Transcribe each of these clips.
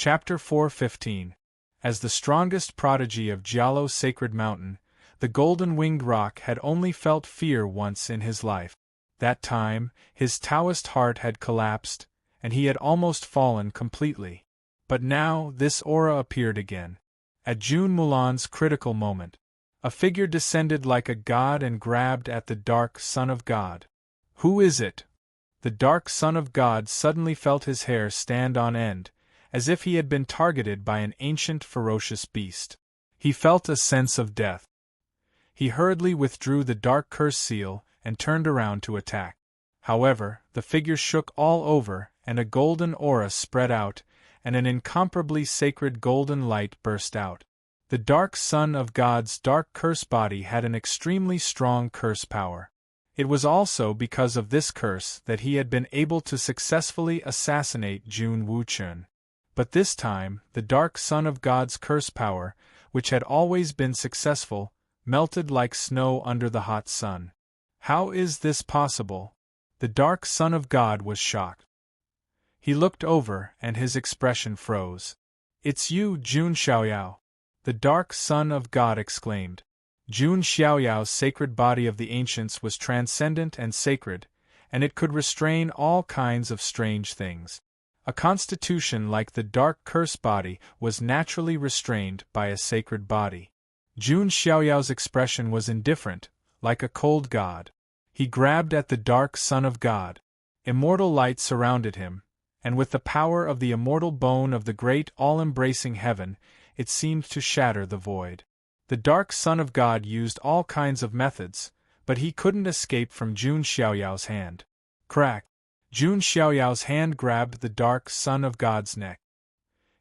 Chapter 4:15. As the strongest prodigy of Jialo's sacred mountain, the golden-winged rock had only felt fear once in his life. That time, his Taoist heart had collapsed, and he had almost fallen completely. But now, this aura appeared again. At Jun Mulan's critical moment, a figure descended like a god and grabbed at the dark Son of God. Who is it? The dark Son of God suddenly felt his hair stand on end, as if he had been targeted by an ancient ferocious beast. He felt a sense of death. He hurriedly withdrew the dark curse seal and turned around to attack. However, the figure shook all over, and a golden aura spread out, and an incomparably sacred golden light burst out. The dark Son of God's dark curse body had an extremely strong curse power. It was also because of this curse that he had been able to successfully assassinate Jun Wuchun. But this time, the dark Son of God's curse power, which had always been successful, melted like snow under the hot sun. How is this possible? The dark Son of God was shocked. He looked over, and his expression froze. "It's you, Jun Xiaoyao!" the dark Son of God exclaimed. Jun Xiaoyao's sacred body of the ancients was transcendent and sacred, and it could restrain all kinds of strange things. A constitution like the dark curse body was naturally restrained by a sacred body. Jun Xiaoyao's expression was indifferent, like a cold god. He grabbed at the dark Son of God. Immortal light surrounded him, and with the power of the immortal bone of the great all-embracing heaven, it seemed to shatter the void. The dark Son of God used all kinds of methods, but he couldn't escape from Jun Xiaoyao's hand. Crack! Jun Xiaoyao's hand grabbed the dark Son of God's neck.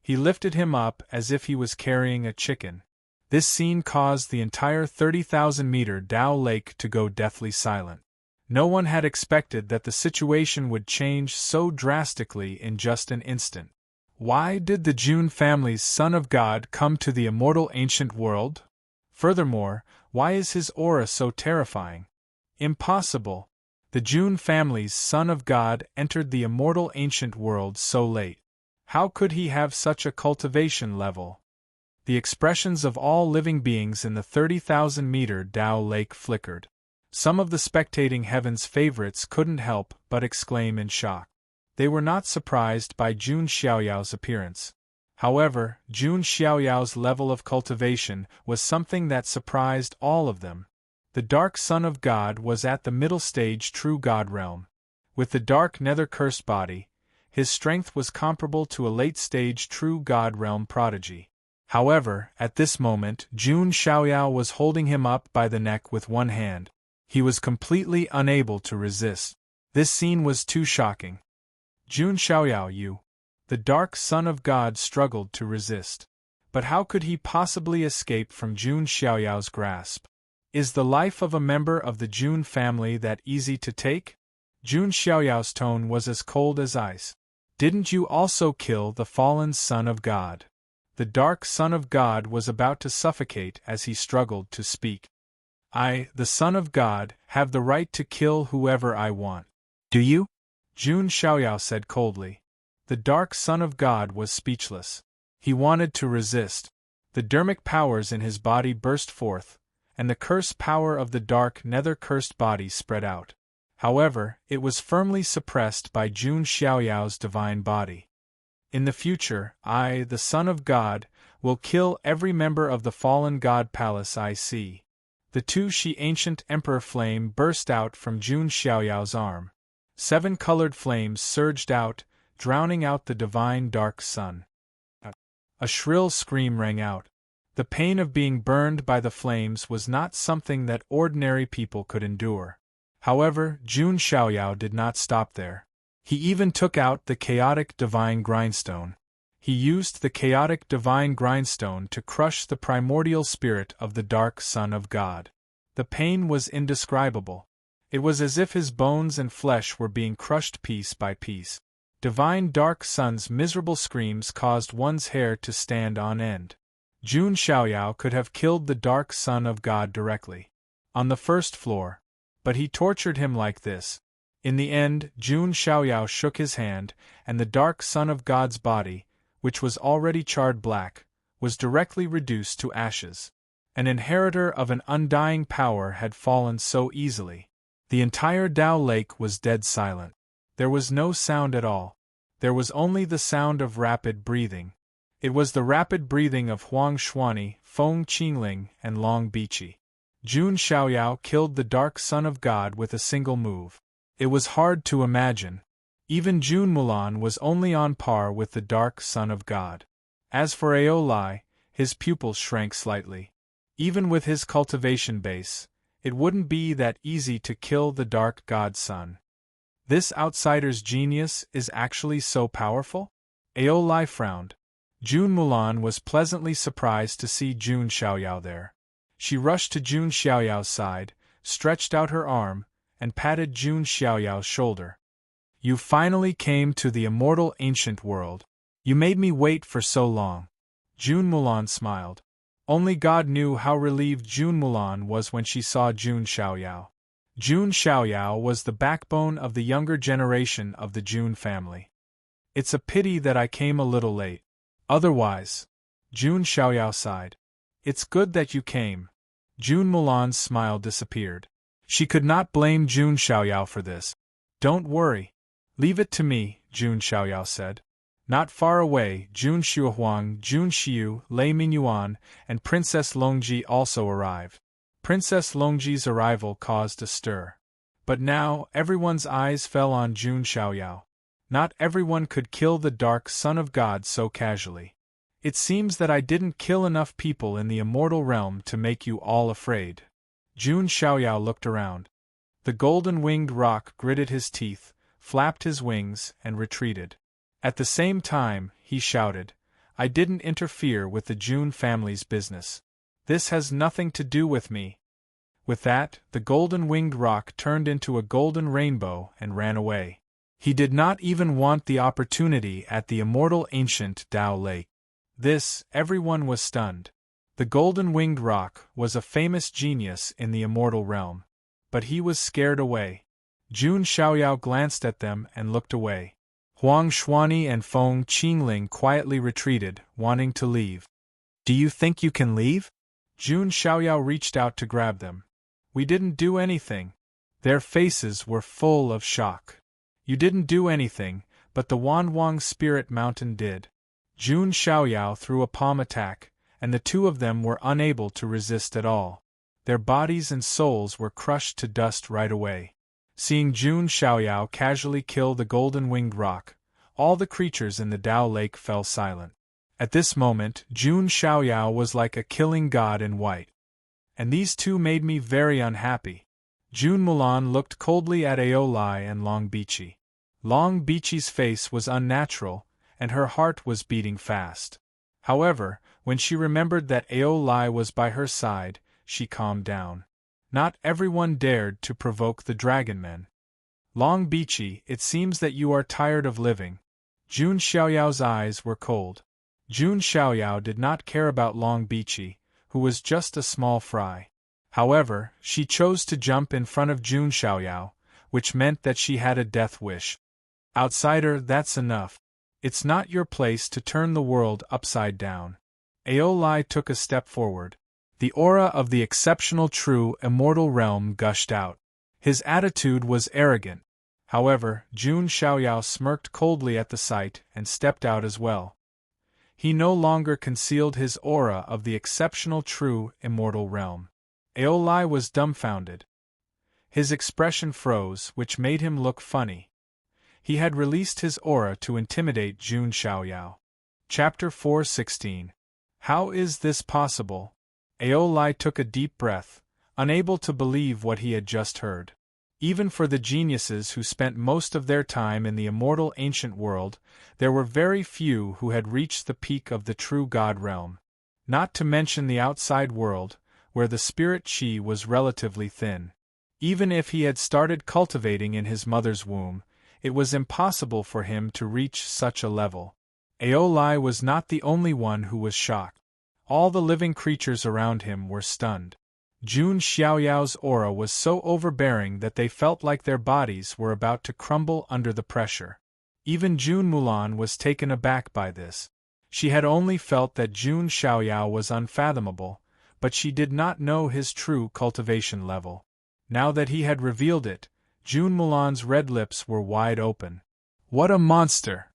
He lifted him up as if he was carrying a chicken. This scene caused the entire 30,000-meter Dao Lake to go deathly silent. No one had expected that the situation would change so drastically in just an instant. Why did the Jun family's Son of God come to the immortal ancient world? Furthermore, why is his aura so terrifying? Impossible! The Jun family's Son of God entered the immortal ancient world so late. How could he have such a cultivation level? The expressions of all living beings in the 30,000-meter Dao Lake flickered. Some of the spectating heaven's favorites couldn't help but exclaim in shock. They were not surprised by Jun Xiaoyao's appearance. However, Jun Xiaoyao's level of cultivation was something that surprised all of them. The dark Son of God was at the middle stage true God realm. With the dark nether cursed body, his strength was comparable to a late-stage true God realm prodigy. However, at this moment, Jun Xiaoyao was holding him up by the neck with one hand. He was completely unable to resist. This scene was too shocking. "Jun Xiaoyao, you!" The dark Son of God struggled to resist. But how could he possibly escape from Jun Xiaoyao's grasp? Is the life of a member of the Jun family that easy to take? Jun Xiaoyao's tone was as cold as ice. "Didn't you also kill the fallen Son of God?" The dark Son of God was about to suffocate as he struggled to speak. "I, the Son of God, have the right to kill whoever I want." "Do you?" Jun Xiaoyao said coldly. The dark Son of God was speechless. He wanted to resist. The dermic powers in his body burst forth, and the curse power of the dark nether cursed body spread out. However, it was firmly suppressed by Jun Xiaoyao's divine body. "In the future, I, the Son of God, will kill every member of the fallen God palace I see." The two Shi ancient emperor flame burst out from Jun Xiaoyao's arm. 7 colored flames surged out, drowning out the divine dark sun. A shrill scream rang out. The pain of being burned by the flames was not something that ordinary people could endure. However, Jun Xiaoyao did not stop there. He even took out the chaotic divine grindstone. He used the chaotic divine grindstone to crush the primordial spirit of the dark Son of God. The pain was indescribable. It was as if his bones and flesh were being crushed piece by piece. Divine Dark Sun's miserable screams caused one's hair to stand on end. Jun Xiaoyao could have killed the dark Son of God directly, on the first floor, but he tortured him like this. In the end, Jun Xiaoyao shook his hand, and the dark Son of God's body, which was already charred black, was directly reduced to ashes. An inheritor of an undying power had fallen so easily. The entire Tao Lake was dead silent. There was no sound at all. There was only the sound of rapid breathing. It was the rapid breathing of Huang Xuanyi, Feng Qingling, and Long Bichi. Jun Xiaoyao killed the Dark Son of God with a single move. It was hard to imagine. Even Jun Mulan was only on par with the Dark Son of God. As for Aolai, his pupils shrank slightly. Even with his cultivation base, it wouldn't be that easy to kill the Dark God Son. This outsider's genius is actually so powerful? Aolai frowned. Jun Mulan was pleasantly surprised to see Jun Xiaoyao there. She rushed to Jun Xiaoyao's side, stretched out her arm, and patted Jun Xiaoyao's shoulder. You finally came to the immortal ancient world. You made me wait for so long. Jun Mulan smiled. Only God knew how relieved Jun Mulan was when she saw Jun Xiaoyao. Jun Xiaoyao was the backbone of the younger generation of the Jun family. It's a pity that I came a little late. Otherwise, Jun Xiaoyao sighed. It's good that you came. Jun Mulan's smile disappeared. She could not blame Jun Xiaoyao for this. Don't worry. Leave it to me, Jun Xiaoyao said. Not far away, Jun Xuehuang, Jun Xiu, Lei Mingyuan, and Princess Longji also arrived. Princess Longji's arrival caused a stir. But now, everyone's eyes fell on Jun Xiaoyao. Not everyone could kill the Dark Son of God so casually. It seems that I didn't kill enough people in the immortal realm to make you all afraid. Jun Xiaoyao looked around. The golden-winged roc gritted his teeth, flapped his wings, and retreated. At the same time, he shouted, I didn't interfere with the Jun family's business. This has nothing to do with me. With that, the golden-winged roc turned into a golden rainbow and ran away. He did not even want the opportunity at the immortal ancient Tao Lake. This, everyone was stunned. The golden-winged roc was a famous genius in the immortal realm. But he was scared away. Jun Xiaoyao glanced at them and looked away. Huang Xuanyi and Feng Qingling quietly retreated, wanting to leave. Do you think you can leave? Jun Xiaoyao reached out to grab them. We didn't do anything. Their faces were full of shock. You didn't do anything, but the Wanwang Spirit Mountain did. Jun Xiaoyao threw a palm attack, and the two of them were unable to resist at all. Their bodies and souls were crushed to dust right away. Seeing Jun Xiaoyao casually kill the golden-winged roc, all the creatures in the Tao Lake fell silent. At this moment, Jun Xiaoyao was like a killing god in white. And these two made me very unhappy. Jun Mulan looked coldly at Aolai and Long Bichi. Long Bichi's face was unnatural, and her heart was beating fast. However, when she remembered that Aolai was by her side, she calmed down. Not everyone dared to provoke the dragon men. Long Bichi, it seems that you are tired of living. Jun Xiaoyao's eyes were cold. Jun Xiaoyao did not care about Long Bichi, who was just a small fry. However, she chose to jump in front of Jun Xiaoyao, which meant that she had a death wish. Outsider, that's enough. It's not your place to turn the world upside down. Aolai took a step forward. The aura of the exceptional true immortal realm gushed out. His attitude was arrogant. However, Jun Xiaoyao smirked coldly at the sight and stepped out as well. He no longer concealed his aura of the exceptional true immortal realm. Aolai was dumbfounded. His expression froze, which made him look funny. He had released his aura to intimidate Jun Xiaoyao. Chapter 4:16. How is this possible? Aolai took a deep breath, unable to believe what he had just heard. Even for the geniuses who spent most of their time in the immortal ancient world, there were very few who had reached the peak of the true God realm. Not to mention the outside world, where the spirit chi was relatively thin. Even if he had started cultivating in his mother's womb, it was impossible for him to reach such a level. Aolai was not the only one who was shocked. All the living creatures around him were stunned. Jun Xiaoyao's aura was so overbearing that they felt like their bodies were about to crumble under the pressure. Even Jun Mulan was taken aback by this. She had only felt that Jun Xiaoyao was unfathomable, but she did not know his true cultivation level. Now that he had revealed it, Jun Mulan's red lips were wide open. What a monster!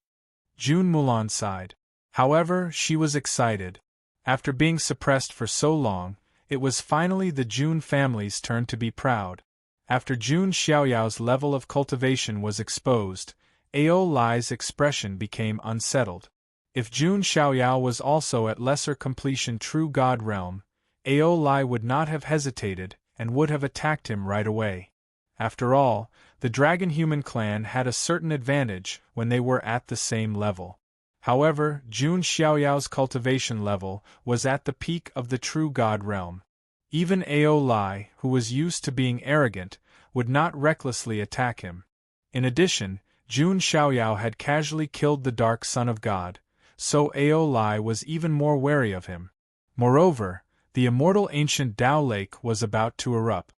Jun Mulan sighed. However, she was excited. After being suppressed for so long, it was finally the Jun family's turn to be proud. After Jun Xiaoyao's level of cultivation was exposed, Ao Lai's expression became unsettled. If Jun Xiaoyao was also at lesser completion true god realm, Ao Lai would not have hesitated and would have attacked him right away. After all, the Dragon Human clan had a certain advantage when they were at the same level. However, Jun Xiaoyao's cultivation level was at the peak of the true god realm. Even Ao Lai, who was used to being arrogant, would not recklessly attack him. In addition, Jun Xiaoyao had casually killed the Dark Son of God, so Ao Lai was even more wary of him. Moreover, the immortal ancient Dao Lake was about to erupt.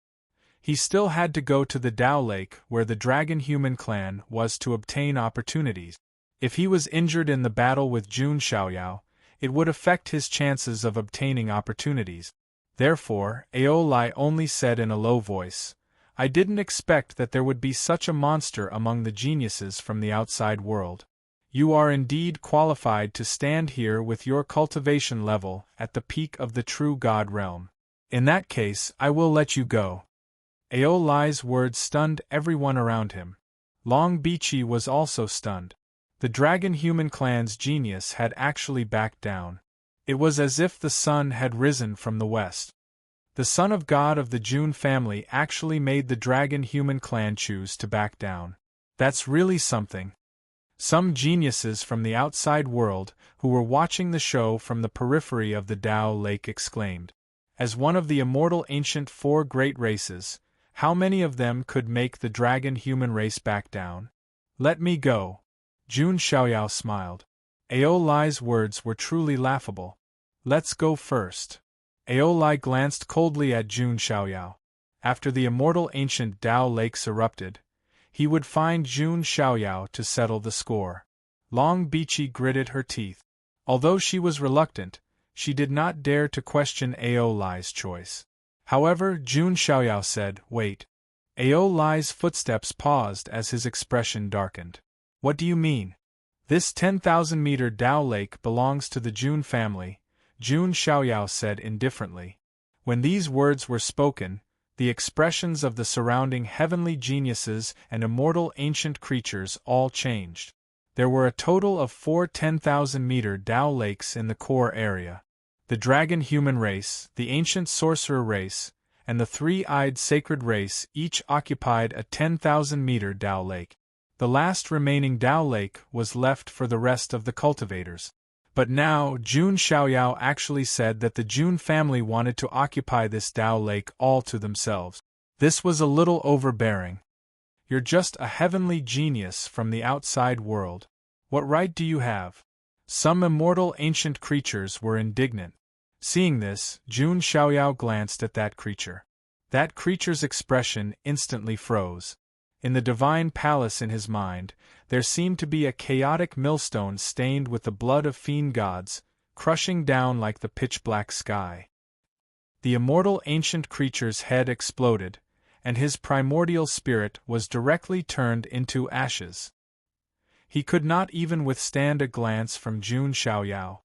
He still had to go to the Dao Lake where the Dragon Human clan was to obtain opportunities. If he was injured in the battle with Jun Xiaoyao, it would affect his chances of obtaining opportunities. Therefore, Ao Lai only said in a low voice, "I didn't expect that there would be such a monster among the geniuses from the outside world. You are indeed qualified to stand here with your cultivation level at the peak of the true god realm. In that case, I will let you go." Ao Lai's words stunned everyone around him. Long Bichi was also stunned. The Dragon Human clan's genius had actually backed down. It was as if the sun had risen from the west. The son of God of the Jun family actually made the Dragon Human clan choose to back down. That's really something. Some geniuses from the outside world, who were watching the show from the periphery of the Dao Lake, exclaimed. As one of the immortal ancient four great races, how many of them could make the Dragon Human race back down? Let me go. Jun Xiaoyao smiled. Ao Lai's words were truly laughable. Let's go first. Ao Lai glanced coldly at Jun Xiaoyao. After the immortal ancient Dao Lakes erupted, he would find Jun Xiaoyao to settle the score. Long Bichi gritted her teeth. Although she was reluctant, she did not dare to question Ao Lai's choice. However, Jun Xiaoyao said, "Wait." Ao Lai's footsteps paused as his expression darkened. What do you mean? This 10,000-meter Dao Lake belongs to the Jun family, Jun Xiaoyao said indifferently. When these words were spoken, the expressions of the surrounding heavenly geniuses and immortal ancient creatures all changed. There were a total of 4 10,000-meter Dao Lakes in the core area. The Dragon Human race, the Ancient Sorcerer race, and the Three-Eyed Sacred race each occupied a 10,000-meter Dao Lake. The last remaining Dao Lake was left for the rest of the cultivators. But now, Jun Xiaoyao actually said that the Jun family wanted to occupy this Dao Lake all to themselves. This was a little overbearing. You're just a heavenly genius from the outside world. What right do you have? Some immortal ancient creatures were indignant. Seeing this, Jun Xiaoyao glanced at that creature. That creature's expression instantly froze. In the divine palace in his mind, there seemed to be a chaotic millstone stained with the blood of fiend gods, crushing down like the pitch-black sky. The immortal ancient creature's head exploded, and his primordial spirit was directly turned into ashes. He could not even withstand a glance from Jun Xiaoyao.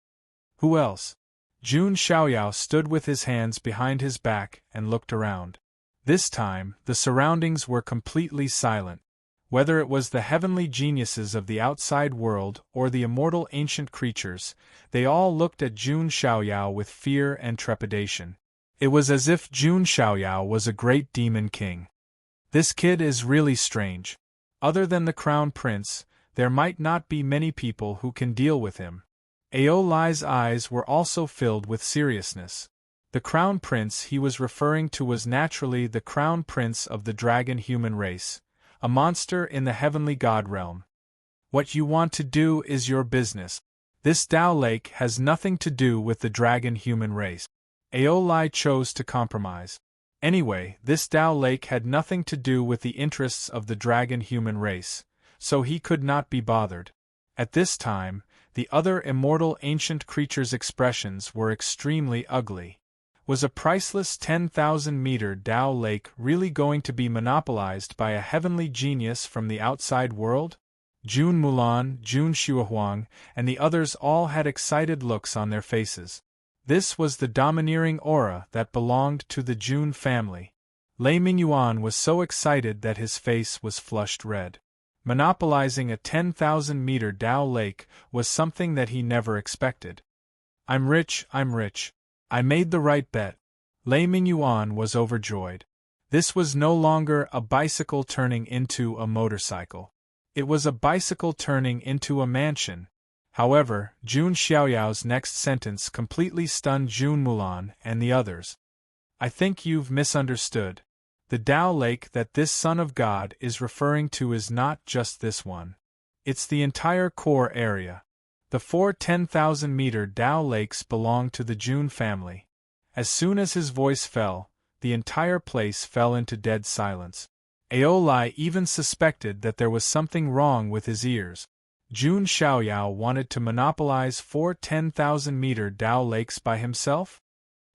Who else? Jun Xiaoyao stood with his hands behind his back and looked around. This time, the surroundings were completely silent. Whether it was the heavenly geniuses of the outside world or the immortal ancient creatures, they all looked at Jun Xiaoyao with fear and trepidation. It was as if Jun Xiaoyao was a great demon king. This kid is really strange. Other than the crown prince, there might not be many people who can deal with him. Ao Lai's eyes were also filled with seriousness. The crown prince he was referring to was naturally the crown prince of the Dragon Human race, a monster in the heavenly god realm. What you want to do is your business. This Dao Lake has nothing to do with the Dragon Human race. Ao Lai chose to compromise. Anyway, this Dao Lake had nothing to do with the interests of the Dragon Human race, so he could not be bothered. At this time, The other immortal ancient creatures' expressions were extremely ugly. Was a priceless 10,000-meter Tao lake really going to be monopolized by a heavenly genius from the outside world? Jun Mulan, Jun Xuehuang, and the others all had excited looks on their faces. This was the domineering aura that belonged to the Jun family. Lei Mingyuan was so excited that his face was flushed red. Monopolizing a 10,000-meter Tao lake was something that he never expected. I'm rich. I made the right bet. Lei Mingyuan was overjoyed. This was no longer a bicycle turning into a motorcycle. It was a bicycle turning into a mansion. However, Jun Xiaoyao's next sentence completely stunned Jun Mulan and the others. I think you've misunderstood. The Tao lake that this son of God is referring to is not just this one. It's the entire core area. The 4 10,000-meter Tao lakes belong to the Jun family. As soon as his voice fell, the entire place fell into dead silence. Aolai even suspected that there was something wrong with his ears. Jun Xiaoyao wanted to monopolize 4 10,000-meter Tao lakes by himself?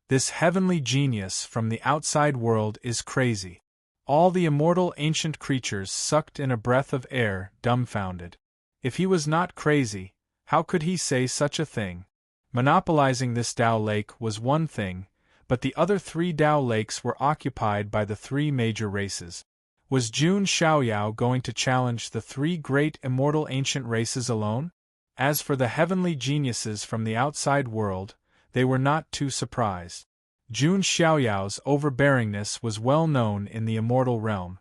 This heavenly genius from the outside world is crazy. All the immortal ancient creatures sucked in a breath of air, dumbfounded. If he was not crazy, how could he say such a thing? Monopolizing this Tao lake was one thing, but the other 3 Tao lakes were occupied by the 3 major races. Was Jun Xiaoyao going to challenge the 3 great immortal ancient races alone? As for the heavenly geniuses from the outside world, they were not too surprised. Jun Xiaoyao's overbearingness was well known in the immortal realm.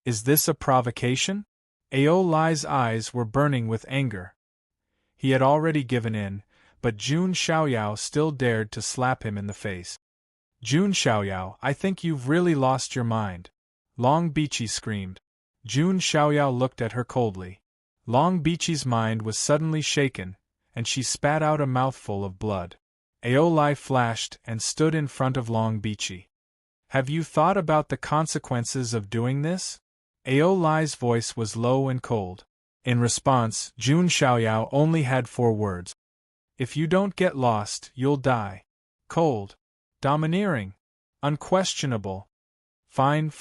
Is this a provocation? Aolai's eyes were burning with anger. He had already given in, but Jun Xiaoyao still dared to slap him in the face. Jun Xiaoyao, I think you've really lost your mind. Long Bichi screamed. Jun Xiaoyao looked at her coldly. Long Bichi's mind was suddenly shaken, and she spat out a mouthful of blood. Aolai flashed and stood in front of Long Bichi. Have you thought about the consequences of doing this? Aolai's voice was low and cold. In response, Jun Xiaoyao only had 4 words. If you don't get lost, you'll die. Cold. Domineering. Unquestionable. Fine.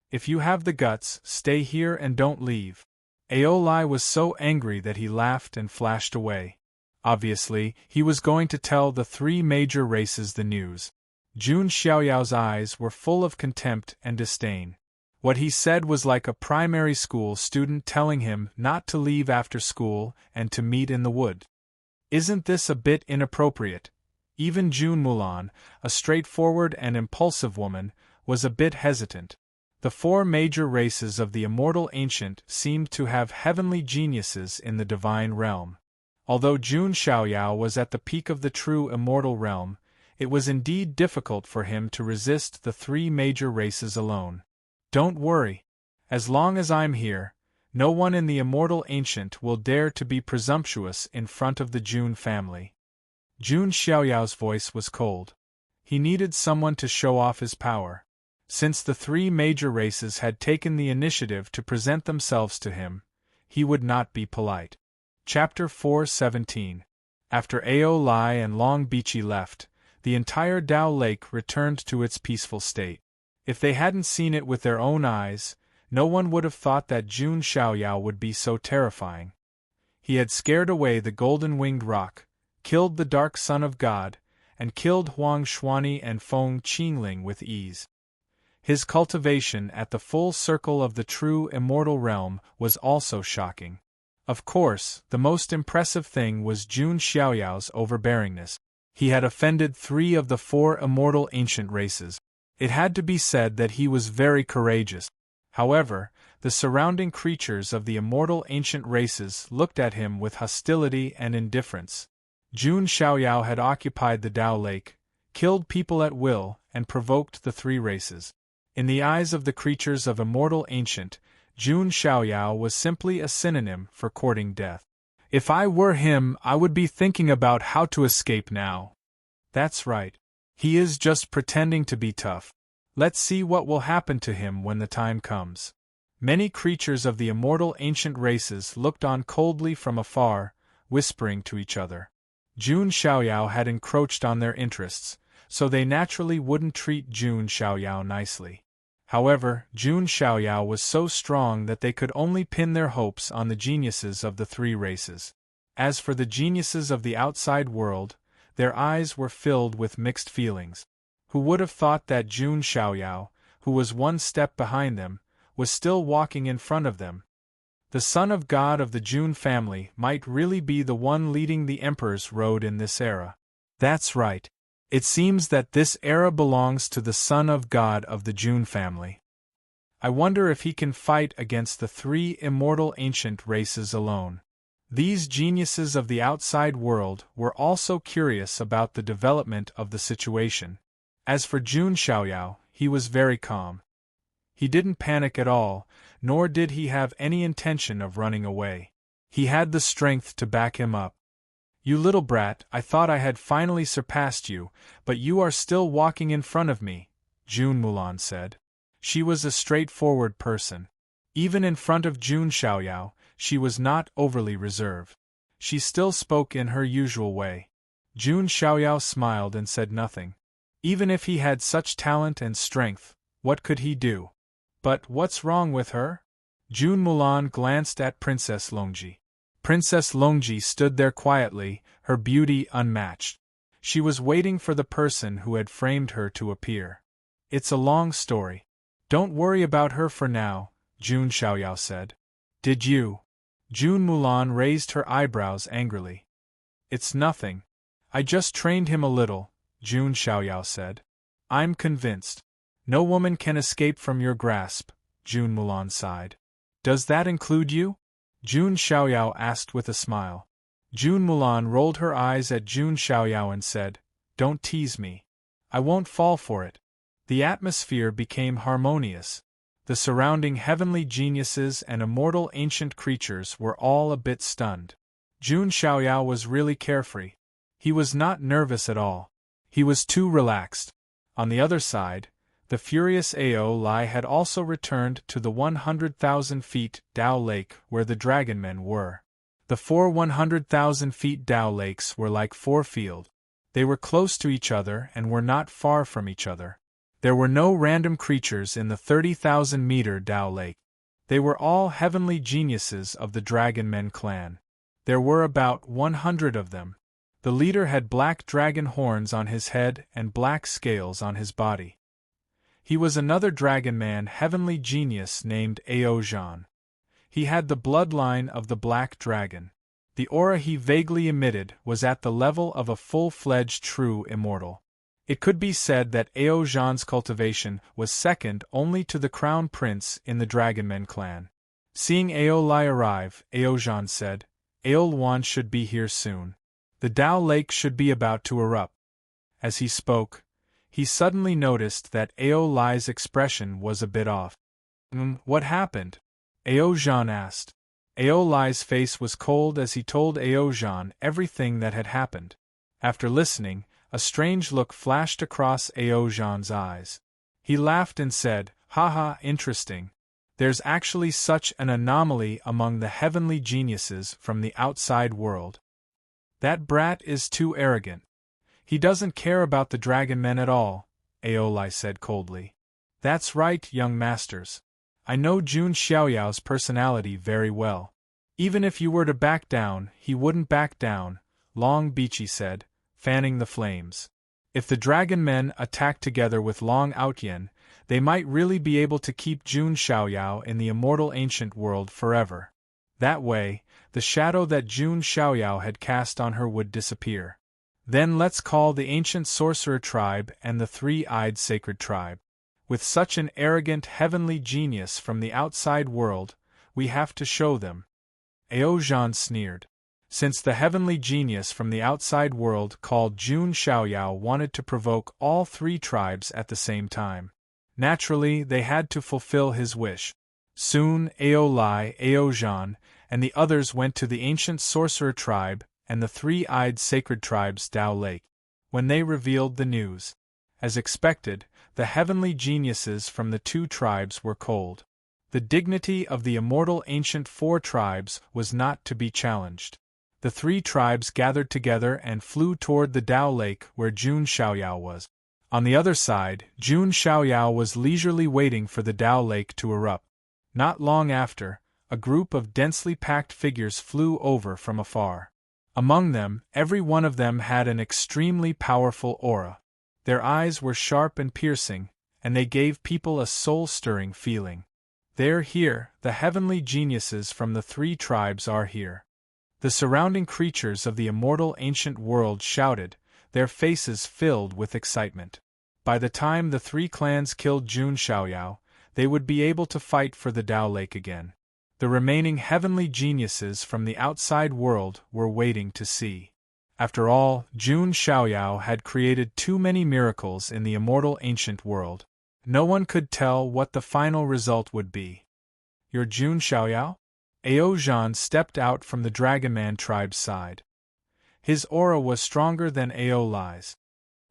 If you have the guts, stay here and don't leave. Aolai was so angry that he laughed and flashed away. Obviously, he was going to tell the 3 major races the news. Jun Xiaoyao's eyes were full of contempt and disdain. What he said was like a primary school student telling him not to leave after school and to meet in the wood. Isn't this a bit inappropriate? Even Jun Mulan, a straightforward and impulsive woman, was a bit hesitant. The 4 major races of the immortal ancient seemed to have heavenly geniuses in the divine realm. Although Jun Xiaoyao was at the peak of the true immortal realm, it was indeed difficult for him to resist the 3 major races alone. Don't worry. As long as I'm here, no one in the immortal ancient will dare to be presumptuous in front of the Jun family. Jun Xiaoyao's voice was cold. He needed someone to show off his power. Since the 3 major races had taken the initiative to present themselves to him, he would not be polite. Chapter 4:17. After Aolai and Long Bichi left, the entire Tao Lake returned to its peaceful state. If they hadn't seen it with their own eyes, no one would have thought that Jun Xiaoyao would be so terrifying. He had scared away the golden-winged roc, killed the dark son of God, and killed Huang Xuanyi and Feng Qingling with ease. His cultivation at the full circle of the true immortal realm was also shocking. Of course, the most impressive thing was Jun Xiaoyao's overbearingness. He had offended 3 of the 4 immortal ancient races. It had to be said that he was very courageous. However, the surrounding creatures of the immortal ancient races looked at him with hostility and indifference. Jun Xiaoyao had occupied the Tao Lake, killed people at will, and provoked the 3 races. In the eyes of the creatures of immortal ancient, Jun Xiaoyao was simply a synonym for courting death. If I were him, I would be thinking about how to escape now. That's right. He is just pretending to be tough. Let's see what will happen to him when the time comes. Many creatures of the immortal ancient races looked on coldly from afar, whispering to each other. Jun Xiaoyao had encroached on their interests, so they naturally wouldn't treat Jun Xiaoyao nicely. However, Jun Xiaoyao was so strong that they could only pin their hopes on the geniuses of the three races. As for the geniuses of the outside world, their eyes were filled with mixed feelings. Who would have thought that Jun Xiaoyao, who was one step behind them, was still walking in front of them? The son of God of the Jun family might really be the one leading the emperor's road in this era. That's right. It seems that this era belongs to the son of God of the Jun family. I wonder if he can fight against the three immortal ancient races alone. These geniuses of the outside world were also curious about the development of the situation. As for Jun Xiaoyao, he was very calm. He didn't panic at all, nor did he have any intention of running away. He had the strength to back him up. You little brat, I thought I had finally surpassed you, but you are still walking in front of me, Jun Mulan said. She was a straightforward person. Even in front of Jun Xiaoyao, she was not overly reserved. She still spoke in her usual way. Jun Xiaoyao smiled and said nothing. Even if he had such talent and strength, what could he do? But what's wrong with her? Jun Mulan glanced at Princess Longji. Princess Longji stood there quietly, her beauty unmatched. She was waiting for the person who had framed her to appear. It's a long story. Don't worry about her for now, Jun Xiaoyao said. Did you? Jun Mulan raised her eyebrows angrily. It's nothing. I just trained him a little, Jun Xiaoyao said. I'm convinced. No woman can escape from your grasp, Jun Mulan sighed. Does that include you? Jun Xiaoyao asked with a smile. Jun Mulan rolled her eyes at Jun Xiaoyao and said, Don't tease me. I won't fall for it. The atmosphere became harmonious. The surrounding heavenly geniuses and immortal ancient creatures were all a bit stunned. Jun Xiaoyao was really carefree. He was not nervous at all. He was too relaxed. On the other side, the furious Ao Lai had also returned to the 100,000 feet Dao Lake where the dragonmen were. The 4 100,000 feet Dao Lakes were like 4 fields. They were close to each other and were not far from each other. There were no random creatures in the 30,000-meter Dao Lake. They were all heavenly geniuses of the Dragonmen clan. There were about 100 of them. The leader had black dragon horns on his head and black scales on his body. He was another dragonman heavenly genius named Ao Zhan. He had the bloodline of the black dragon. The aura he vaguely emitted was at the level of a full-fledged true immortal. It could be said that Ao Zhan's cultivation was second only to the crown prince in the Dragonmen clan. Seeing Ao Lai arrive, Ao Zhan said, Ao Luan should be here soon. The Dao Lake should be about to erupt. As he spoke, he suddenly noticed that Ao Lai's expression was a bit off. What happened? Ao Zhan asked. Ao Lai's face was cold as he told Ao Zhan everything that had happened. After listening, a strange look flashed across Ao Zhan's eyes. He laughed and said, Haha, interesting. There's actually such an anomaly among the heavenly geniuses from the outside world. That brat is too arrogant. He doesn't care about the dragonmen at all, Ao Lai said coldly. That's right, young masters. I know Jun Xiaoyao's personality very well. Even if you were to back down, he wouldn't back down, Long Bichi said, fanning the flames. If the dragonmen attacked together with Long Outyen, they might really be able to keep Jun Xiaoyao in the immortal ancient world forever. That way, the shadow that Jun Xiaoyao had cast on her would disappear. Then let's call the ancient sorcerer tribe and the three-eyed sacred tribe. With such an arrogant heavenly genius from the outside world, we have to show them. Ao Zhan sneered. Since the heavenly genius from the outside world called Jun Xiaoyao wanted to provoke all 3 tribes at the same time. Naturally, they had to fulfill his wish. Soon, Ao Lai, Ao Zhan, and the others went to the ancient sorcerer tribe and the three-eyed sacred tribe's Dao Lake. When they revealed the news, as expected, the heavenly geniuses from the 2 tribes were cold. The dignity of the immortal ancient 4 tribes was not to be challenged. The three tribes gathered together and flew toward the Dao Lake where Jun Xiaoyao was. On the other side, Jun Xiaoyao was leisurely waiting for the Dao Lake to erupt. Not long after, a group of densely packed figures flew over from afar. Among them, every one of them had an extremely powerful aura. Their eyes were sharp and piercing, and they gave people a soul-stirring feeling. They're here, the heavenly geniuses from the three tribes are here. The surrounding creatures of the immortal ancient world shouted, their faces filled with excitement. By the time the three clans killed Jun Xiaoyao, they would be able to fight for the Dao Lake again. The remaining heavenly geniuses from the outside world were waiting to see. After all, Jun Xiaoyao had created too many miracles in the immortal ancient world. No one could tell what the final result would be. You're Jun Xiaoyao? Ao Zhan stepped out from the Dragonman tribe's side. His aura was stronger than Ao Lai's.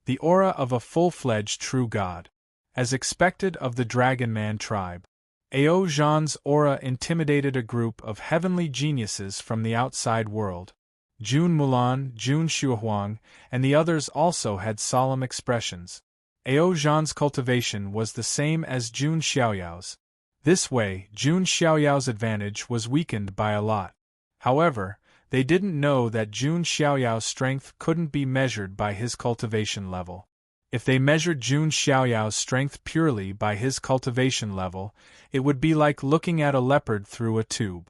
The aura of a full-fledged true god. As expected of the Dragonman tribe, Ao Zhan's aura intimidated a group of heavenly geniuses from the outside world. Jun Mulan, Jun Shuohuang, and the others also had solemn expressions. Ao Zhan's cultivation was the same as Jun Xiaoyao's. This way, Jun Xiaoyao's advantage was weakened by a lot. However, they didn't know that Jun Xiaoyao's strength couldn't be measured by his cultivation level. If they measured Jun Xiaoyao's strength purely by his cultivation level, it would be like looking at a leopard through a tube.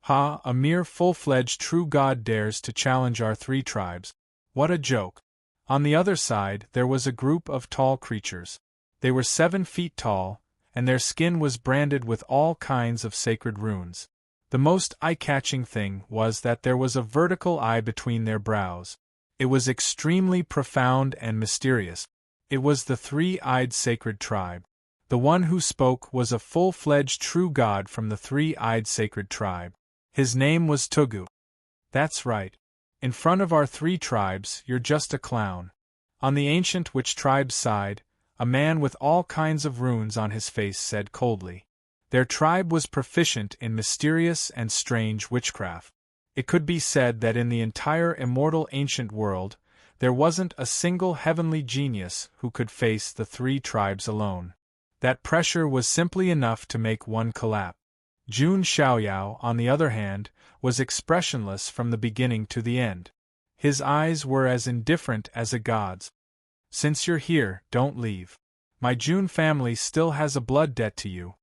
Ha, a mere full-fledged true god dares to challenge our three tribes. What a joke. On the other side, there was a group of tall creatures. They were 7 feet tall, and their skin was branded with all kinds of sacred runes. The most eye-catching thing was that there was a vertical eye between their brows. It was extremely profound and mysterious. It was the three-eyed sacred tribe. The one who spoke was a full-fledged true god from the three-eyed sacred tribe. His name was Tugu. That's right. In front of our three tribes, you're just a clown. On the ancient witch tribe's side, a man with all kinds of runes on his face said coldly. Their tribe was proficient in mysterious and strange witchcraft. It could be said that in the entire immortal ancient world, there wasn't a single heavenly genius who could face the three tribes alone. That pressure was simply enough to make one collapse. Jun Xiaoyao, on the other hand, was expressionless from the beginning to the end. His eyes were as indifferent as a god's. Since you're here, don't leave. My Jun family still has a blood debt to you.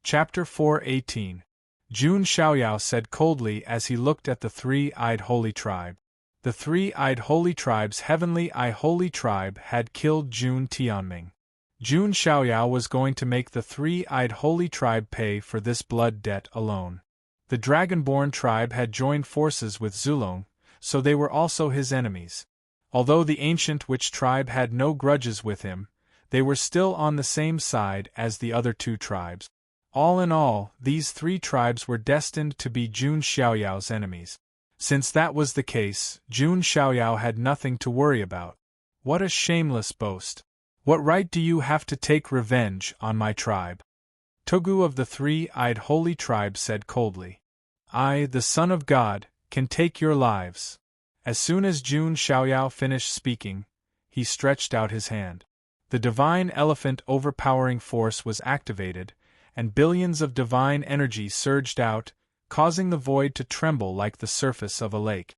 Chapter 4:18. Jun Xiaoyao said coldly as he looked at the three-eyed holy tribe. The three-eyed holy tribe's heavenly eye holy tribe had killed Jun Tianming. Jun Xiaoyao was going to make the three-eyed holy tribe pay for this blood debt alone. The Dragonborn tribe had joined forces with Zulong, so they were also his enemies. Although the ancient witch tribe had no grudges with him, they were still on the same side as the other two tribes. All in all, these three tribes were destined to be Jun Xiaoyao's enemies. Since that was the case, Jun Xiaoyao had nothing to worry about. What a shameless boast! What right do you have to take revenge on my tribe? Tugu of the three-eyed holy tribe said coldly. I, the Son of God, can take your lives. As soon as Jun Xiaoyao finished speaking, he stretched out his hand. The divine elephant overpowering force was activated, and billions of divine energy surged out, causing the void to tremble like the surface of a lake.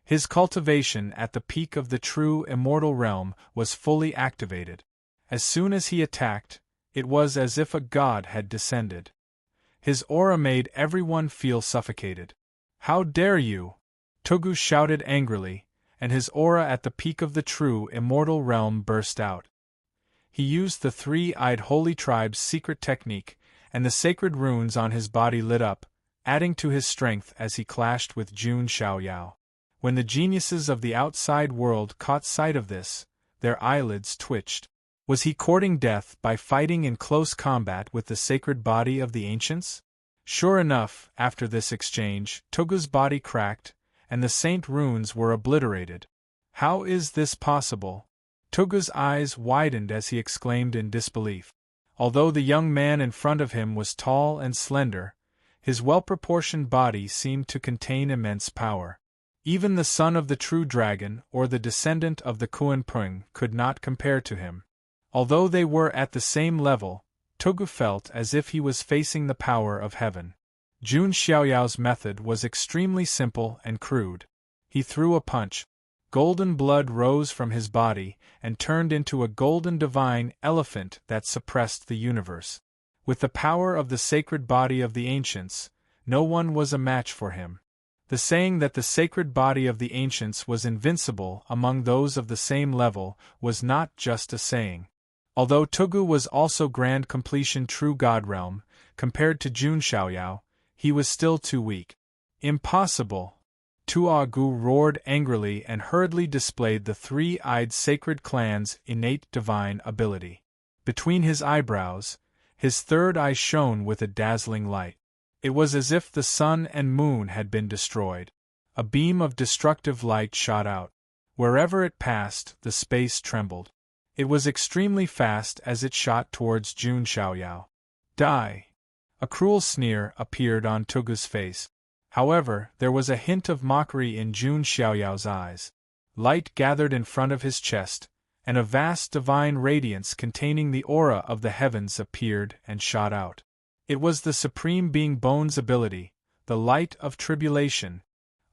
His cultivation at the peak of the true immortal realm was fully activated. As soon as he attacked, it was as if a god had descended. His aura made everyone feel suffocated. How dare you! Tugu shouted angrily, and his aura at the peak of the true immortal realm burst out. He used the three-eyed holy tribe's secret technique, and the sacred runes on his body lit up, adding to his strength as he clashed with Jun Xiaoyao. When the geniuses of the outside world caught sight of this, their eyelids twitched. Was he courting death by fighting in close combat with the sacred body of the ancients? Sure enough, after this exchange, Tugu's body cracked, and the saint runes were obliterated. How is this possible? Tugu's eyes widened as he exclaimed in disbelief. Although the young man in front of him was tall and slender, his well-proportioned body seemed to contain immense power. Even the son of the true dragon or the descendant of the Kuan-Pung could not compare to him. Although they were at the same level, Togu felt as if he was facing the power of heaven. Jun Xiaoyao's method was extremely simple and crude. He threw a punch. Golden blood rose from his body and turned into a golden divine elephant that suppressed the universe. With the power of the sacred body of the ancients, no one was a match for him. The saying that the sacred body of the ancients was invincible among those of the same level was not just a saying. Although Togu was also grand completion true god realm, compared to Jun Xiaoyao, he was still too weak. Impossible! Tuagu roared angrily and hurriedly displayed the three-eyed sacred clan's innate divine ability. Between his eyebrows, his third eye shone with a dazzling light. It was as if the sun and moon had been destroyed. A beam of destructive light shot out. Wherever it passed, the space trembled. It was extremely fast as it shot towards Jun Xiaoyao. Die! A cruel sneer appeared on Togu's face. However, there was a hint of mockery in Jun Xiaoyao's eyes. Light gathered in front of his chest, and a vast divine radiance containing the aura of the heavens appeared and shot out. It was the Supreme Being Bone's ability, the light of tribulation.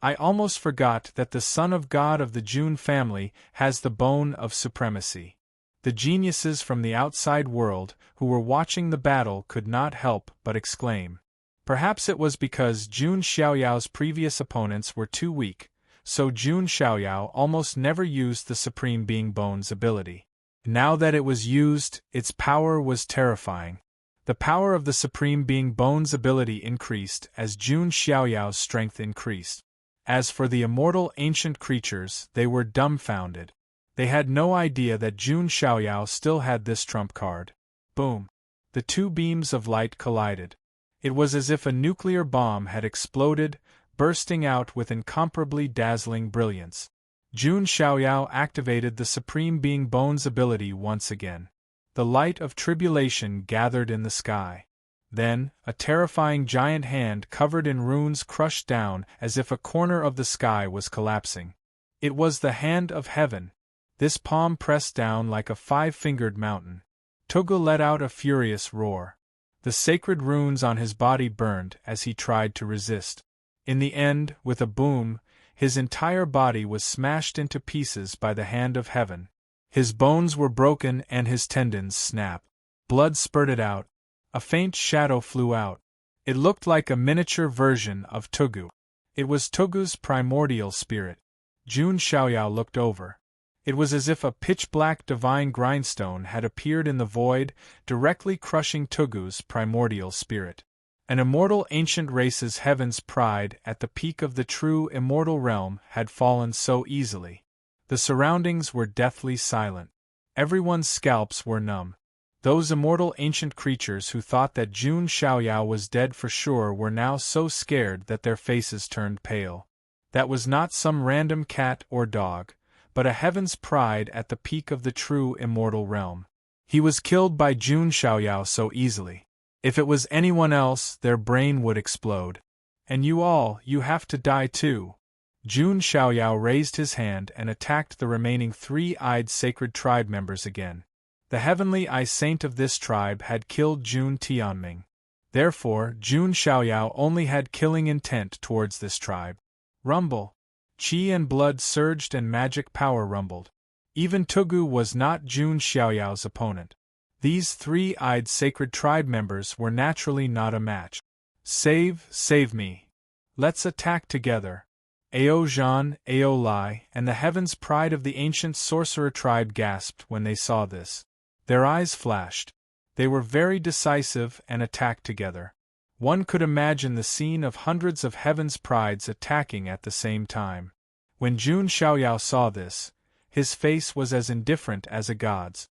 I almost forgot that the son of God of the Jun family has the bone of supremacy. The geniuses from the outside world who were watching the battle could not help but exclaim. Perhaps it was because Jun Xiaoyao's previous opponents were too weak, so Jun Xiaoyao almost never used the Supreme Being Bone's ability. Now that it was used, its power was terrifying. The power of the Supreme Being Bone's ability increased as Jun Xiaoyao's strength increased. As for the immortal ancient creatures, they were dumbfounded. They had no idea that Jun Xiaoyao still had this trump card. Boom! The two beams of light collided. It was as if a nuclear bomb had exploded, bursting out with incomparably dazzling brilliance. Jun Xiaoyao activated the Supreme Being Bone's ability once again. The light of tribulation gathered in the sky. Then, a terrifying giant hand covered in runes crushed down as if a corner of the sky was collapsing. It was the hand of heaven. This palm pressed down like a five-fingered mountain. Togu let out a furious roar. The sacred runes on his body burned as he tried to resist. In the end, with a boom, his entire body was smashed into pieces by the hand of heaven. His bones were broken and his tendons snapped. Blood spurted out. A faint shadow flew out. It looked like a miniature version of Togu. It was Togu's primordial spirit. Jun Xiaoyao looked over. It was as if a pitch-black divine grindstone had appeared in the void, directly crushing Togu's primordial spirit. An immortal ancient race's heaven's pride at the peak of the true immortal realm had fallen so easily. The surroundings were deathly silent. Everyone's scalps were numb. Those immortal ancient creatures who thought that Jun Xiaoyao was dead for sure were now so scared that their faces turned pale. That was not some random cat or dog, but a heaven's pride at the peak of the true immortal realm. He was killed by Jun Xiaoyao so easily. If it was anyone else, their brain would explode. And you have to die too. Jun Xiaoyao raised his hand and attacked the remaining three-eyed sacred tribe members again. The heavenly eye saint of this tribe had killed Jun Tianming. Therefore, Jun Xiaoyao only had killing intent towards this tribe. Rumble! Qi and blood surged and magic power rumbled. Even Togu was not Jun Xiaoyao's opponent. These three-eyed sacred tribe members were naturally not a match. Save me. Let's attack together. Ao Zhan, Ao Lai, and the heaven's pride of the ancient sorcerer tribe gasped when they saw this. Their eyes flashed. They were very decisive and attacked together. One could imagine the scene of hundreds of heaven's prides attacking at the same time. When Jun Xiaoyao saw this, his face was as indifferent as a god's.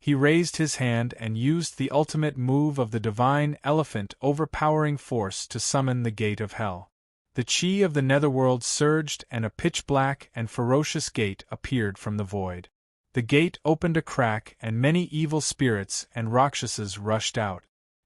He raised his hand and used the ultimate move of the divine elephant overpowering force to summon the gate of hell. The chi of the netherworld surged and a pitch-black and ferocious gate appeared from the void. The gate opened a crack and many evil spirits and rakshasas rushed out.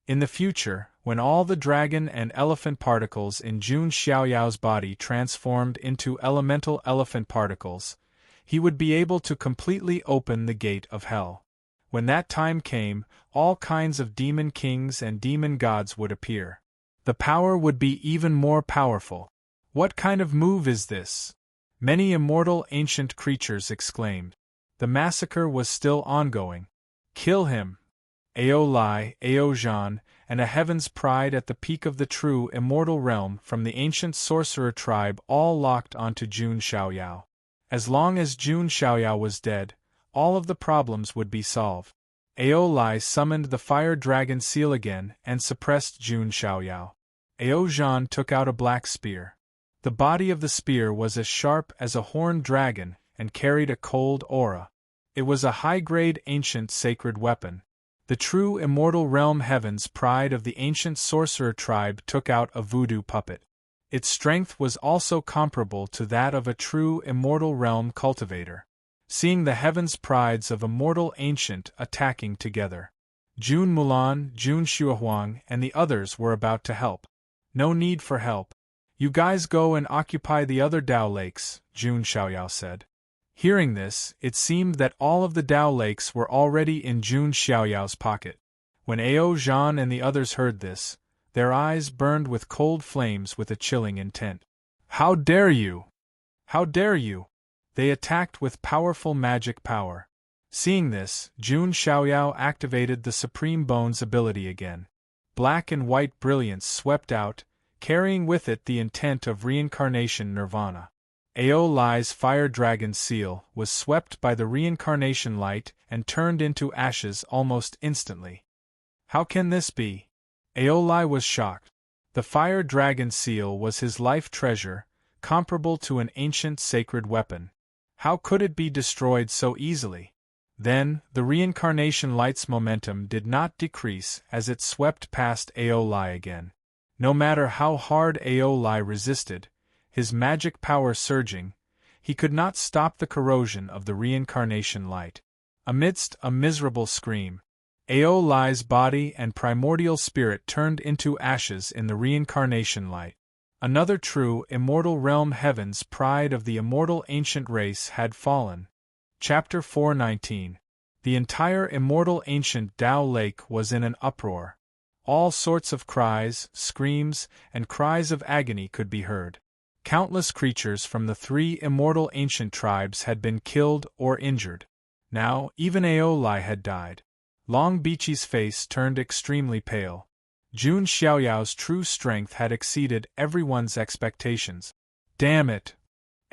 In the future, When all the dragon and elephant particles in Jun Xiaoyao's body transformed into elemental elephant particles, he would be able to completely open the gate of hell. When that time came, all kinds of demon kings and demon gods would appear. The power would be even more powerful. What kind of move is this? Many immortal ancient creatures exclaimed. The massacre was still ongoing. Kill him! Ao Lai, Ao Zhan, and a heaven's pride at the peak of the true immortal realm from the ancient sorcerer tribe all locked onto Jun Xiaoyao. As long as Jun Xiaoyao was dead, all of the problems would be solved. Ao Lai summoned the fire dragon seal again and suppressed Jun Xiaoyao. Ao Zhan took out a black spear. The body of the spear was as sharp as a horned dragon and carried a cold aura. It was a high-grade ancient sacred weapon. The true immortal realm heaven's pride of the ancient sorcerer tribe took out a voodoo puppet. Its strength was also comparable to that of a true immortal realm cultivator. Seeing the heaven's prides of immortal ancient attacking together, Jun Mulan, Jun Xuehuang, and the others were about to help. No need for help. You guys go and occupy the other Dao lakes, Jun Xiaoyao said. Hearing this, it seemed that all of the Dao lakes were already in Jun Xiaoyao's pocket. When Ao Zhan and the others heard this, their eyes burned with cold flames with a chilling intent. How dare you! How dare you! They attacked with powerful magic power. Seeing this, Jun Xiaoyao activated the Supreme Bone's ability again. Black and white brilliance swept out, carrying with it the intent of reincarnation nirvana. Ao Lai's fire dragon seal was swept by the reincarnation light and turned into ashes almost instantly. How can this be? Ao Lai was shocked. The fire dragon seal was his life treasure, comparable to an ancient sacred weapon. How could it be destroyed so easily? Then, the reincarnation light's momentum did not decrease as it swept past Ao Lai again. No matter how hard Ao Lai resisted, his magic power surging, he could not stop the corrosion of the reincarnation light. Amidst a miserable scream, Ao Lai's body and primordial spirit turned into ashes in the reincarnation light. Another true immortal realm heaven's pride of the immortal ancient race had fallen. Chapter 419. The entire immortal ancient Dao Lake was in an uproar. All sorts of cries, screams, and cries of agony could be heard. Countless creatures from the three immortal ancient tribes had been killed or injured. Now, even Ao Lai had died. Long Bichi's face turned extremely pale. Jun Xiaoyao's true strength had exceeded everyone's expectations. Damn it!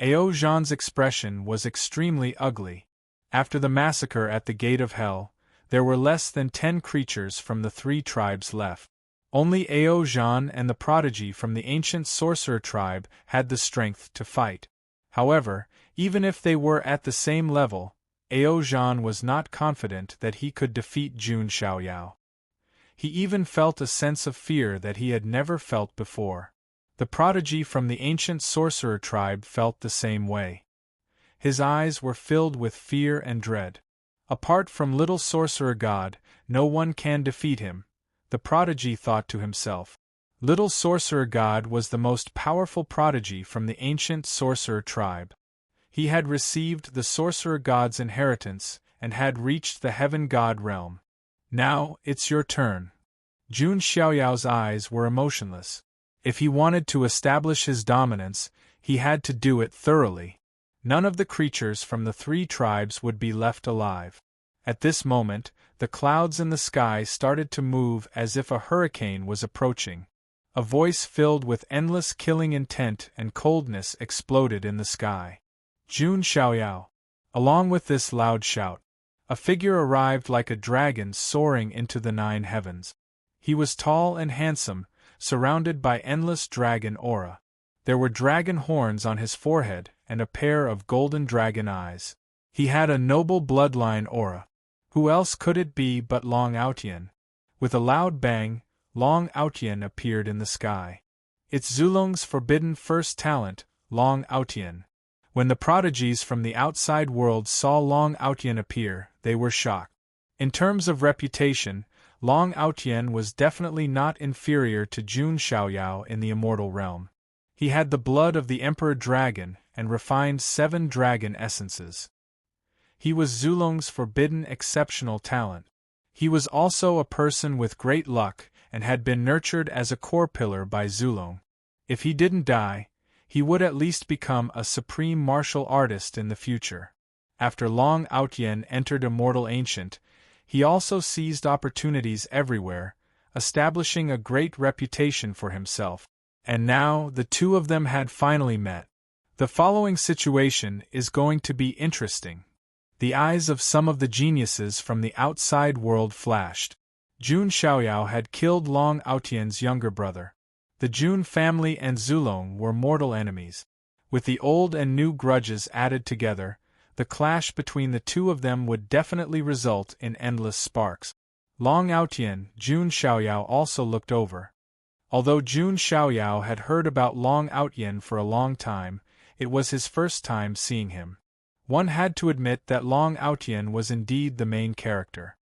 Ao Zhan's expression was extremely ugly. After the massacre at the Gate of Hell, there were less than 10 creatures from the three tribes left. Only Ao Zhan and the prodigy from the ancient sorcerer tribe had the strength to fight. However, even if they were at the same level, Ao Zhan was not confident that he could defeat Jun Xiaoyao. He even felt a sense of fear that he had never felt before. The prodigy from the ancient sorcerer tribe felt the same way. His eyes were filled with fear and dread. Apart from little sorcerer god, no one can defeat him, the prodigy thought to himself. Little sorcerer god was the most powerful prodigy from the ancient sorcerer tribe. He had received the sorcerer god's inheritance and had reached the heaven god realm. Now, it's your turn. Jun Xiaoyao's eyes were emotionless. If he wanted to establish his dominance, he had to do it thoroughly. None of the creatures from the three tribes would be left alive. At this moment, the clouds in the sky started to move as if a hurricane was approaching. A voice filled with endless killing intent and coldness exploded in the sky. Jun Xiaoyao. Along with this loud shout, a figure arrived like a dragon soaring into the 9 heavens. He was tall and handsome, surrounded by endless dragon aura. There were dragon horns on his forehead and a pair of golden dragon eyes. He had a noble bloodline aura. Who else could it be but Long Outian? With a loud bang, Long Outian appeared in the sky. It's Zulong's forbidden first talent, Long Outian. When the prodigies from the outside world saw Long Outian appear, they were shocked. In terms of reputation, Long Aotian was definitely not inferior to Jun Xiaoyao in the immortal realm. He had the blood of the Emperor Dragon and refined 7 dragon essences. He was Zulong's forbidden exceptional talent. He was also a person with great luck and had been nurtured as a core pillar by Zulong. If he didn't die, he would at least become a supreme martial artist in the future. After Long Aotian entered Immortal Ancient, he also seized opportunities everywhere, establishing a great reputation for himself. And now the two of them had finally met. The following situation is going to be interesting. The eyes of some of the geniuses from the outside world flashed. Jun Xiaoyao had killed Long Aotian's younger brother. The Jun family and Zulong were mortal enemies. With the old and new grudges added together, the clash between the two of them would definitely result in endless sparks. Long Aotian, Jun Xiaoyao also looked over. Although Jun Xiaoyao had heard about Long Aotian for a long time, it was his first time seeing him. One had to admit that Long Aotian was indeed the main character.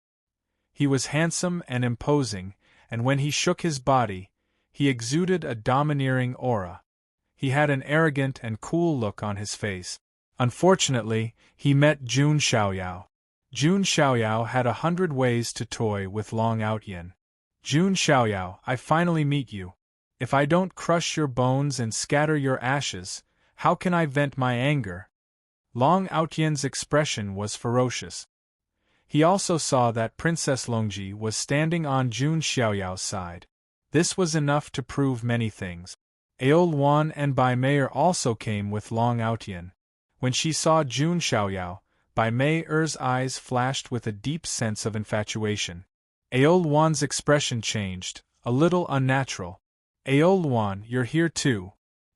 He was handsome and imposing, and when he shook his body, he exuded a domineering aura. He had an arrogant and cool look on his face. Unfortunately, he met Jun Xiaoyao. Jun Xiaoyao had 100 ways to toy with Long Aotian. Jun Xiaoyao, I finally meet you. If I don't crush your bones and scatter your ashes, how can I vent my anger? Long Aotian's expression was ferocious. He also saw that Princess Longji was standing on Jun Xiaoyao's side. This was enough to prove many things. Aol Wan and Bai Meier also came with Long Aotian. When she saw Jun Xiaoyao, Bai Meier's eyes flashed with a deep sense of infatuation. Aol Wan's expression changed, a little unnatural. Aol Wan, you're here too.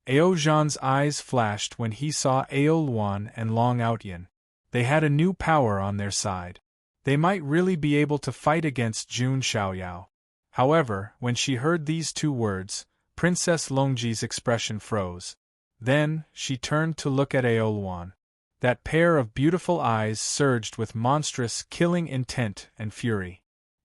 Ao Zhan's eyes flashed when he saw Aol Wan and Long Aotian. They had a new power on their side. They might really be able to fight against Jun Xiaoyao. However, when she heard these two words, Princess Longji's expression froze. Then, she turned to look at Aol Wan. That pair of beautiful eyes surged with monstrous, killing intent and fury.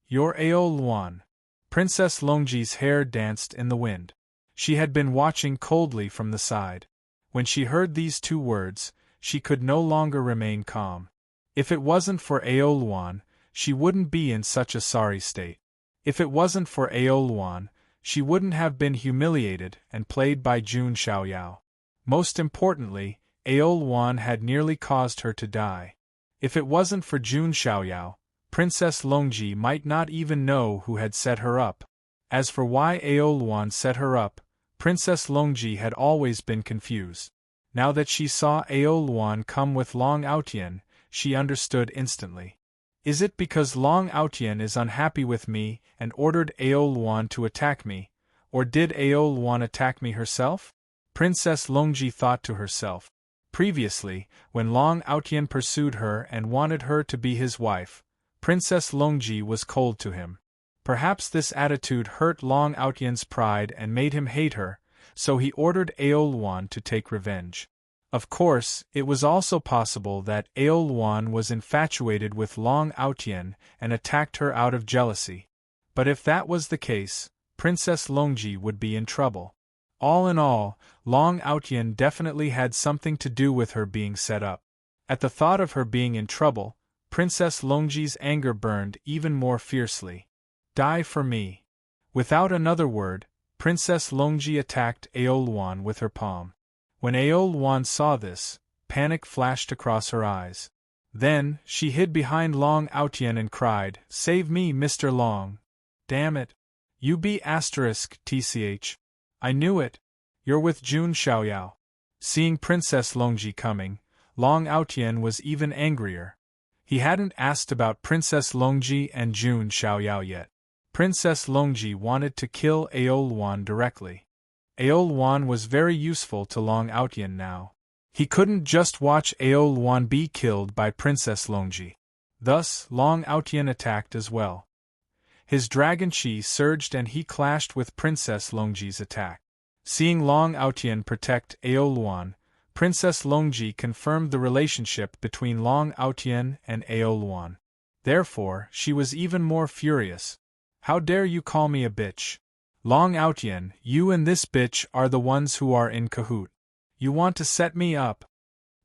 You're Aol Wan. Princess Longji's hair danced in the wind. She had been watching coldly from the side. When she heard these two words, she could no longer remain calm. If it wasn't for Aol Wan, she wouldn't be in such a sorry state. If it wasn't for Aol Wan, she wouldn't have been humiliated and played by Jun Xiaoyao. Most importantly, Aol Wan had nearly caused her to die. If it wasn't for Jun Xiaoyao, Princess Longji might not even know who had set her up. As for why Aol Wan set her up, Princess Longji had always been confused. Now that she saw Aol Wan come with Long Aotian, she understood instantly. Is it because Long Aotian is unhappy with me and ordered Aol Wan to attack me, or did Aol Wan attack me herself? Princess Longji thought to herself. Previously, when Long Aotian pursued her and wanted her to be his wife, Princess Longji was cold to him. Perhaps this attitude hurt Long Aotian's pride and made him hate her, so he ordered Aol Wan to take revenge. Of course, it was also possible that Aol Wan was infatuated with Long Aotian and attacked her out of jealousy. But if that was the case, Princess Longji would be in trouble. All in all, Long Aotian definitely had something to do with her being set up. At the thought of her being in trouble, Princess Longji's anger burned even more fiercely. Die for me. Without another word, Princess Longji attacked Aol Wan with her palm. When Aol Wan saw this, panic flashed across her eyes. Then, she hid behind Long Aotian and cried, "Save me, Mr. Long! Damn it! You be *tch. I knew it! You're with Jun Xiaoyao." Seeing Princess Longji coming, Long Aotian was even angrier. He hadn't asked about Princess Longji and Jun Xiaoyao yet. Princess Longji wanted to kill Aol Wan directly. Aol Wan was very useful to Long Aotian now. He couldn't just watch Aol Wan be killed by Princess Longji. Thus, Long Aotian attacked as well. His dragon chi surged and he clashed with Princess Longji's attack. Seeing Long Aotian protect Aol Wan, Princess Longji confirmed the relationship between Long Aotian and Aol Wan. Therefore, she was even more furious. How dare you call me a bitch? Long Outyen, you and this bitch are the ones who are in cahoot. You want to set me up?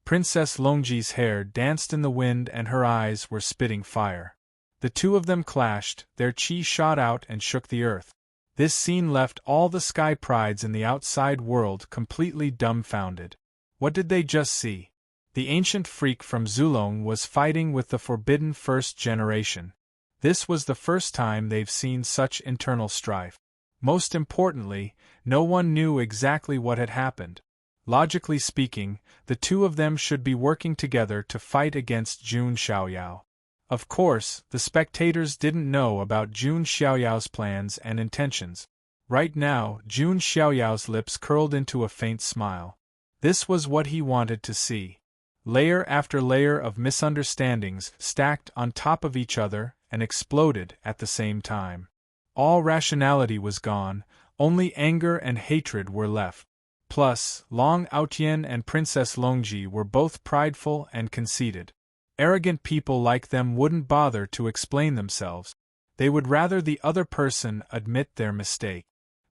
Princess Longji's hair danced in the wind and her eyes were spitting fire. The two of them clashed, their chi shot out and shook the earth. This scene left all the sky prides in the outside world completely dumbfounded. What did they just see? The ancient freak from Zulong was fighting with the forbidden first generation. This was the first time they've seen such internal strife. Most importantly, no one knew exactly what had happened. Logically speaking, the two of them should be working together to fight against Jun Xiaoyao. Of course, the spectators didn't know about Jun Xiaoyao's plans and intentions. Right now, Jun Xiaoyao's lips curled into a faint smile. This was what he wanted to see. Layer after layer of misunderstandings stacked on top of each other and exploded at the same time. All rationality was gone, only anger and hatred were left. Plus, Long Outyen and Princess Longji were both prideful and conceited. Arrogant people like them wouldn't bother to explain themselves. They would rather the other person admit their mistake.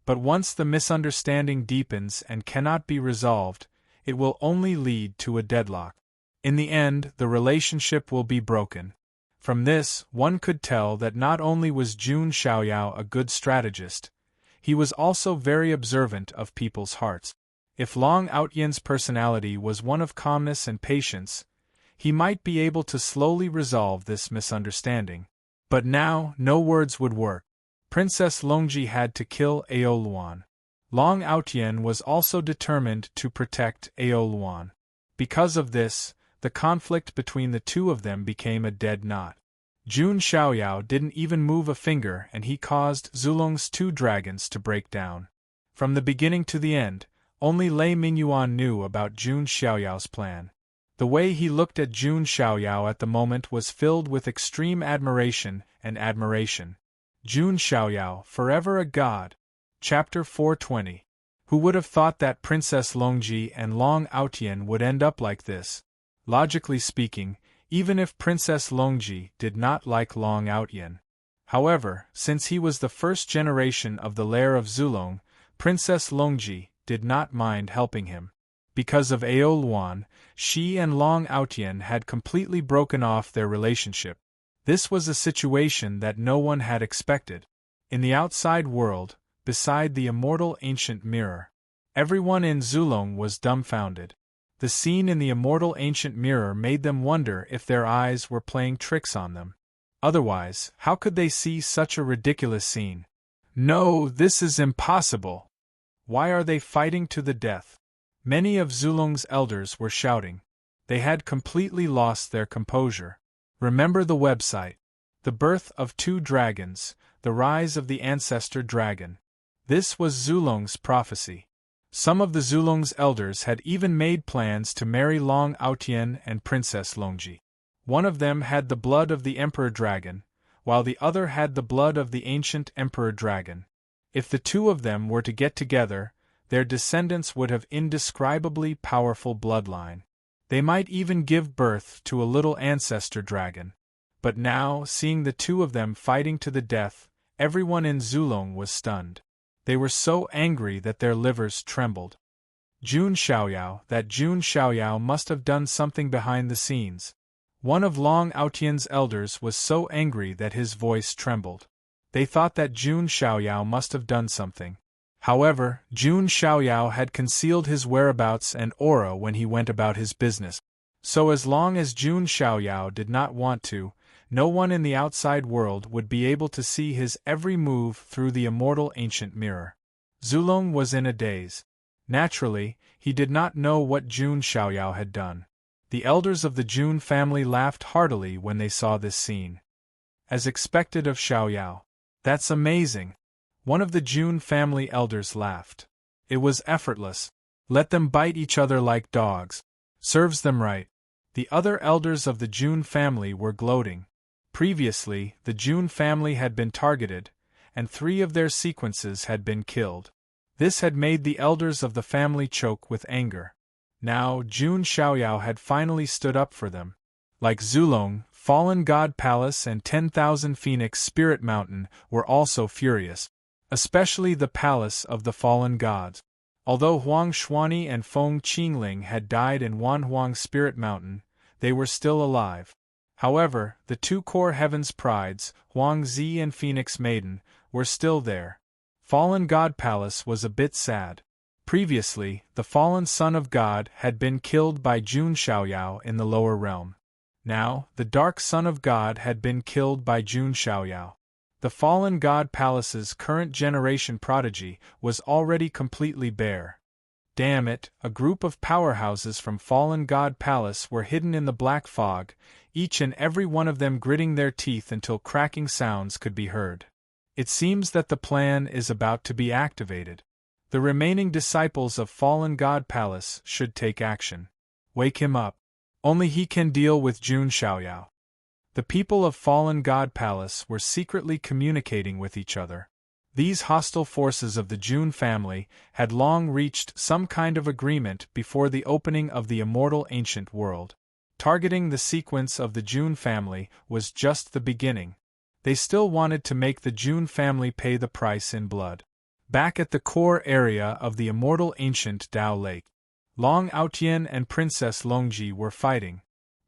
But once the misunderstanding deepens and cannot be resolved, it will only lead to a deadlock. In the end, the relationship will be broken. From this, one could tell that not only was Jun Xiaoyao a good strategist, he was also very observant of people's hearts. If Long Outyen's personality was one of calmness and patience, he might be able to slowly resolve this misunderstanding. But now, no words would work. Princess Longji had to kill Ao Luan. Long Outyen was also determined to protect Ao Luan. Because of this, the conflict between the two of them became a dead knot. Jun Xiaoyao didn't even move a finger and he caused Zulong's two dragons to break down. From the beginning to the end, only Lei Mingyuan knew about Jun Xiaoyao's plan. The way he looked at Jun Xiaoyao at the moment was filled with extreme admiration and admiration. Jun Xiaoyao, forever a god. Chapter 420. Who would have thought that Princess Longji and Long Outyen would end up like this? Logically speaking, even if Princess Longji did not like Long Outyen. However, since he was the first generation of the lair of Zulong, Princess Longji did not mind helping him. Because of Ao Luan, she and Long Outyen had completely broken off their relationship. This was a situation that no one had expected. In the outside world, beside the immortal ancient mirror, everyone in Zulong was dumbfounded. The scene in the immortal ancient mirror made them wonder if their eyes were playing tricks on them. Otherwise, how could they see such a ridiculous scene? No, this is impossible. Why are they fighting to the death? Many of Zulong's elders were shouting. They had completely lost their composure. Remember the website. The Birth of Two Dragons, The Rise of the Ancestor Dragon. This was Zulong's prophecy. Some of the Zulong's elders had even made plans to marry Long Outyen and Princess Longji. One of them had the blood of the Emperor Dragon, while the other had the blood of the ancient Emperor Dragon. If the two of them were to get together, their descendants would have indescribably powerful bloodline. They might even give birth to a little ancestor dragon. But now, seeing the two of them fighting to the death, everyone in Zulong was stunned. They were so angry that their livers trembled. Jun Xiaoyao must have done something behind the scenes. One of Long Outyen's elders was so angry that his voice trembled. They thought that Jun Xiaoyao must have done something. However, Jun Xiaoyao had concealed his whereabouts and aura when he went about his business. So as long as Jun Xiaoyao did not want to, no one in the outside world would be able to see his every move through the immortal ancient mirror. Zulong was in a daze. Naturally, he did not know what Jun Xiaoyao had done. The elders of the Jun family laughed heartily when they saw this scene. As expected of Xiaoyao. That's amazing. One of the Jun family elders laughed. It was effortless. Let them bite each other like dogs. Serves them right. The other elders of the Jun family were gloating. Previously, the Jun family had been targeted, and 3 of their sequences had been killed. This had made the elders of the family choke with anger. Now, Jun Xiaoyao had finally stood up for them. Like Zulong, Fallen God Palace and 10,000 Phoenix Spirit Mountain were also furious. Especially the Palace of the Fallen Gods. Although Huang Xuanyi and Feng Qingling had died in Wanhuang Spirit Mountain, they were still alive. However, the two core heavens prides, Huang Zi and Phoenix Maiden, were still there. Fallen God Palace was a bit sad. Previously, the fallen Son of God had been killed by Jun Xiaoyao in the lower realm. Now, the Dark Son of God had been killed by Jun Xiaoyao. The Fallen God Palace's current generation prodigy was already completely bare. Damn it, a group of powerhouses from Fallen God Palace were hidden in the black fog, each and every one of them gritting their teeth until cracking sounds could be heard. It seems that the plan is about to be activated. The remaining disciples of Fallen God Palace should take action. Wake him up. Only he can deal with Jun Xiaoyao. The people of Fallen God Palace were secretly communicating with each other. These hostile forces of the Jun family had long reached some kind of agreement before the opening of the immortal ancient world. Targeting the sequence of the Jun family was just the beginning. They still wanted to make the Jun family pay the price in blood. Back at the core area of the immortal ancient Dao Lake, Long Aotian and Princess Longji were fighting.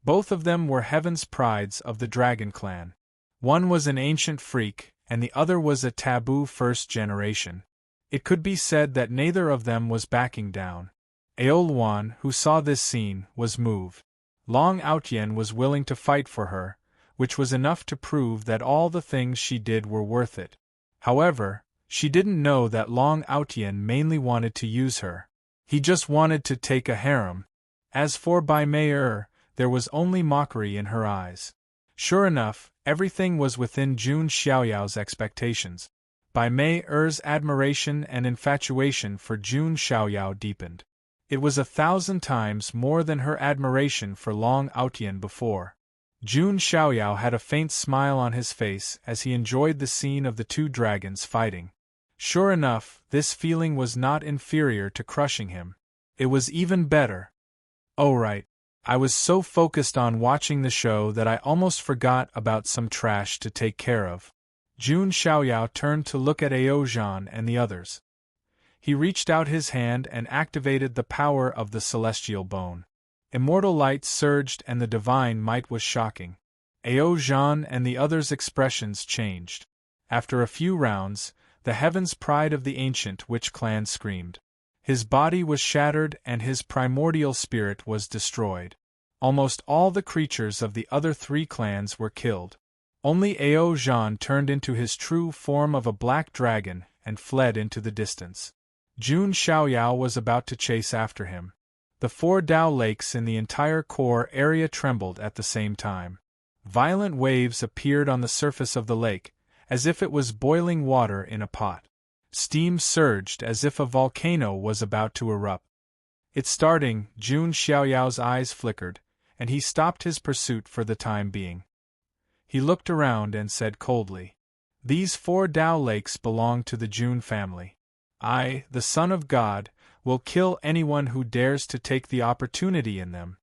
Both of them were heaven's prides of the Dragon Clan. One was an ancient freak, and the other was a taboo first generation. It could be said that neither of them was backing down. Aoluan, who saw this scene, was moved. Long Aotian was willing to fight for her, which was enough to prove that all the things she did were worth it. However, she didn't know that Long Aotian mainly wanted to use her. He just wanted to take a harem. As for Bai Mei, there was only mockery in her eyes. Sure enough, everything was within Jun Xiaoyao's expectations. Bai Mei's admiration and infatuation for Jun Xiaoyao deepened. It was 1,000 times more than her admiration for Long Aotian before. Jun Xiaoyao had a faint smile on his face as he enjoyed the scene of the two dragons fighting. Sure enough, this feeling was not inferior to crushing him. It was even better. Oh right. I was so focused on watching the show that I almost forgot about some trash to take care of. Jun Xiaoyao turned to look at Aozhan and the others. He reached out his hand and activated the power of the celestial bone. Immortal light surged and the divine might was shocking. Aozhan and the others' expressions changed. After a few rounds, the heaven's pride of the ancient witch clan screamed. His body was shattered and his primordial spirit was destroyed. Almost all the creatures of the other three clans were killed. Only Aozhan turned into his true form of a black dragon and fled into the distance. Jun Xiaoyao was about to chase after him. The 4 Dao lakes in the entire core area trembled at the same time. Violent waves appeared on the surface of the lake, as if it was boiling water in a pot. Steam surged as if a volcano was about to erupt. It's starting, Jun Xiaoyao's eyes flickered, and he stopped his pursuit for the time being. He looked around and said coldly, "These 4 Dao lakes belong to the Jun family. I, the Son of God, will kill anyone who dares to take the opportunity in them."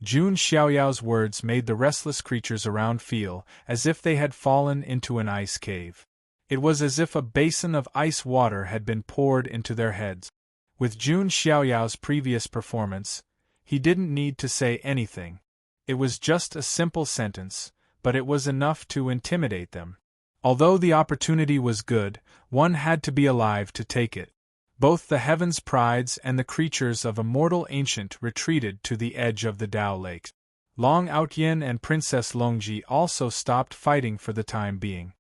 Jun Xiaoyao's words made the restless creatures around feel as if they had fallen into an ice cave. It was as if a basin of ice water had been poured into their heads. With Jun Xiaoyao's previous performance, he didn't need to say anything. It was just a simple sentence, but it was enough to intimidate them. Although the opportunity was good, one had to be alive to take it. Both the heaven's prides and the creatures of immortal ancient retreated to the edge of the Dao Lake. Long Aotian and Princess Longji also stopped fighting for the time being.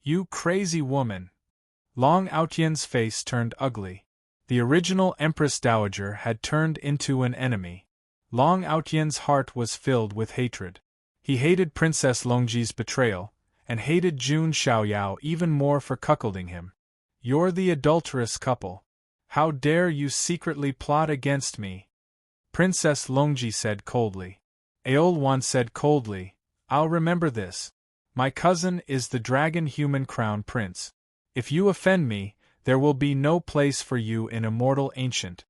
"You crazy woman!" Long Aotian's face turned ugly. The original Empress Dowager had turned into an enemy. Long Aotian's heart was filled with hatred. He hated Princess Longji's betrayal, and hated Jun Xiaoyao even more for cuckolding him. "You're the adulterous couple. How dare you secretly plot against me?" Princess Longji said coldly. Aoluan said coldly, "I'll remember this. My cousin is the Dragon Human Crown Prince. If you offend me, there will be no place for you in Immortal Ancient."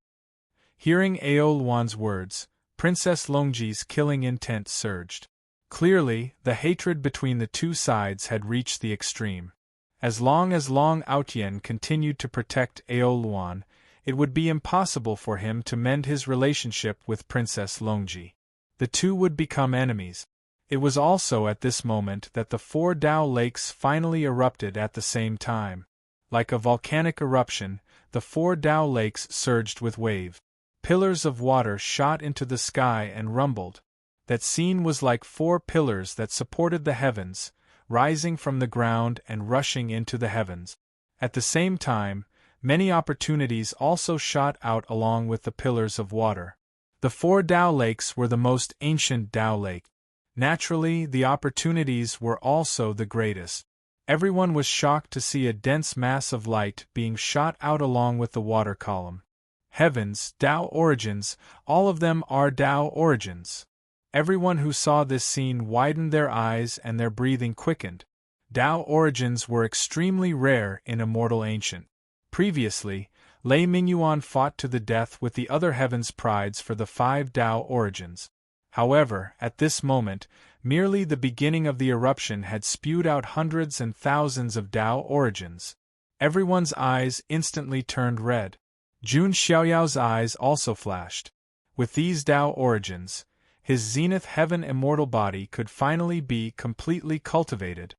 Hearing Aoluan's words, Princess Longji's killing intent surged. Clearly, the hatred between the two sides had reached the extreme. As long as Long Outyen continued to protect Aoluan, it would be impossible for him to mend his relationship with Princess Longji. The two would become enemies. It was also at this moment that the 4 Dao lakes finally erupted at the same time. Like a volcanic eruption, the 4 Dao lakes surged with wave. Pillars of water shot into the sky and rumbled. That scene was like 4 pillars that supported the heavens, rising from the ground and rushing into the heavens. At the same time, many opportunities also shot out along with the pillars of water. The 4 Dao lakes were the most ancient Dao lake. Naturally, the opportunities were also the greatest. Everyone was shocked to see a dense mass of light being shot out along with the water column. Heavens, Dao origins, all of them are Dao origins. Everyone who saw this scene widened their eyes and their breathing quickened. Dao origins were extremely rare in Immortal Ancient. Previously, Lei Mingyuan fought to the death with the other Heaven's Prides for the 5 Dao origins. However, at this moment, merely the beginning of the eruption had spewed out hundreds and thousands of Dao origins. Everyone's eyes instantly turned red. Jun Xiaoyao's eyes also flashed. With these Dao origins, his Zenith Heaven immortal body could finally be completely cultivated.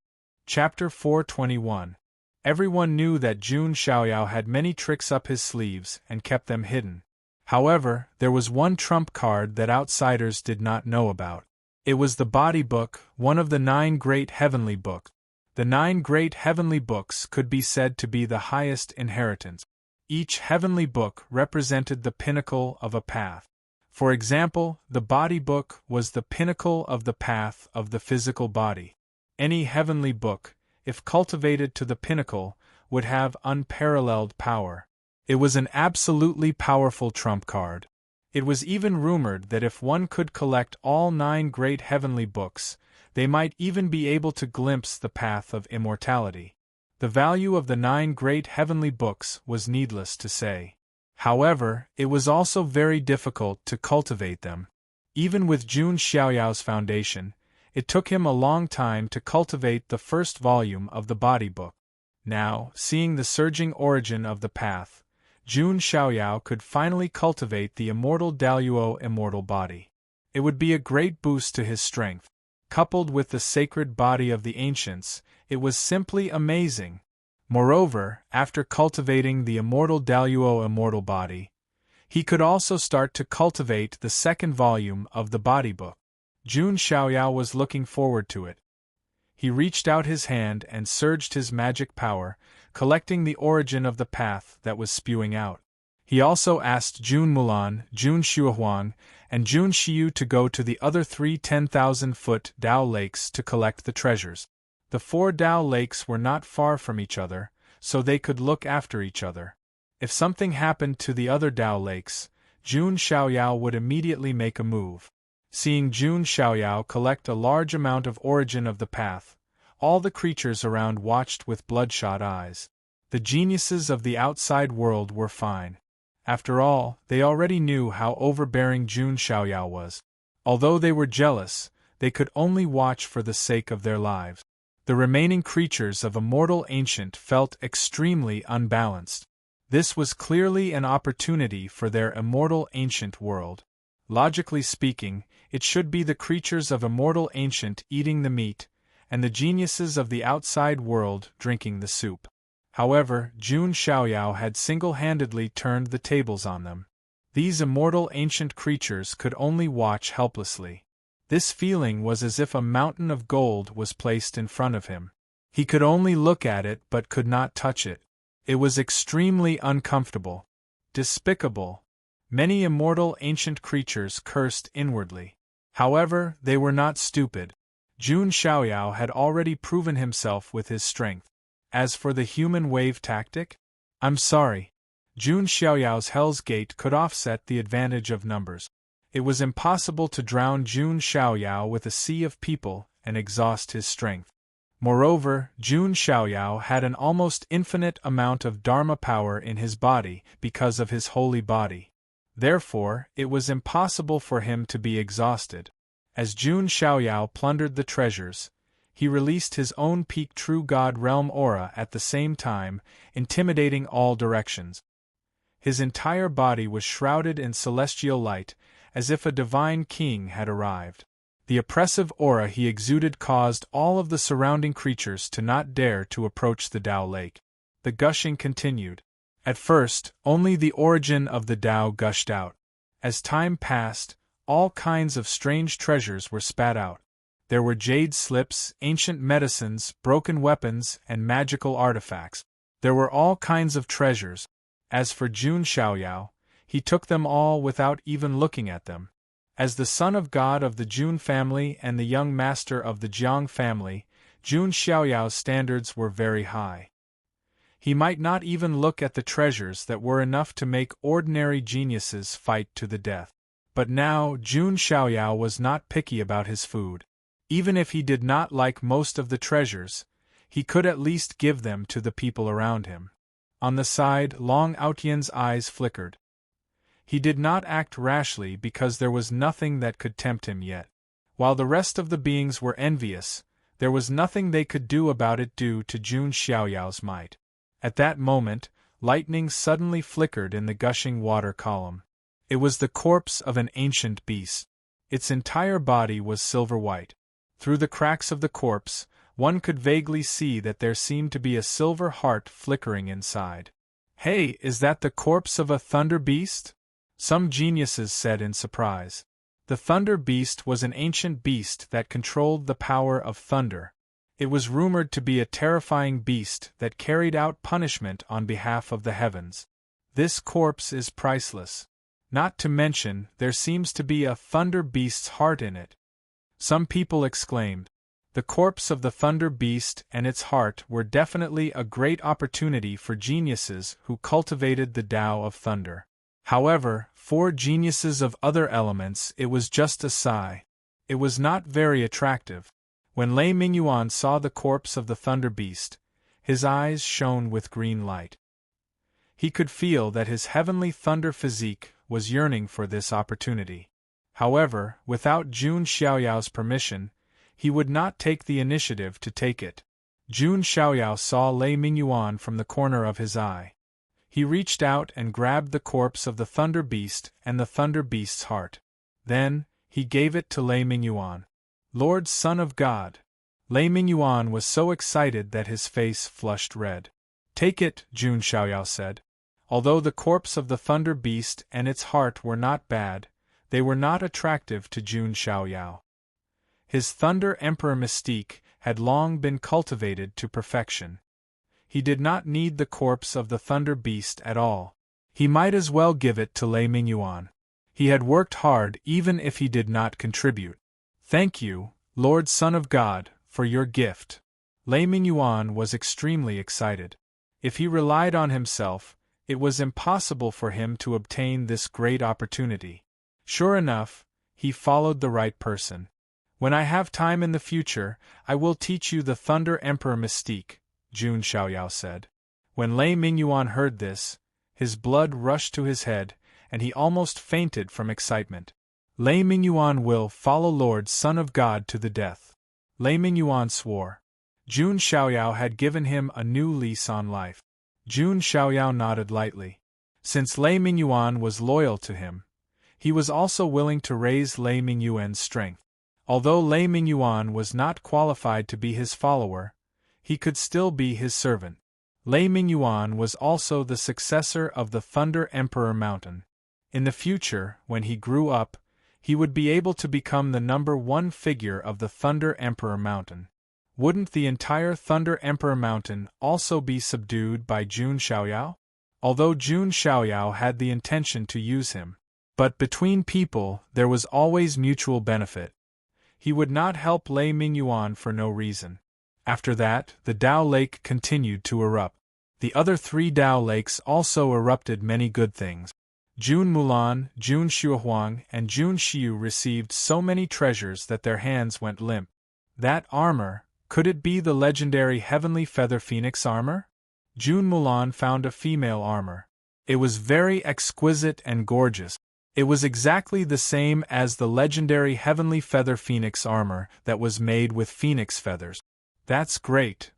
Chapter 421. Everyone knew that Jun Xiaoyao had many tricks up his sleeves and kept them hidden. However, there was one trump card that outsiders did not know about. It was the Body Book, one of the 9 great heavenly books. The 9 great heavenly books could be said to be the highest inheritance. Each heavenly book represented the pinnacle of a path. For example, the Body Book was the pinnacle of the path of the physical body. Any heavenly book, if cultivated to the pinnacle, would have unparalleled power. It was an absolutely powerful trump card. It was even rumored that if one could collect all 9 great heavenly books, they might even be able to glimpse the path of immortality. The value of the 9 great heavenly books was needless to say. However, it was also very difficult to cultivate them. Even with Jun Xiaoyao's foundation, it took him a long time to cultivate the first volume of the Body Book. Now, seeing the surging origin of the path, Jun Xiaoyao could finally cultivate the immortal Daluo immortal body. It would be a great boost to his strength. Coupled with the sacred body of the ancients, it was simply amazing. Moreover, after cultivating the immortal Daluo immortal body, he could also start to cultivate the second volume of the Body Book. Jun Xiaoyao was looking forward to it. He reached out his hand and surged his magic power, collecting the origin of the path that was spewing out. He also asked Jun Mulan, Jun Shuohuang, and Jun Xiu to go to the other 3 10,000-foot Dao lakes to collect the treasures. The 4 Dao lakes were not far from each other, so they could look after each other. If something happened to the other Dao lakes, Jun Xiaoyao would immediately make a move. Seeing Jun Xiaoyao collect a large amount of origin of the path, all the creatures around watched with bloodshot eyes. The geniuses of the outside world were fine. After all, they already knew how overbearing Jun Xiaoyao was. Although they were jealous, they could only watch for the sake of their lives. The remaining creatures of Immortal Ancient felt extremely unbalanced. This was clearly an opportunity for their Immortal Ancient world. Logically speaking, it should be the creatures of Immortal Ancient eating the meat, and the geniuses of the outside world drinking the soup. However, Jun Xiaoyao had single-handedly turned the tables on them. These Immortal Ancient creatures could only watch helplessly. This feeling was as if a mountain of gold was placed in front of him. He could only look at it but could not touch it. It was extremely uncomfortable. Despicable. Many Immortal Ancient creatures cursed inwardly. However, they were not stupid. Jun Xiaoyao had already proven himself with his strength. As for the human wave tactic? I'm sorry. Jun Xiaoyao's Hell's Gate could offset the advantage of numbers. It was impossible to drown Jun Xiaoyao with a sea of people and exhaust his strength. Moreover, Jun Xiaoyao had an almost infinite amount of Dharma power in his body because of his holy body. Therefore, it was impossible for him to be exhausted. As Jun Xiaoyao plundered the treasures, he released his own peak True God Realm aura at the same time, intimidating all directions. His entire body was shrouded in celestial light, as if a divine king had arrived. The oppressive aura he exuded caused all of the surrounding creatures to not dare to approach the Dao Lake. The gushing continued. At first, only the origin of the Dao gushed out. As time passed, all kinds of strange treasures were spat out. There were jade slips, ancient medicines, broken weapons, and magical artifacts. There were all kinds of treasures. As for Jun Xiaoyao, he took them all without even looking at them. As the son of God of the Jun family and the young master of the Jiang family, Jun Xiaoyao's standards were very high. He might not even look at the treasures that were enough to make ordinary geniuses fight to the death. But now Jun Xiaoyao was not picky about his food. Even if he did not like most of the treasures, he could at least give them to the people around him. On the side, Long Aotian's eyes flickered. He did not act rashly because there was nothing that could tempt him yet. While the rest of the beings were envious, there was nothing they could do about it due to Jun Xiaoyao's might. At that moment, lightning suddenly flickered in the gushing water column. It was the corpse of an ancient beast. Its entire body was silver-white. Through the cracks of the corpse, one could vaguely see that there seemed to be a silver heart flickering inside. "Hey, is that the corpse of a thunder beast?" some geniuses said in surprise. The thunder beast was an ancient beast that controlled the power of thunder. It was rumored to be a terrifying beast that carried out punishment on behalf of the heavens. This corpse is priceless. Not to mention, there seems to be a thunder beast's heart in it. Some people exclaimed. The corpse of the thunder beast and its heart were definitely a great opportunity for geniuses who cultivated the Tao of thunder. However, for geniuses of other elements it was just a sigh. It was not very attractive. When Lei Mingyuan saw the corpse of the thunder beast, his eyes shone with green light. He could feel that his heavenly thunder physique was yearning for this opportunity. However, without Jun Xiaoyao's permission, he would not take the initiative to take it. Jun Xiaoyao saw Lei Mingyuan from the corner of his eye. He reached out and grabbed the corpse of the thunder beast and the thunder beast's heart. Then, he gave it to Lei Mingyuan. Lord Son of God! Lei Mingyuan was so excited that his face flushed red. Take it, Jun Xiaoyao said. Although the corpse of the thunder beast and its heart were not bad, they were not attractive to Jun Xiaoyao. His Thunder Emperor mystique had long been cultivated to perfection. He did not need the corpse of the thunder beast at all. He might as well give it to Lei Mingyuan. He had worked hard even if he did not contribute. Thank you, Lord Son of God, for your gift. Lei Mingyuan was extremely excited. If he relied on himself, it was impossible for him to obtain this great opportunity. Sure enough, he followed the right person. When I have time in the future, I will teach you the Thunder Emperor mystique, Jun Xiaoyao said. When Lei Mingyuan heard this, his blood rushed to his head, and he almost fainted from excitement. Lei Mingyuan will follow Lord Son of God to the death. Lei Mingyuan swore. Jun Xiaoyao had given him a new lease on life. Jun Xiaoyao nodded lightly. Since Lei Mingyuan was loyal to him, he was also willing to raise Lei Mingyuan's strength. Although Lei Mingyuan was not qualified to be his follower, he could still be his servant. Lei Mingyuan was also the successor of the Thunder Emperor Mountain. In the future, when he grew up, he would be able to become the #1 figure of the Thunder Emperor Mountain. Wouldn't the entire Thunder Emperor Mountain also be subdued by Jun Xiaoyao? Although Jun Xiaoyao had the intention to use him. But between people, there was always mutual benefit. He would not help Lei Mingyuan for no reason. After that, the Dao Lake continued to erupt. The other 3 Dao Lakes also erupted many good things. Jun Mulan, Jun Shuohuang, and Jun Xiu received so many treasures that their hands went limp. That armor, could it be the legendary Heavenly Feather Phoenix armor? Jun Mulan found a female armor. It was very exquisite and gorgeous. It was exactly the same as the legendary heavenly feather phoenix armor that was made with phoenix feathers. That's great!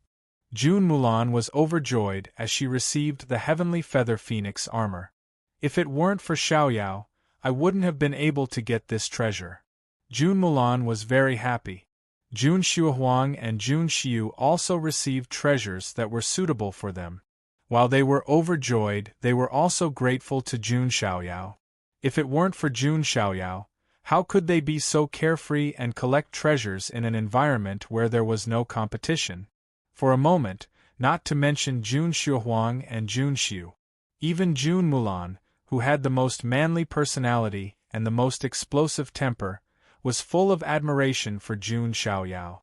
June Mulan was overjoyed as she received the heavenly feather phoenix armor. If it weren't for Xiaoyao, I wouldn't have been able to get this treasure. June Mulan was very happy. Jun Xiuhuang and Jun Xiu also received treasures that were suitable for them. While they were overjoyed, they were also grateful to Jun Xiaoyao. If it weren't for Jun Xiaoyao, how could they be so carefree and collect treasures in an environment where there was no competition? For a moment, not to mention Jun Xiuhuang and Jun Xiu. Even June Mulan, who had the most manly personality and the most explosive temper, was full of admiration for Jun Xiaoyao.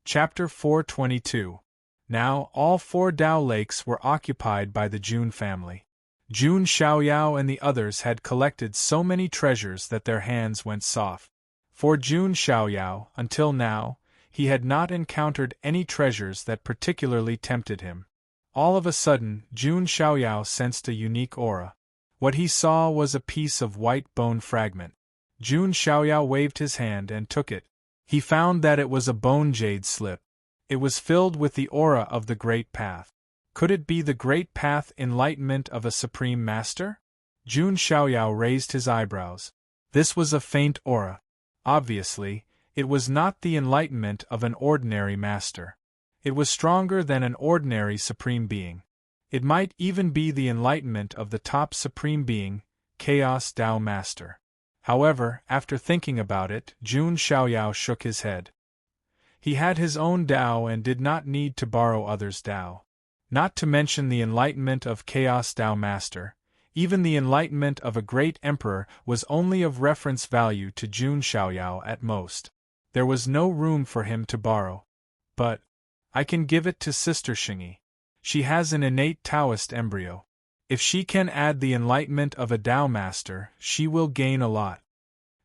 Chapter 422. Now all 4 Dao lakes were occupied by the Jun family. Jun Xiaoyao and the others had collected so many treasures that their hands went soft. For Jun Xiaoyao, until now, he had not encountered any treasures that particularly tempted him. All of a sudden, Jun Xiaoyao sensed a unique aura. What he saw was a piece of white bone fragment. Jun Xiaoyao waved his hand and took it. He found that it was a bone jade slip. It was filled with the aura of the Great Path. Could it be the Great Path enlightenment of a Supreme Master? Jun Xiaoyao raised his eyebrows. This was a faint aura. Obviously, it was not the enlightenment of an ordinary master. It was stronger than an ordinary Supreme Being. It might even be the enlightenment of the top Supreme Being, Chaos Dao Master. However, after thinking about it, Jun Xiaoyao shook his head. He had his own Dao and did not need to borrow others' Dao. Not to mention the enlightenment of Chaos Dao Master, even the enlightenment of a great emperor was only of reference value to Jun Xiaoyao at most. There was no room for him to borrow. But I can give it to Sister Xingyi. She has an innate Taoist embryo. If she can add the enlightenment of a Dao Master, she will gain a lot.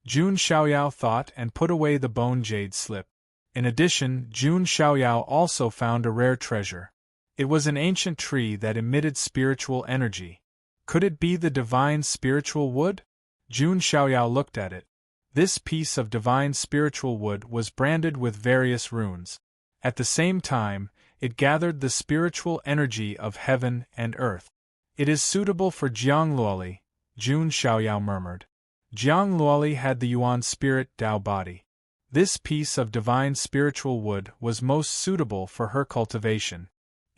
Jun Xiaoyao thought and put away the bone jade slip. In addition, Jun Xiaoyao also found a rare treasure. It was an ancient tree that emitted spiritual energy. Could it be the divine spiritual wood? Jun Xiaoyao looked at it. This piece of divine spiritual wood was branded with various runes. At the same time, it gathered the spiritual energy of heaven and earth. It is suitable for Jiangluoli, Jun Xiaoyao murmured. Jiangluoli had the Yuan spirit Dao body. This piece of divine spiritual wood was most suitable for her cultivation.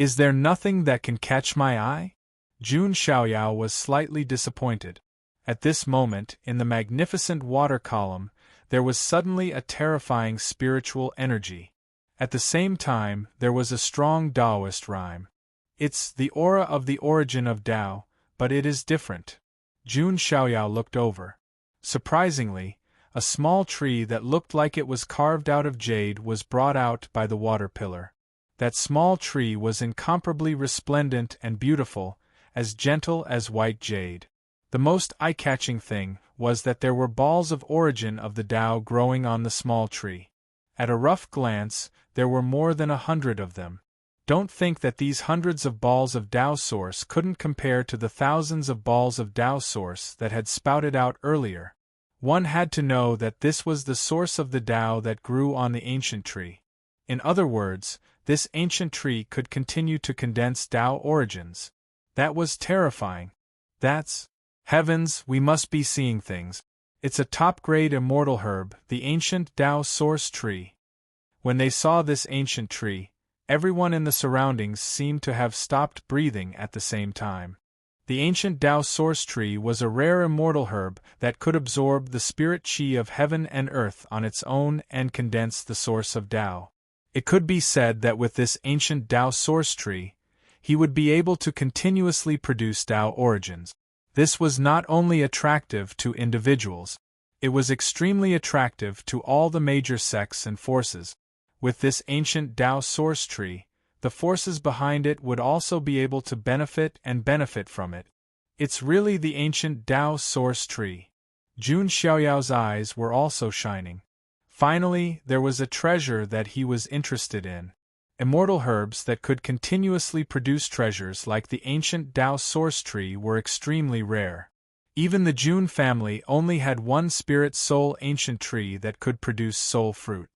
Is there nothing that can catch my eye? Jun Xiaoyao was slightly disappointed. At this moment, in the magnificent water column, there was suddenly a terrifying spiritual energy. At the same time, there was a strong Taoist rhyme. It's the aura of the origin of Tao, but it is different. Jun Xiaoyao looked over. Surprisingly, a small tree that looked like it was carved out of jade was brought out by the water pillar. That small tree was incomparably resplendent and beautiful, as gentle as white jade. The most eye-catching thing was that there were balls of origin of the Tao growing on the small tree. At a rough glance, there were more than 100 of them. Don't think that these hundreds of balls of Tao source couldn't compare to the thousands of balls of Tao source that had spouted out earlier. One had to know that this was the source of the Tao that grew on the ancient tree. In other words, this ancient tree could continue to condense Tao origins. That was terrifying. That's... Heavens, we must be seeing things. It's a top-grade immortal herb, the ancient Tao source tree. When they saw this ancient tree, everyone in the surroundings seemed to have stopped breathing at the same time. The ancient Tao source tree was a rare immortal herb that could absorb the spirit chi of heaven and earth on its own and condense the source of Tao. It could be said that with this ancient Tao source tree, he would be able to continuously produce Tao origins. This was not only attractive to individuals, it was extremely attractive to all the major sects and forces. With this ancient Tao source tree, the forces behind it would also be able to benefit from it. It's really the ancient Tao source tree. Jun Xiaoyao's eyes were also shining. Finally, there was a treasure that he was interested in. Immortal herbs that could continuously produce treasures like the ancient Tao source tree were extremely rare. Even the Jun family only had one spirit soul ancient tree that could produce soul fruit.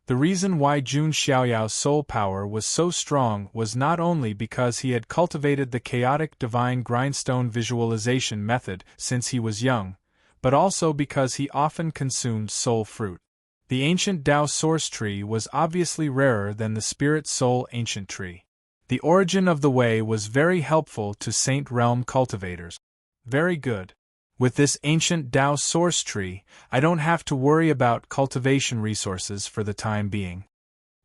The reason why Jun Xiaoyao's soul power was so strong was not only because he had cultivated the chaotic divine grindstone visualization method since he was young, but also because he often consumed soul fruit. The ancient Dao source tree was obviously rarer than the spirit soul ancient tree. The origin of the way was very helpful to Saint Realm cultivators. Very good. With this ancient Dao source tree, I don't have to worry about cultivation resources for the time being.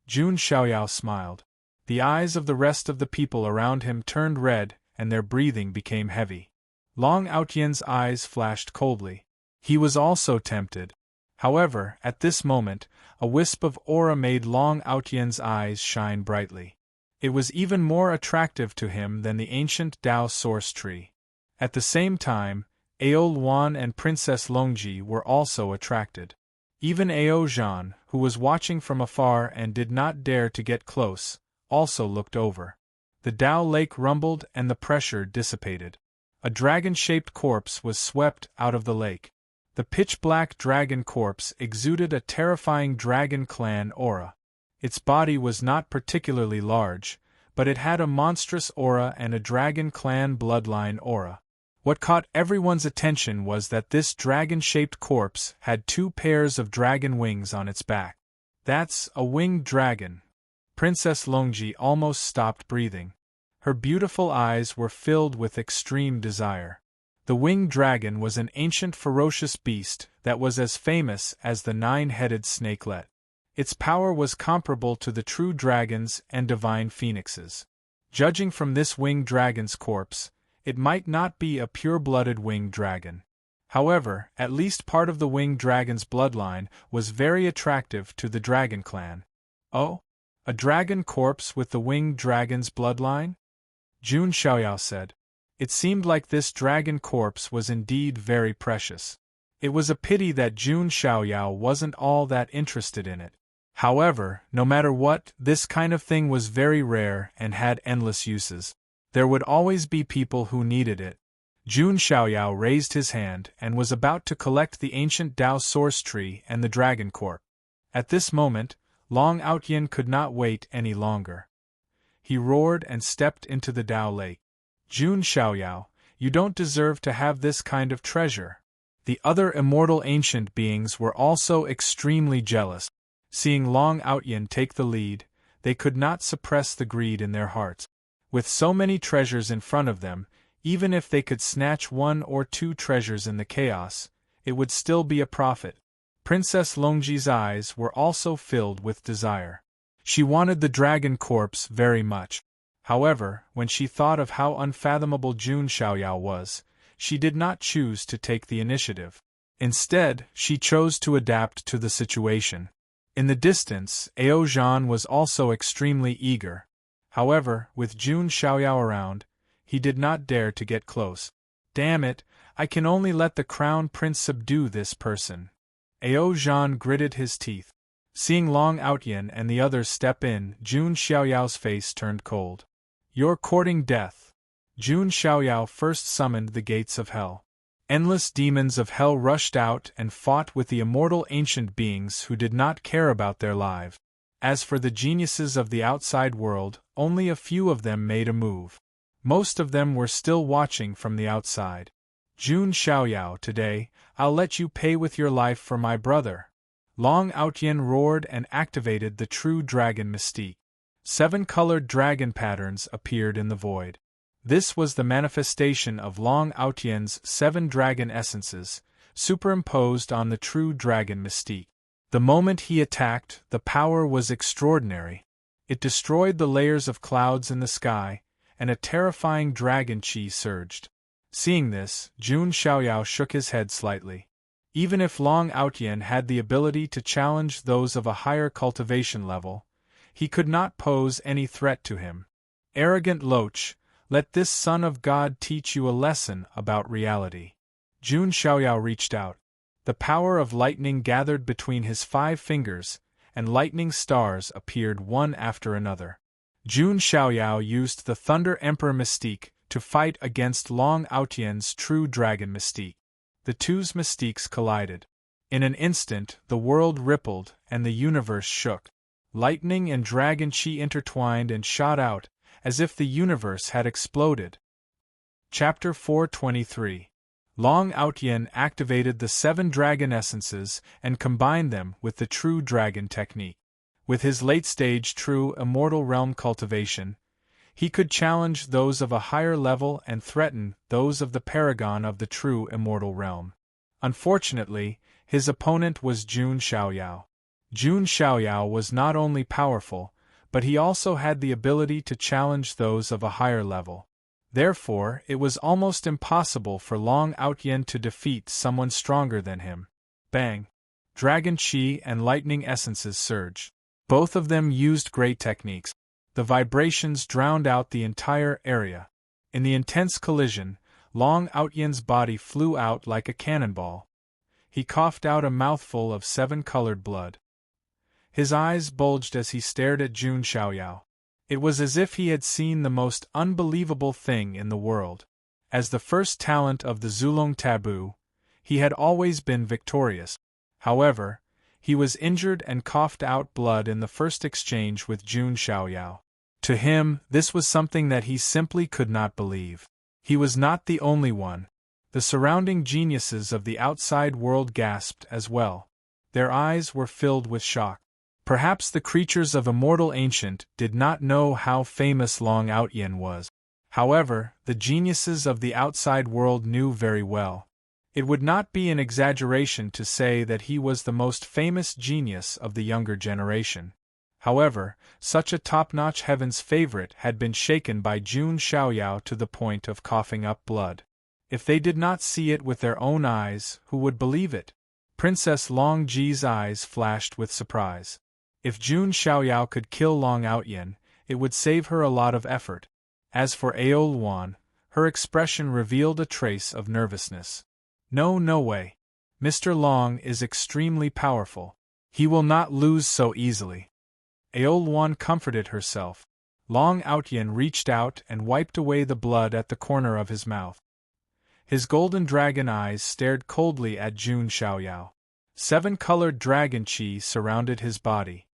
Jun Xiaoyao smiled. The eyes of the rest of the people around him turned red, and their breathing became heavy. Long Aotian's eyes flashed coldly. He was also tempted. However, at this moment, a wisp of aura made Long Aotian's eyes shine brightly. It was even more attractive to him than the ancient Dao source tree. At the same time, Ao Luan and Princess Longji were also attracted. Even Ao Zhan, who was watching from afar and did not dare to get close, also looked over. The Dao lake rumbled and the pressure dissipated. A dragon-shaped corpse was swept out of the lake. The pitch-black dragon corpse exuded a terrifying dragon clan aura. Its body was not particularly large, but it had a monstrous aura and a dragon clan bloodline aura. What caught everyone's attention was that this dragon-shaped corpse had 2 pairs of dragon wings on its back. That's a winged dragon. Princess Longji almost stopped breathing. Her beautiful eyes were filled with extreme desire. The winged dragon was an ancient ferocious beast that was as famous as the 9-headed snakelet. Its power was comparable to the true dragons and divine phoenixes. Judging from this winged dragon's corpse, it might not be a pure-blooded winged dragon. However, at least part of the winged dragon's bloodline was very attractive to the dragon clan. Oh? A dragon corpse with the winged dragon's bloodline? Jun Xiaoyao said. It seemed like this dragon corpse was indeed very precious. It was a pity that Jun Xiaoyao wasn't all that interested in it. However, no matter what, this kind of thing was very rare and had endless uses. There would always be people who needed it. Jun Xiaoyao raised his hand and was about to collect the ancient Dao source tree and the dragon corpse. At this moment, Long Aotian could not wait any longer. He roared and stepped into the Dao lake. Jun Xiaoyao, you don't deserve to have this kind of treasure. The other immortal ancient beings were also extremely jealous. Seeing Long Aotian take the lead, they could not suppress the greed in their hearts. With so many treasures in front of them, even if they could snatch 1 or 2 treasures in the chaos, it would still be a profit. Princess Longji's eyes were also filled with desire. She wanted the dragon corpse very much. However, when she thought of how unfathomable Jun Xiaoyao was, she did not choose to take the initiative. Instead, she chose to adapt to the situation. In the distance, Ao Zhan was also extremely eager. However, with Jun Xiaoyao around, he did not dare to get close. Damn it, I can only let the crown prince subdue this person. Ao Zhan gritted his teeth. Seeing Long Aotian and the others step in, Jun Xiaoyao's face turned cold. You're courting death. Jun Xiaoyao first summoned the gates of hell. Endless demons of hell rushed out and fought with the immortal ancient beings who did not care about their lives. As for the geniuses of the outside world, only a few of them made a move. Most of them were still watching from the outside. Jun Xiaoyao, today, I'll let you pay with your life for my brother. Long Aotian roared and activated the true dragon mystique. 7 colored dragon patterns appeared in the void. This was the manifestation of Long Aotian's 7 dragon essences, superimposed on the true dragon mystique. The moment he attacked, the power was extraordinary. It destroyed the layers of clouds in the sky, and a terrifying dragon chi surged. Seeing this, Jun Xiaoyao shook his head slightly. Even if Long Aotian had the ability to challenge those of a higher cultivation level, he could not pose any threat to him. Arrogant loach, let this son of God teach you a lesson about reality. Jun Xiaoyao reached out. The power of lightning gathered between his 5 fingers, and lightning stars appeared one after another. Jun Xiaoyao used the Thunder Emperor mystique to fight against Long Aotian's true dragon mystique. the two's mystiques collided. In an instant, the world rippled and the universe shook. Lightning and dragon chi intertwined and shot out, as if the universe had exploded. Chapter 423. Long Outyen activated the 7 dragon essences and combined them with the true dragon technique. With his late-stage true immortal realm cultivation, he could challenge those of a higher level and threaten those of the paragon of the true immortal realm. Unfortunately, his opponent was Jun Xiaoyao. Jun Xiaoyao was not only powerful, but he also had the ability to challenge those of a higher level. Therefore, it was almost impossible for Long Outyen to defeat someone stronger than him. Bang! Dragon Chi and lightning essences surged. Both of them used great techniques. The vibrations drowned out the entire area. In the intense collision, Long Outyen's body flew out like a cannonball. He coughed out a mouthful of 7-colored blood. His eyes bulged as he stared at Jun Xiaoyao. It was as if he had seen the most unbelievable thing in the world. As the first talent of the Zulong taboo, he had always been victorious. However, he was injured and coughed out blood in the first exchange with Jun Xiaoyao. To him, this was something that he simply could not believe. He was not the only one. The surrounding geniuses of the outside world gasped as well. Their eyes were filled with shock. Perhaps the creatures of Immortal Ancient did not know how famous Long Outyen was. However, the geniuses of the outside world knew very well. It would not be an exaggeration to say that he was the most famous genius of the younger generation. However, such a top-notch heaven's favorite had been shaken by Jun Xiaoyao to the point of coughing up blood. If they did not see it with their own eyes, who would believe it? Princess Long Ji's eyes flashed with surprise. If Jun Xiaoyao could kill Long Outyen, it would save her a lot of effort. As for Aol Wan, her expression revealed a trace of nervousness. No way. Mr. Long is extremely powerful. He will not lose so easily. Aol Wan comforted herself. Long Outyen reached out and wiped away the blood at the corner of his mouth. His golden dragon eyes stared coldly at Jun Xiaoyao. 7-colored dragon chi surrounded his body.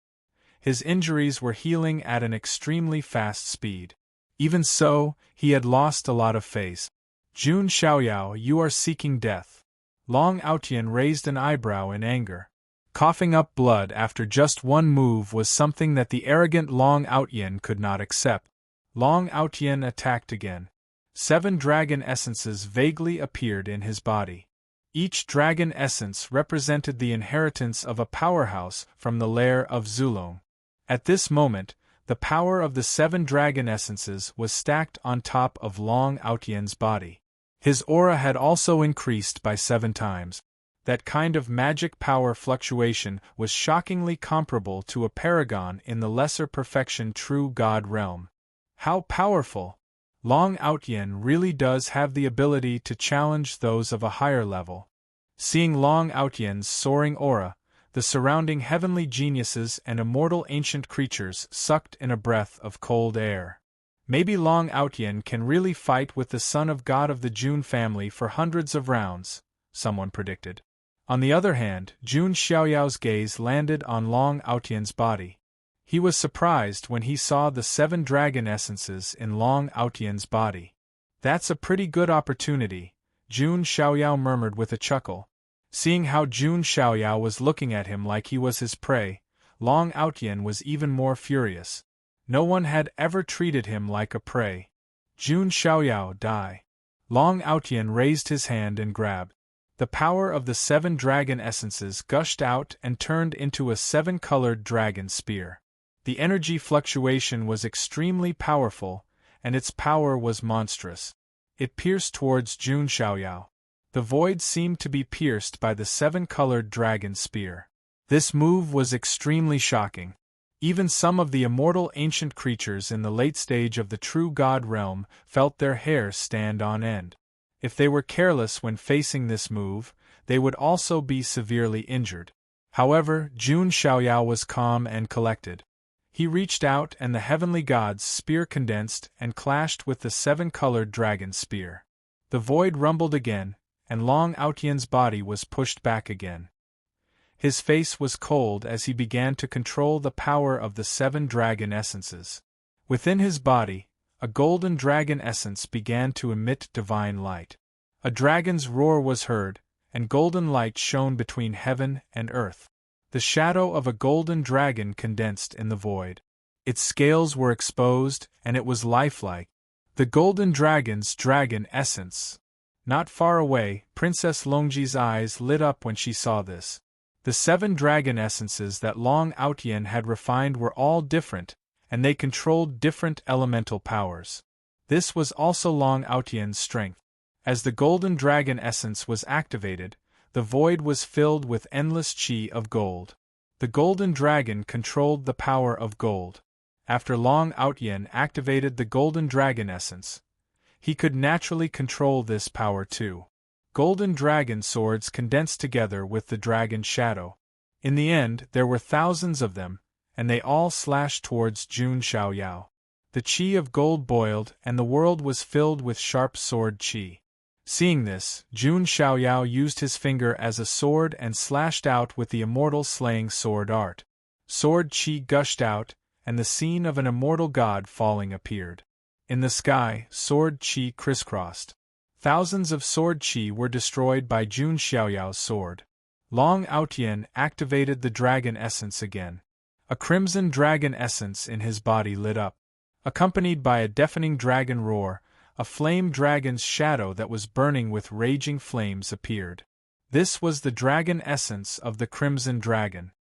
His injuries were healing at an extremely fast speed. Even so, he had lost a lot of face. Jun Xiaoyao, you are seeking death. Long Outyen raised an eyebrow in anger. Coughing up blood after just one move was something that the arrogant Long Outyen could not accept. Long Outyen attacked again. 7 dragon essences vaguely appeared in his body. Each dragon essence represented the inheritance of a powerhouse from the lair of Zulong. At this moment, the power of the 7 dragon essences was stacked on top of Long Outyen's body. His aura had also increased by 7 times. That kind of magic power fluctuation was shockingly comparable to a paragon in the lesser perfection true god realm. How powerful! Long Outyen really does have the ability to challenge those of a higher level. Seeing Long Outyen's soaring aura, the surrounding heavenly geniuses and immortal ancient creatures sucked in a breath of cold air. Maybe Long Outyen can really fight with the son of God of the Jun family for hundreds of rounds, someone predicted. On the other hand, Jun Xiaoyao's gaze landed on Long Outyen's body. He was surprised when he saw the 7 dragon essences in Long Outyen's body. That's a pretty good opportunity, Jun Xiaoyao murmured with a chuckle. Seeing how Jun Xiaoyao was looking at him like he was his prey, Long Outyen was even more furious. No one had ever treated him like a prey. Jun Xiaoyao, die. Long Outyen raised his hand and grabbed. The power of the 7 dragon essences gushed out and turned into a 7-colored dragon spear. The energy fluctuation was extremely powerful, and its power was monstrous. It pierced towards Jun Xiaoyao. The void seemed to be pierced by the 7-colored dragon spear. This move was extremely shocking. Even some of the immortal ancient creatures in the late stage of the true god realm felt their hair stand on end. If they were careless when facing this move, they would also be severely injured. However, Jun Xiaoyao was calm and collected. He reached out and the heavenly god's spear condensed and clashed with the 7-colored dragon spear. The void rumbled again, and Long Outien's body was pushed back again. His face was cold as he began to control the power of the 7 dragon essences. Within his body, a golden dragon essence began to emit divine light. A dragon's roar was heard, and golden light shone between heaven and earth. The shadow of a golden dragon condensed in the void. Its scales were exposed, and it was lifelike. The golden dragon's dragon essence. Not far away, Princess Longji's eyes lit up when she saw this. The 7 dragon essences that Long Outien had refined were all different, and they controlled different elemental powers. This was also Long Outien's strength. As the golden dragon essence was activated, the void was filled with endless qi of gold. The golden dragon controlled the power of gold. After Long Outien activated the golden dragon essence, he could naturally control this power too. Golden dragon swords condensed together with the dragon shadow. In the end, there were thousands of them, and they all slashed towards Jun Xiaoyao. The qi of gold boiled, and the world was filled with sharp sword qi. Seeing this, Jun Xiaoyao used his finger as a sword and slashed out with the immortal slaying sword art. Sword qi gushed out, and the scene of an immortal god falling appeared. In the sky, sword qi crisscrossed. Thousands of sword qi were destroyed by Jun Xiaoyao's sword. Long Outien activated the dragon essence again. A crimson dragon essence in his body lit up. Accompanied by a deafening dragon roar, a flame dragon's shadow that was burning with raging flames appeared. This was the dragon essence of the crimson dragon.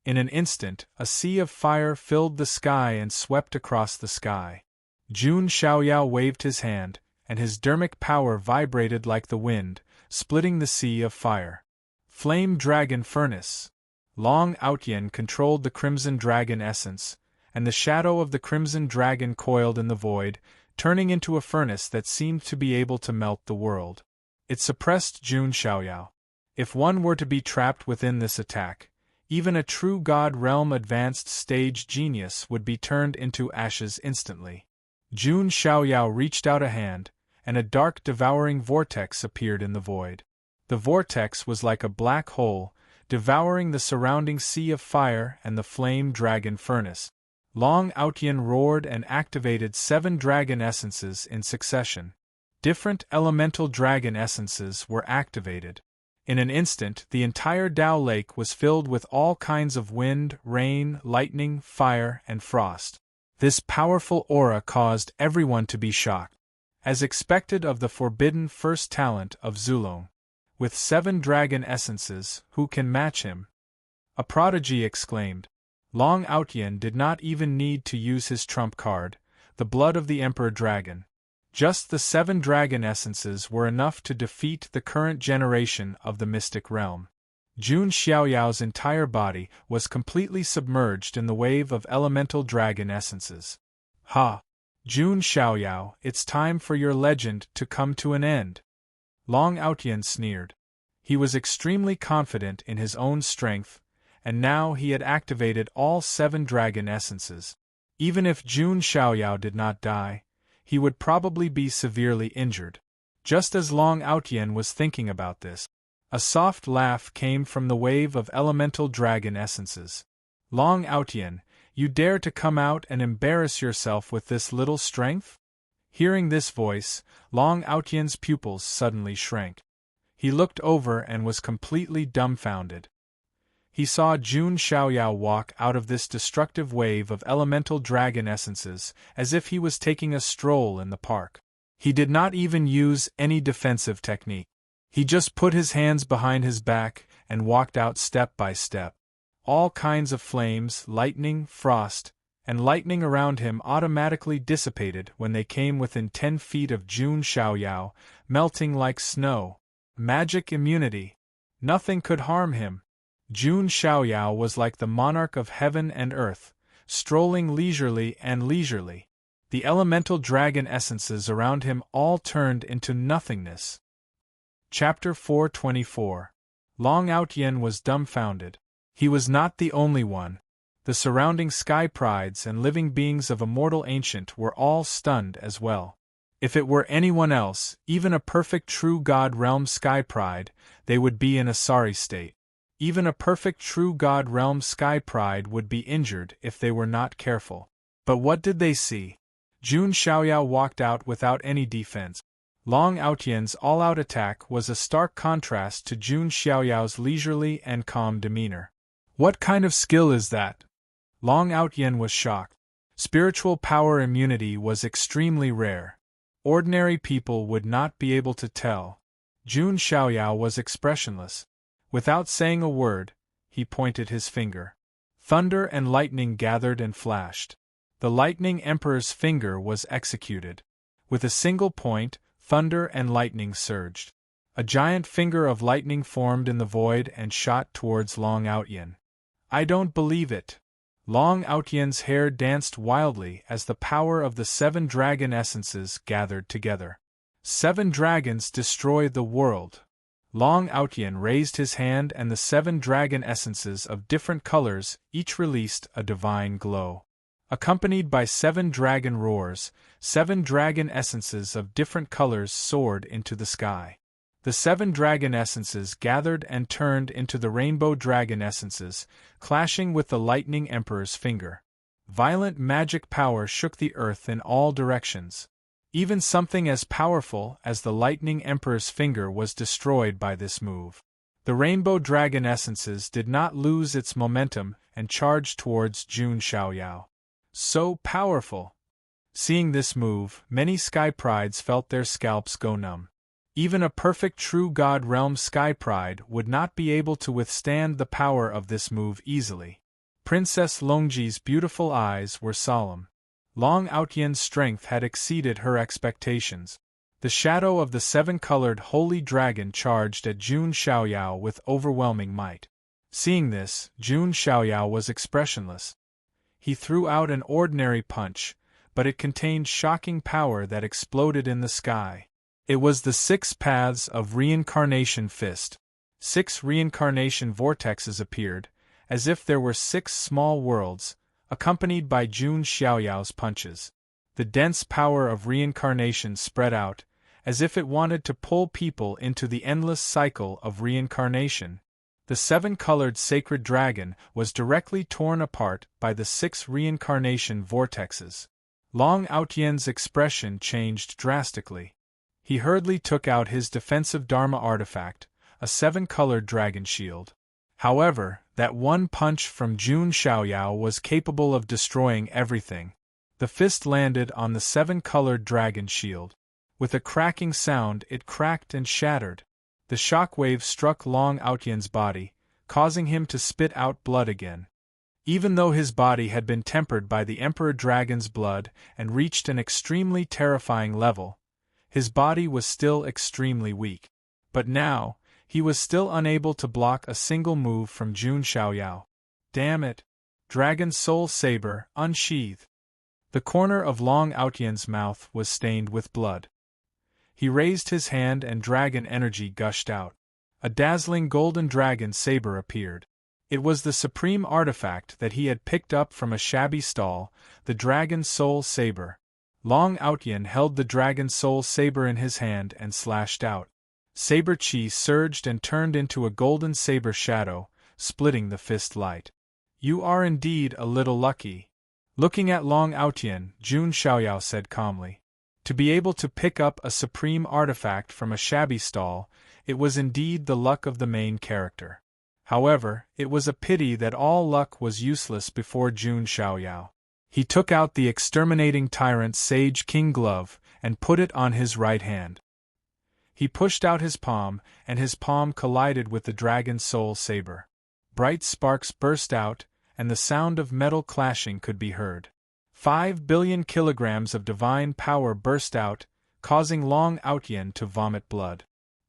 In an instant, a sea of fire filled the sky and swept across the sky. Jun Xiaoyao waved his hand, and his dermic power vibrated like the wind, splitting the sea of fire. Flame Dragon Furnace. Long Outien controlled the crimson dragon essence, and the shadow of the crimson dragon coiled in the void, turning into a furnace that seemed to be able to melt the world. It suppressed Jun Xiaoyao. If one were to be trapped within this attack, even a true God Realm advanced stage genius would be turned into ashes instantly. Jun Xiaoyao reached out a hand, and a dark devouring vortex appeared in the void. The vortex was like a black hole, devouring the surrounding sea of fire and the flame dragon furnace. Long Outien roared and activated 7 dragon essences in succession. Different elemental dragon essences were activated. In an instant, the entire Dao Lake was filled with all kinds of wind, rain, lightning, fire, and frost. This powerful aura caused everyone to be shocked. As expected of the forbidden first talent of Zulong. With 7 dragon essences, who can match him? A prodigy exclaimed. Long Outien did not even need to use his trump card, the blood of the Emperor Dragon. Just the 7 dragon essences were enough to defeat the current generation of the mystic realm. Jun Xiaoyao's entire body was completely submerged in the wave of elemental dragon essences. Ha! Jun Xiaoyao, it's time for your legend to come to an end. Long Outien sneered. He was extremely confident in his own strength, and now he had activated all 7 dragon essences. Even if Jun Xiaoyao did not die, he would probably be severely injured. Just as Long Outien was thinking about this, a soft laugh came from the wave of elemental dragon essences. Long Outien, you dare to come out and embarrass yourself with this little strength? Hearing this voice, Long Outien's pupils suddenly shrank. He looked over and was completely dumbfounded. He saw Jun Xiaoyao walk out of this destructive wave of elemental dragon essences as if he was taking a stroll in the park. He did not even use any defensive technique. He just put his hands behind his back and walked out step by step. All kinds of flames, lightning, frost, and lightning around him automatically dissipated when they came within 10 feet of Jun Xiaoyao, melting like snow. Magic immunity. Nothing could harm him. Jun Xiaoyao was like the monarch of heaven and earth, strolling leisurely and leisurely. The elemental dragon essences around him all turned into nothingness. Chapter 424. Long Outien was dumbfounded. He was not the only one. The surrounding sky prides and living beings of Immortal Ancient were all stunned as well. If it were anyone else, even a perfect true God realm sky pride, they would be in a sorry state. Even a perfect true God realm sky pride would be injured if they were not careful. But what did they see? Jun Xiaoyao walked out without any defense. Long Outyan's all-out attack was a stark contrast to Jun Xiaoyao's leisurely and calm demeanor. What kind of skill is that? Long Outyan was shocked. Spiritual power immunity was extremely rare. Ordinary people would not be able to tell. Jun Xiaoyao was expressionless. Without saying a word, he pointed his finger. Thunder and lightning gathered and flashed. The Lightning Emperor's finger was executed. With a single point, thunder and lightning surged. A giant finger of lightning formed in the void and shot towards Long Outyan. I don't believe it. Long Outyan's hair danced wildly as the power of the 7 dragon essences gathered together. 7 dragons destroy the world. Long Outyan raised his hand and the 7 dragon essences of different colors each released a divine glow. Accompanied by 7 dragon roars, 7 dragon essences of different colors soared into the sky. The 7 dragon essences gathered and turned into the rainbow dragon essences, clashing with the Lightning Emperor's finger. Violent magic power shook the earth in all directions. Even something as powerful as the Lightning Emperor's finger was destroyed by this move. The rainbow dragon essences did not lose its momentum and charged towards Jun Xiaoyao. So powerful! Seeing this move, many sky prides felt their scalps go numb. Even a perfect true God realm sky pride would not be able to withstand the power of this move easily. Princess Longji's beautiful eyes were solemn. Long Outyan's strength had exceeded her expectations. The shadow of the 7-colored holy dragon charged at Jun Xiaoyao with overwhelming might. Seeing this, Jun Xiaoyao was expressionless. He threw out an ordinary punch, but it contained shocking power that exploded in the sky. It was the 6 paths of reincarnation fist. 6 reincarnation vortexes appeared, as if there were 6 small worlds, accompanied by Jun Xiaoyao's punches. The dense power of reincarnation spread out, as if it wanted to pull people into the endless cycle of reincarnation. The 7-colored sacred dragon was directly torn apart by the 6 reincarnation vortexes. Long Outyan's expression changed drastically. He hurriedly took out his defensive Dharma artifact, a 7-colored dragon shield. However, that one punch from Jun Xiaoyao was capable of destroying everything. The fist landed on the 7-colored dragon shield. With a cracking sound, it cracked and shattered. The shockwave struck Long Outyan's body, causing him to spit out blood again. Even though his body had been tempered by the Emperor Dragon's blood and reached an extremely terrifying level, his body was still extremely weak. But now, he was still unable to block a single move from Jun Xiaoyao. Damn it! Dragon Soul Saber, unsheath! The corner of Long Outyan's mouth was stained with blood. He raised his hand and dragon energy gushed out. A dazzling golden dragon saber appeared. It was the supreme artifact that he had picked up from a shabby stall, the Dragon Soul Saber. Long Outyan held the Dragon Soul Saber in his hand and slashed out. Saber chi surged and turned into a golden saber shadow, splitting the fist light. You are indeed a little lucky. Looking at Long Outyan, Jun Xiaoyao said calmly. To be able to pick up a supreme artifact from a shabby stall, it was indeed the luck of the main character. However, it was a pity that all luck was useless before Jun Xiaoyao. He took out the exterminating tyrant Sage King Glove and put it on his right hand. He pushed out his palm, and his palm collided with the Dragon Soul Saber. Bright sparks burst out, and the sound of metal clashing could be heard. 5 billion kilograms of divine power burst out, causing Long Outyan to vomit blood.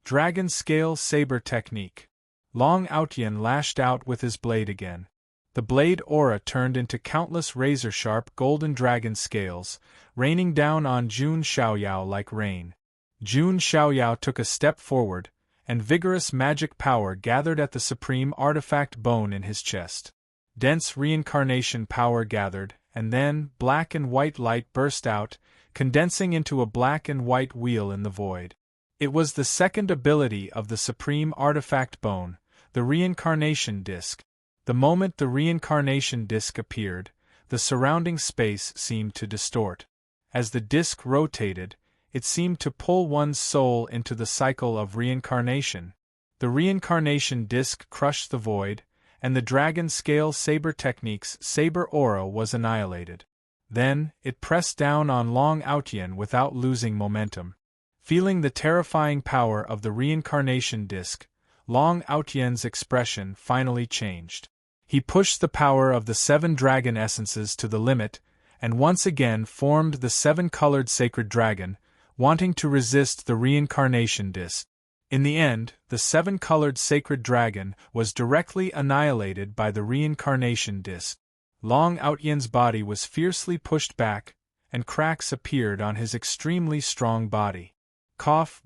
Dragon Scale Saber Technique. Long Outyan lashed out with his blade again. The blade aura turned into countless razor-sharp golden dragon scales, raining down on Jun Xiaoyao like rain. Jun Xiaoyao took a step forward, and vigorous magic power gathered at the supreme artifact bone in his chest. Dense reincarnation power gathered, and then black and white light burst out, condensing into a black and white wheel in the void. It was the second ability of the supreme artifact bone, the reincarnation disk. The moment the reincarnation disk appeared, the surrounding space seemed to distort. As the disk rotated, it seemed to pull one's soul into the cycle of reincarnation. The reincarnation disk crushed the void, and the dragon scale saber technique's saber aura was annihilated. Then, it pressed down on Long Outyen without losing momentum. Feeling the terrifying power of the reincarnation disk, Long Outyen's expression finally changed. He pushed the power of the 7 dragon essences to the limit, and once again formed the 7-colored sacred dragon, wanting to resist the reincarnation disk. In the end, the 7-colored sacred dragon was directly annihilated by the reincarnation disk. Long Outyen's body was fiercely pushed back, and cracks appeared on his extremely strong body.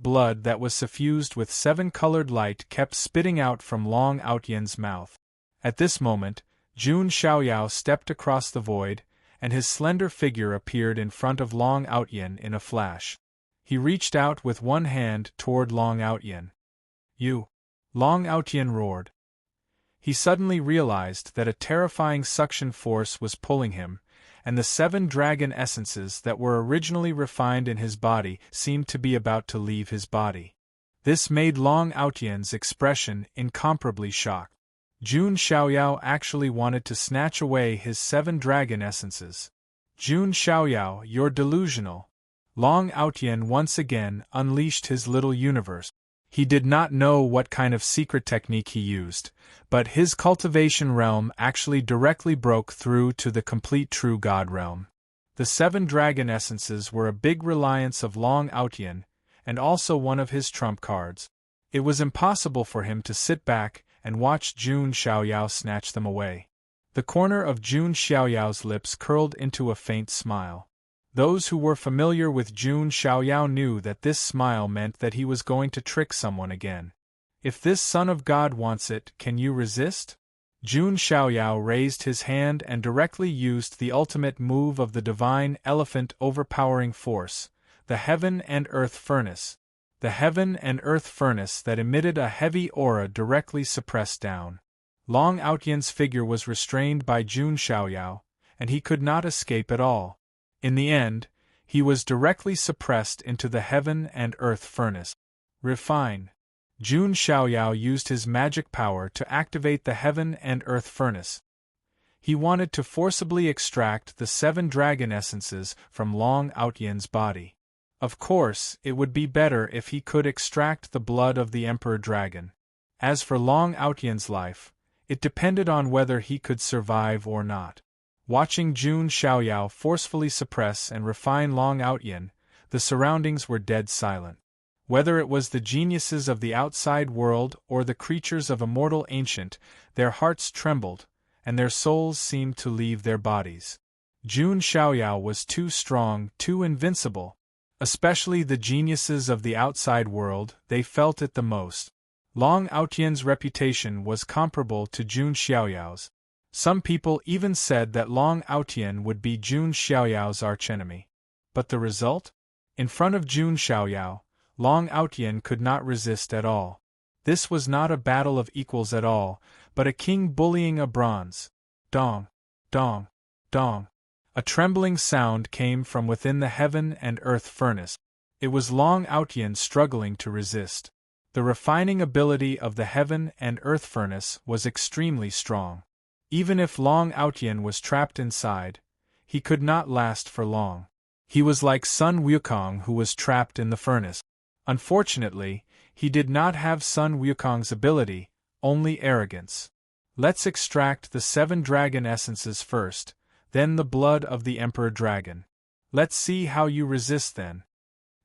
Blood that was suffused with 7-colored light kept spitting out from Long Outyen's mouth. At this moment, Jun Xiaoyao stepped across the void, and his slender figure appeared in front of Long Outyen in a flash. He reached out with one hand toward Long Outyen. "You!" Long Outyen roared. He suddenly realized that a terrifying suction force was pulling him, and the 7 dragon essences that were originally refined in his body seemed to be about to leave his body. This made Long Outyen's expression incomparably shocked. Jun Xiaoyao actually wanted to snatch away his 7 dragon essences. "Jun Xiaoyao, you're delusional." Long Outyen once again unleashed his little universe. He did not know what kind of secret technique he used, but his cultivation realm actually directly broke through to the complete true God realm. The 7 dragon essences were a big reliance of Long Outyen, and also one of his trump cards. It was impossible for him to sit back and watch Jun Xiaoyao snatch them away. The corner of Jun Xiaoyao's lips curled into a faint smile. Those who were familiar with Jun Xiaoyao knew that this smile meant that he was going to trick someone again. "If this son of God wants it, can you resist?" Jun Xiaoyao raised his hand and directly used the ultimate move of the divine elephant overpowering force, the Heaven and Earth Furnace. The Heaven and Earth Furnace that emitted a heavy aura directly suppressed down. Long Outyen's figure was restrained by Jun Xiaoyao, and he could not escape at all. In the end, he was directly suppressed into the Heaven and Earth Furnace. Refine. Jun Xiaoyao used his magic power to activate the Heaven and Earth Furnace. He wanted to forcibly extract the 7 dragon essences from Long Outyen's body. Of course, it would be better if he could extract the blood of the Emperor Dragon. As for Long Outyen's life, it depended on whether he could survive or not. Watching Jun Xiaoyao forcefully suppress and refine Long Outyen, the surroundings were dead silent. Whether it was the geniuses of the outside world or the creatures of immortal ancient, their hearts trembled, and their souls seemed to leave their bodies. Jun Xiaoyao was too strong, too invincible. Especially the geniuses of the outside world, they felt it the most. Long Outyen's reputation was comparable to Jun Xiaoyao's. Some people even said that Long Outyen would be Jun Xiaoyao's archenemy. But the result? In front of Jun Xiaoyao, Long Outyen could not resist at all. This was not a battle of equals at all, but a king bullying a bronze. Dong, dong, dong. A trembling sound came from within the Heaven and Earth Furnace. It was Long Outyen struggling to resist. The refining ability of the Heaven and Earth Furnace was extremely strong. Even if Long Outyen was trapped inside, he could not last for long. He was like Sun Wukong who was trapped in the furnace. Unfortunately, he did not have Sun Wukong's ability, only arrogance. "Let's extract the 7 dragon essences first, then the blood of the Emperor Dragon. Let's see how you resist then."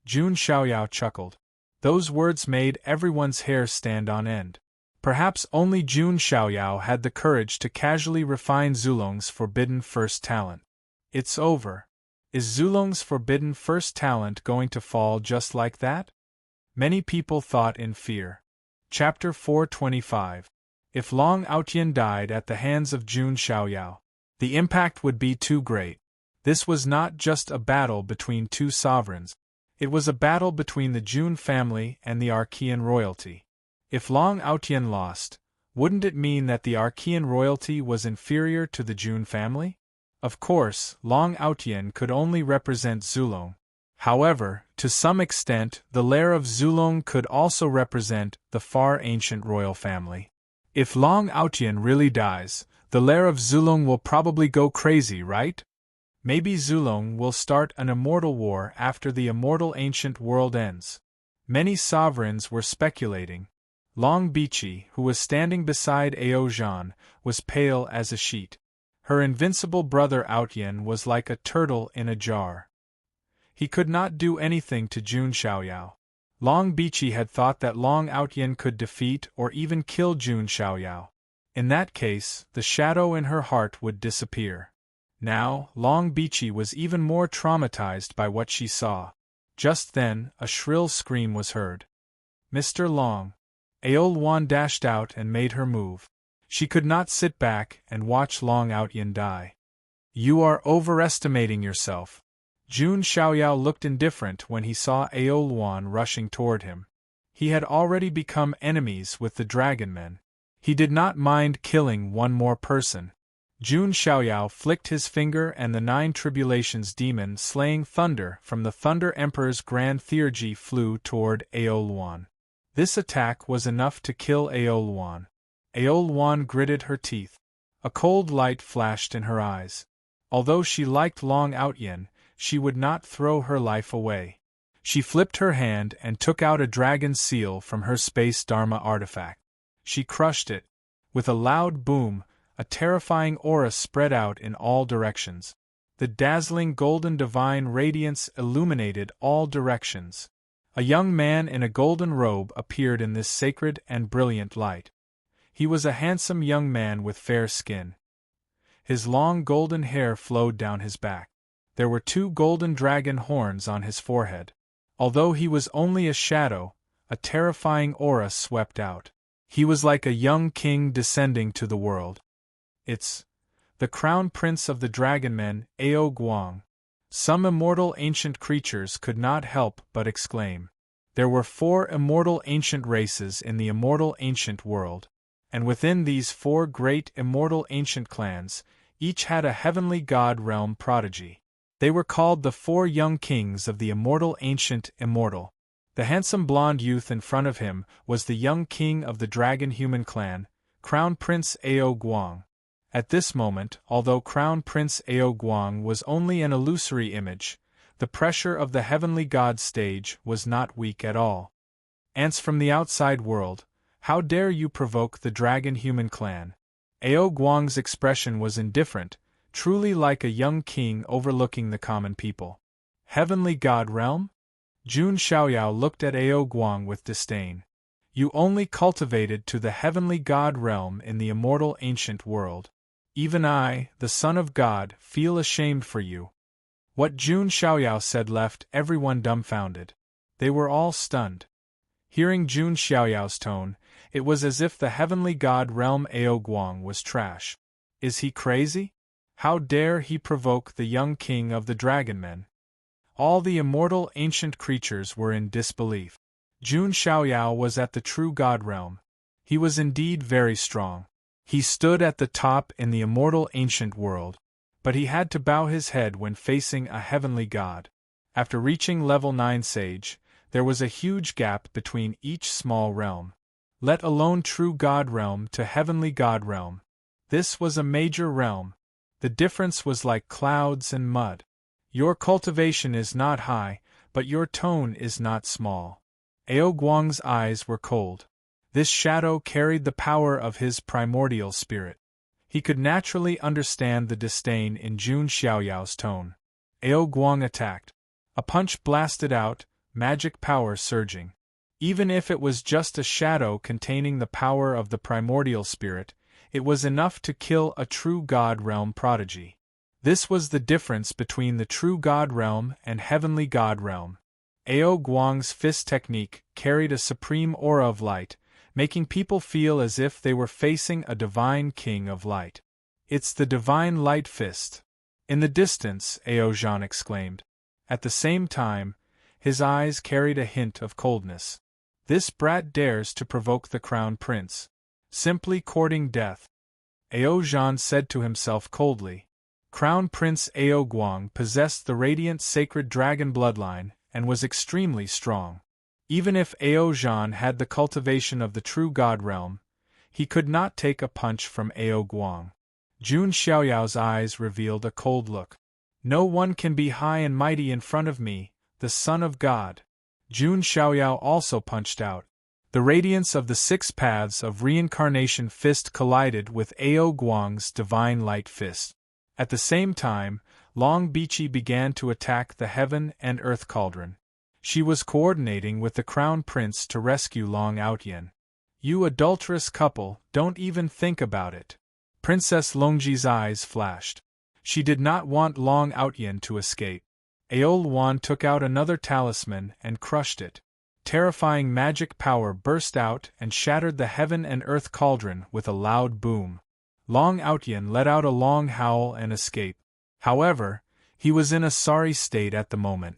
Jun Xiaoyao chuckled. Those words made everyone's hair stand on end. Perhaps only Jun Xiaoyao had the courage to casually refine Zulong's forbidden first talent. It's over. Is Zulong's forbidden first talent going to fall just like that? Many people thought in fear. Chapter 425. If Long Outyen died at the hands of Jun Xiaoyao. The impact would be too great. This was not just a battle between two sovereigns. It was a battle between the Jun family and the Archean royalty. If Long Aotian lost, wouldn't it mean that the Archean royalty was inferior to the Jun family? Of course, Long Aotian could only represent Zulong. However, to some extent, the lair of Zulong could also represent the far ancient royal family. If Long Aotian really dies, the lair of Zulong will probably go crazy, right? Maybe Zulong will start an immortal war after the immortal ancient world ends. Many sovereigns were speculating. Long Bichi, who was standing beside Ao Zhan, was pale as a sheet. Her invincible brother Aotian was like a turtle in a jar. He could not do anything to Jun Xiaoyao. Long Bichi had thought that Long Aotian could defeat or even kill Jun Xiaoyao. In that case, the shadow in her heart would disappear. Now, Long Bichi was even more traumatized by what she saw. Just then, a shrill scream was heard. Mr. Long. Ao Luan dashed out and made her move. She could not sit back and watch Long Aotian die. You are overestimating yourself. Jun Xiaoyao looked indifferent when he saw Ao Luan rushing toward him. He had already become enemies with the dragon men. He did not mind killing one more person. Jun Xiaoyao flicked his finger and the 9 Tribulations demon slaying thunder from the Thunder Emperor's grand theurgy flew toward Ao Luan. This attack was enough to kill Ao Luan. Ao Luan gritted her teeth. A cold light flashed in her eyes. Although she liked Long Aotian, she would not throw her life away. She flipped her hand and took out a dragon seal from her space Dharma artifact. She crushed it. With a loud boom, a terrifying aura spread out in all directions. The dazzling golden divine radiance illuminated all directions. A young man in a golden robe appeared in this sacred and brilliant light. He was a handsome young man with fair skin. His long golden hair flowed down his back. There were 2 golden dragon horns on his forehead. Although he was only a shadow, a terrifying aura swept out. He was like a young king descending to the world. It's the crown prince of the dragon men, Ao Guang. Some immortal ancient creatures could not help but exclaim. There were 4 immortal ancient races in the immortal ancient world. And within these 4 great immortal ancient clans, each had a heavenly god realm prodigy. They were called the 4 young kings of the immortal ancient immortal. The handsome blonde youth in front of him was the young king of the dragon human clan, Crown Prince Ao Guang. At this moment, although Crown Prince Ao Guang was only an illusory image, the pressure of the heavenly god stage was not weak at all. Ants from the outside world, how dare you provoke the dragon human clan? Ao Guang's expression was indifferent, truly like a young king overlooking the common people. Heavenly god realm? Jun Xiaoyao looked at Ao Guang with disdain. You only cultivated to the heavenly god realm in the immortal ancient world. Even I, the son of God, feel ashamed for you. What Jun Xiaoyao said left everyone dumbfounded. They were all stunned. Hearing Jun Xiaoyao's tone, it was as if the heavenly god realm Ao Guang was trash. Is he crazy? How dare he provoke the young king of the dragon men? All the immortal ancient creatures were in disbelief. Jun Xiaoyao was at the true god realm. He was indeed very strong. He stood at the top in the immortal ancient world, but he had to bow his head when facing a heavenly god. After reaching level 9 sage, there was a huge gap between each small realm. Let alone true god realm to heavenly god realm. This was a major realm. The difference was like clouds and mud. Your cultivation is not high, but your tone is not small. Ao Guang's eyes were cold. This shadow carried the power of his primordial spirit. He could naturally understand the disdain in Jun Xiaoyao's tone. Ao Guang attacked. A punch blasted out, magic power surging. Even if it was just a shadow containing the power of the primordial spirit, it was enough to kill a true god realm prodigy. This was the difference between the true god realm and heavenly god realm. Ao Guang's fist technique carried a supreme aura of light, making people feel as if they were facing a divine king of light. It's the divine light fist. In the distance, Aojan exclaimed. At the same time, his eyes carried a hint of coldness. This brat dares to provoke the crown prince. Simply courting death. Aojan said to himself coldly. Crown Prince Ao Guang possessed the radiant sacred dragon bloodline and was extremely strong. Even if Aojan had the cultivation of the true god realm, he could not take a punch from Ao Guang. Jun Xiaoyao's eyes revealed a cold look. No one can be high and mighty in front of me, the son of God. Jun Xiaoyao also punched out. The radiance of the 6 paths of reincarnation fist collided with Ao Guang's divine light fist. At the same time, Long Bichi began to attack the heaven and earth cauldron. She was coordinating with the crown prince to rescue Long Outyen. You adulterous couple, don't even think about it. Princess Longji's eyes flashed. She did not want Long Outyen to escape. Aol Wan took out another talisman and crushed it. Terrifying magic power burst out and shattered the heaven and earth cauldron with a loud boom. Long Outyen let out a long howl and escaped. However, he was in a sorry state at the moment.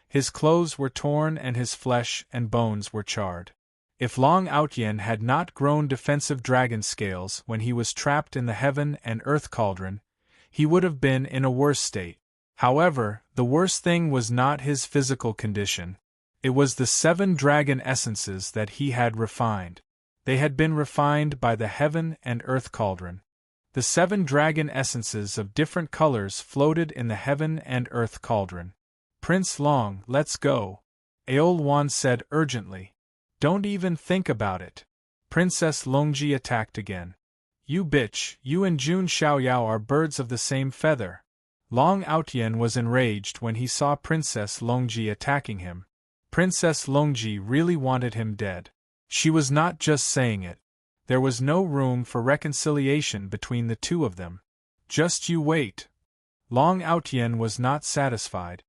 His clothes were torn and his flesh and bones were charred. If Long Outyen had not grown defensive dragon scales when he was trapped in the heaven and earth cauldron, he would have been in a worse state. However, the worst thing was not his physical condition. It was the 7 dragon essences that he had refined. They had been refined by the heaven and earth cauldron. The 7 dragon essences of different colors floated in the heaven and earth cauldron. Prince Long, let's go, Aol Wan said urgently. Don't even think about it. Princess Longji attacked again. You bitch, you and Jun Xiaoyao are birds of the same feather. Long Outyen was enraged when he saw Princess Longji attacking him. Princess Longji really wanted him dead. She was not just saying it. There was no room for reconciliation between the two of them. Just you wait. Long Outyen was not satisfied.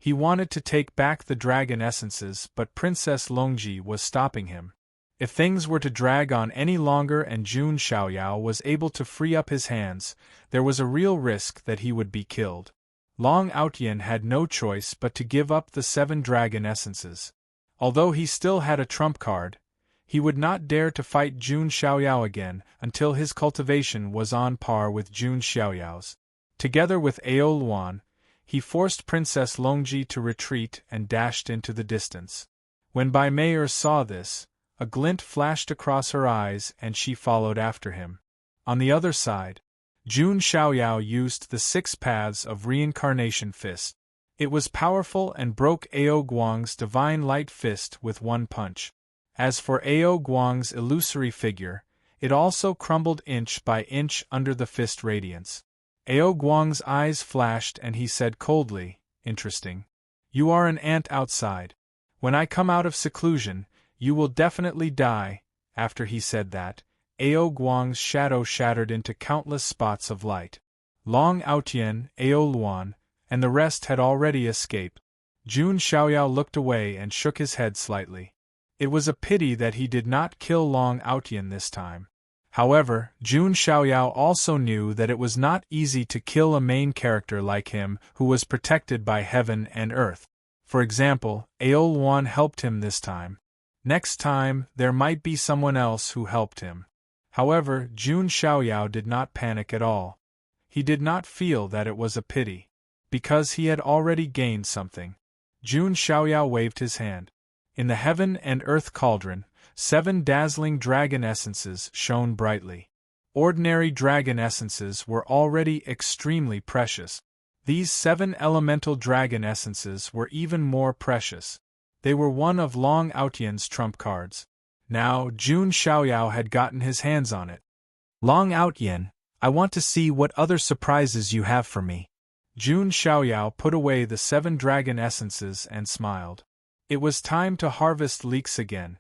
He wanted to take back the dragon essences, but Princess Longji was stopping him. If things were to drag on any longer and Jun Xiaoyao was able to free up his hands, there was a real risk that he would be killed. Long Outyen had no choice but to give up the 7 dragon essences. Although he still had a trump card, he would not dare to fight Jun Xiaoyao again until his cultivation was on par with Jun Xiaoyao's. Together with Aol Wan, he forced Princess Longji to retreat and dashed into the distance. When Bai Meier saw this, a glint flashed across her eyes and she followed after him. On the other side, Jun Xiaoyao used the 6 paths of reincarnation fist. It was powerful and broke Ao Guang's divine light fist with one punch. As for Ao Guang's illusory figure, it also crumbled inch by inch under the fist radiance. Ao Guang's eyes flashed and he said coldly, interesting. You are an ant outside. When I come out of seclusion, you will definitely die. After he said that, Ao Guang's shadow shattered into countless spots of light. Long Outyen, Ao Luan, and the rest had already escaped. Jun Xiaoyao looked away and shook his head slightly. It was a pity that he did not kill Long Outyen this time. However, Jun Xiaoyao also knew that it was not easy to kill a main character like him who was protected by heaven and earth. For example, Aol Wan helped him this time. Next time, there might be someone else who helped him. However, Jun Xiaoyao did not panic at all. He did not feel that it was a pity, because he had already gained something. Jun Xiaoyao waved his hand. In the heaven and earth cauldron, 7 dazzling dragon essences shone brightly. Ordinary dragon essences were already extremely precious. These 7 elemental dragon essences were even more precious. They were one of Long Outyen's trump cards. Now, Jun Xiaoyao had gotten his hands on it. Long Outyen, I want to see what other surprises you have for me. Jun Xiaoyao put away the 7 dragon essences and smiled. It was time to harvest leeks again.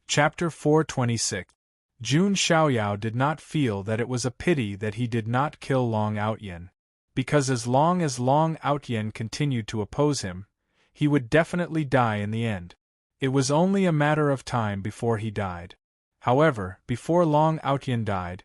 Chapter 426. Jun Xiaoyao did not feel that it was a pity that he did not kill Long Outyen, because as Long Outyen continued to oppose him, he would definitely die in the end. It was only a matter of time before he died. However, before Long Outyen died,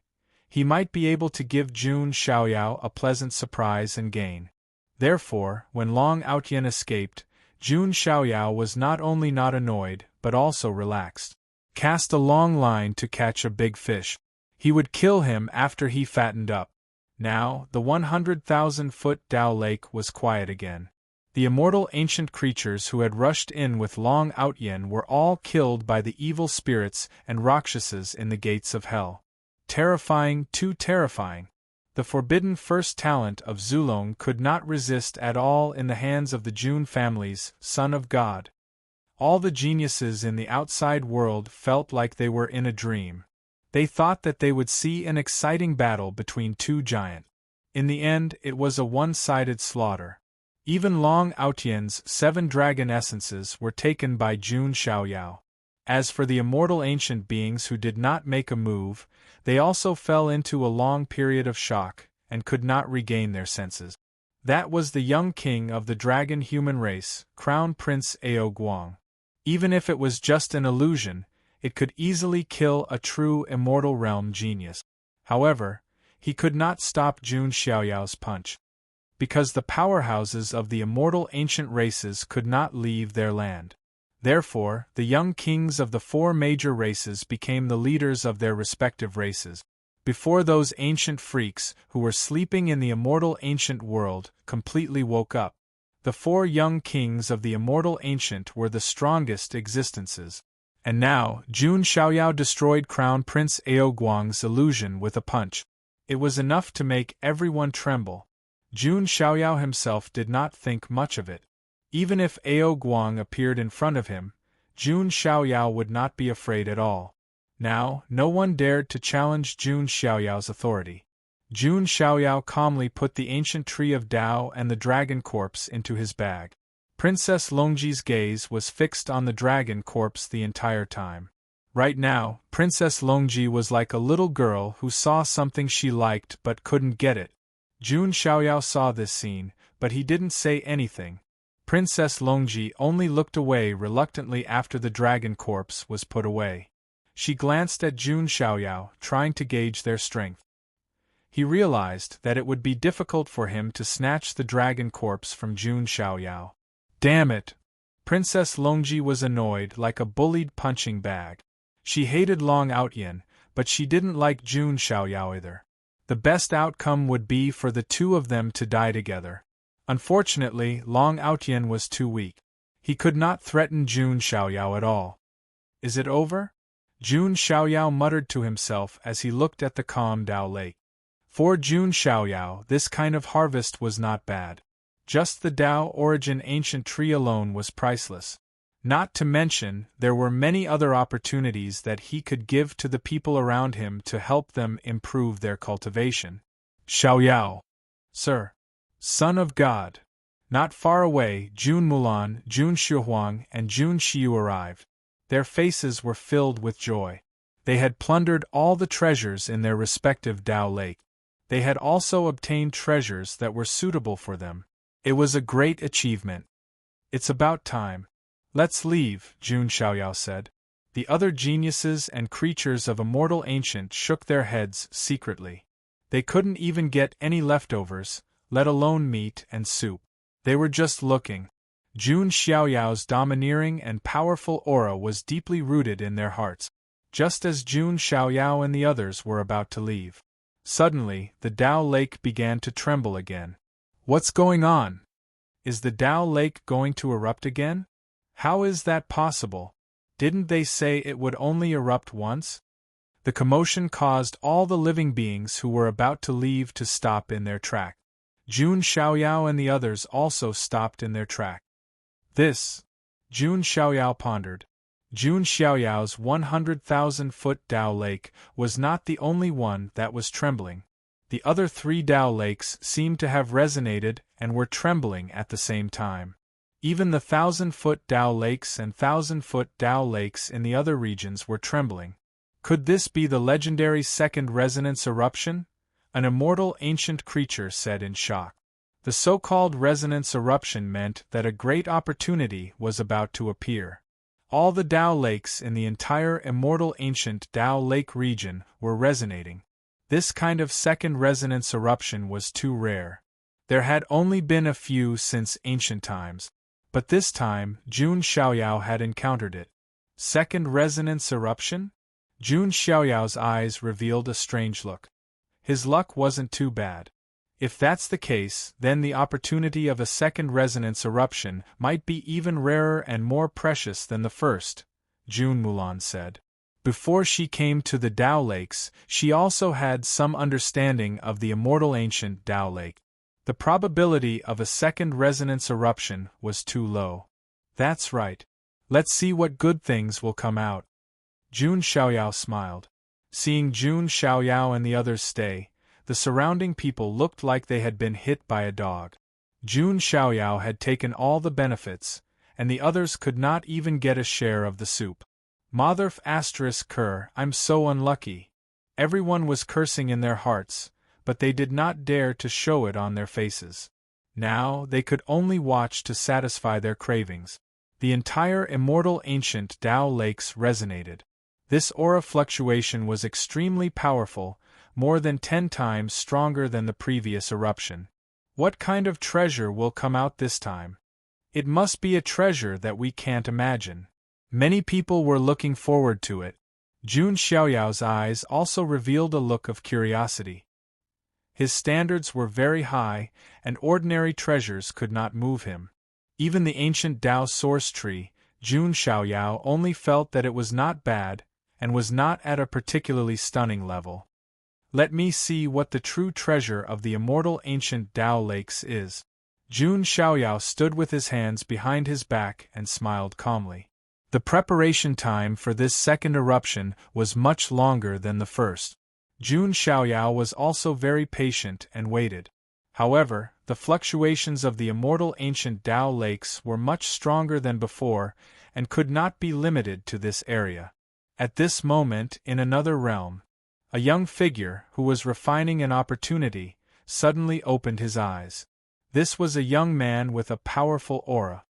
he might be able to give Jun Xiaoyao a pleasant surprise and gain. Therefore, when Long Outyen escaped, Jun Xiaoyao was not only not annoyed, but also relaxed. Cast a long line to catch a big fish. He would kill him after he fattened up. Now, the 100,000-foot Tao Lake was quiet again. The immortal ancient creatures who had rushed in with Long Outyen were all killed by the evil spirits and Rakshasas in the gates of hell. Terrifying, too terrifying. The forbidden first talent of Zulong could not resist at all in the hands of the Jun family's son of God. All the geniuses in the outside world felt like they were in a dream. They thought that they would see an exciting battle between two giants. In the end, it was a one-sided slaughter. Even Long Outyen's 7 dragon essences were taken by Jun Xiaoyao. As for the immortal ancient beings who did not make a move, they also fell into a long period of shock, and could not regain their senses. That was the young king of the dragon human race, Crown Prince Ao Guang. Even if it was just an illusion, it could easily kill a true immortal realm genius. However, he could not stop Jun Xiaoyao's punch. Because the powerhouses of the immortal ancient races could not leave their land. Therefore, the young kings of the 4 major races became the leaders of their respective races. Before those ancient freaks, who were sleeping in the immortal ancient world, completely woke up, the 4 young kings of the immortal ancient were the strongest existences. And now, Jun Xiaoyao destroyed Crown Prince Ao Guang's illusion with a punch. It was enough to make everyone tremble. Jun Xiaoyao himself did not think much of it. Even if Ao Guang appeared in front of him, Jun Xiaoyao would not be afraid at all. Now, no one dared to challenge Jun Xiaoyao's authority. Jun Xiaoyao calmly put the ancient tree of Tao and the dragon corpse into his bag. Princess Longji's gaze was fixed on the dragon corpse the entire time. Right now, Princess Longji was like a little girl who saw something she liked but couldn't get it. Jun Xiaoyao saw this scene, but he didn't say anything. Princess Longji only looked away reluctantly after the dragon corpse was put away. She glanced at Jun Xiaoyao, trying to gauge their strength. He realized that it would be difficult for him to snatch the dragon corpse from Jun Xiaoyao. Damn it! Princess Longji was annoyed like a bullied punching bag. She hated Long Outyen, but she didn't like Jun Xiaoyao either. The best outcome would be for the 2 of them to die together. Unfortunately, Long Outyen was too weak. He could not threaten Jun Xiaoyao at all. Is it over? Jun Xiaoyao muttered to himself as he looked at the calm Tao Lake. For Jun Xiaoyao, this kind of harvest was not bad. Just the Tao origin ancient tree alone was priceless. Not to mention, there were many other opportunities that he could give to the people around him to help them improve their cultivation. Xiaoyao. Sir. Son of God. Not far away, Jun Mulan, Jun Shuhuang, and Jun Xiu arrived. Their faces were filled with joy. They had plundered all the treasures in their respective Tao Lake. They had also obtained treasures that were suitable for them. It was a great achievement. It's about time. Let's leave, Jun Xiaoyao said. The other geniuses and creatures of Immortal Ancient shook their heads secretly. They couldn't even get any leftovers, let alone meat and soup. They were just looking. Jun Xiaoyao's domineering and powerful aura was deeply rooted in their hearts. Just as Jun Xiaoyao and the others were about to leave, suddenly, the Tao Lake began to tremble again. What's going on? Is the Tao Lake going to erupt again? How is that possible? Didn't they say it would only erupt once? The commotion caused all the living beings who were about to leave to stop in their track. Jun Xiaoyao and the others also stopped in their track. This, Jun Xiaoyao pondered. Jun Xiaoyao's 100,000-foot Tao Lake was not the only one that was trembling. The other 3 Tao Lakes seemed to have resonated and were trembling at the same time. Even the 1,000-foot Tao Lakes and 1,000-foot Tao Lakes in the other regions were trembling. Could this be the legendary second resonance eruption? An immortal ancient creature said in shock. The so-called resonance eruption meant that a great opportunity was about to appear. All the Tao Lakes in the entire immortal ancient Tao Lake region were resonating. This kind of second resonance eruption was too rare. There had only been a few since ancient times. But this time, Jun Xiaoyao had encountered it. Second resonance eruption? Jun Xiaoyao's eyes revealed a strange look. His luck wasn't too bad. If that's the case, then the opportunity of a second resonance eruption might be even rarer and more precious than the first, Jun Mulan said. Before she came to the Dao Lakes, she also had some understanding of the immortal ancient Dao Lake. The probability of a second resonance eruption was too low. That's right. Let's see what good things will come out. Jun Xiaoyao smiled. Seeing Jun Xiaoyao and the others stay, the surrounding people looked like they had been hit by a dog. Jun Xiaoyao had taken all the benefits, and the others could not even get a share of the soup. Motherf *cur, I'm so unlucky. Everyone was cursing in their hearts, but they did not dare to show it on their faces. Now they could only watch to satisfy their cravings. The entire immortal ancient Dao Lakes resonated. This aura fluctuation was extremely powerful, more than 10 times stronger than the previous eruption. What kind of treasure will come out this time? It must be a treasure that we can't imagine. Many people were looking forward to it. Jun Xiaoyao's eyes also revealed a look of curiosity. His standards were very high, and ordinary treasures could not move him. Even the ancient Dao source tree, Jun Xiaoyao only felt that it was not bad, and was not at a particularly stunning level. Let me see what the true treasure of the immortal ancient Dao Lakes is. Jun Xiaoyao stood with his hands behind his back and smiled calmly. The preparation time for this second eruption was much longer than the first. Jun Xiaoyao was also very patient and waited. However, the fluctuations of the immortal ancient Dao Lakes were much stronger than before, and could not be limited to this area. At this moment, in another realm, a young figure, who was refining an opportunity, suddenly opened his eyes. This was a young man with a powerful aura.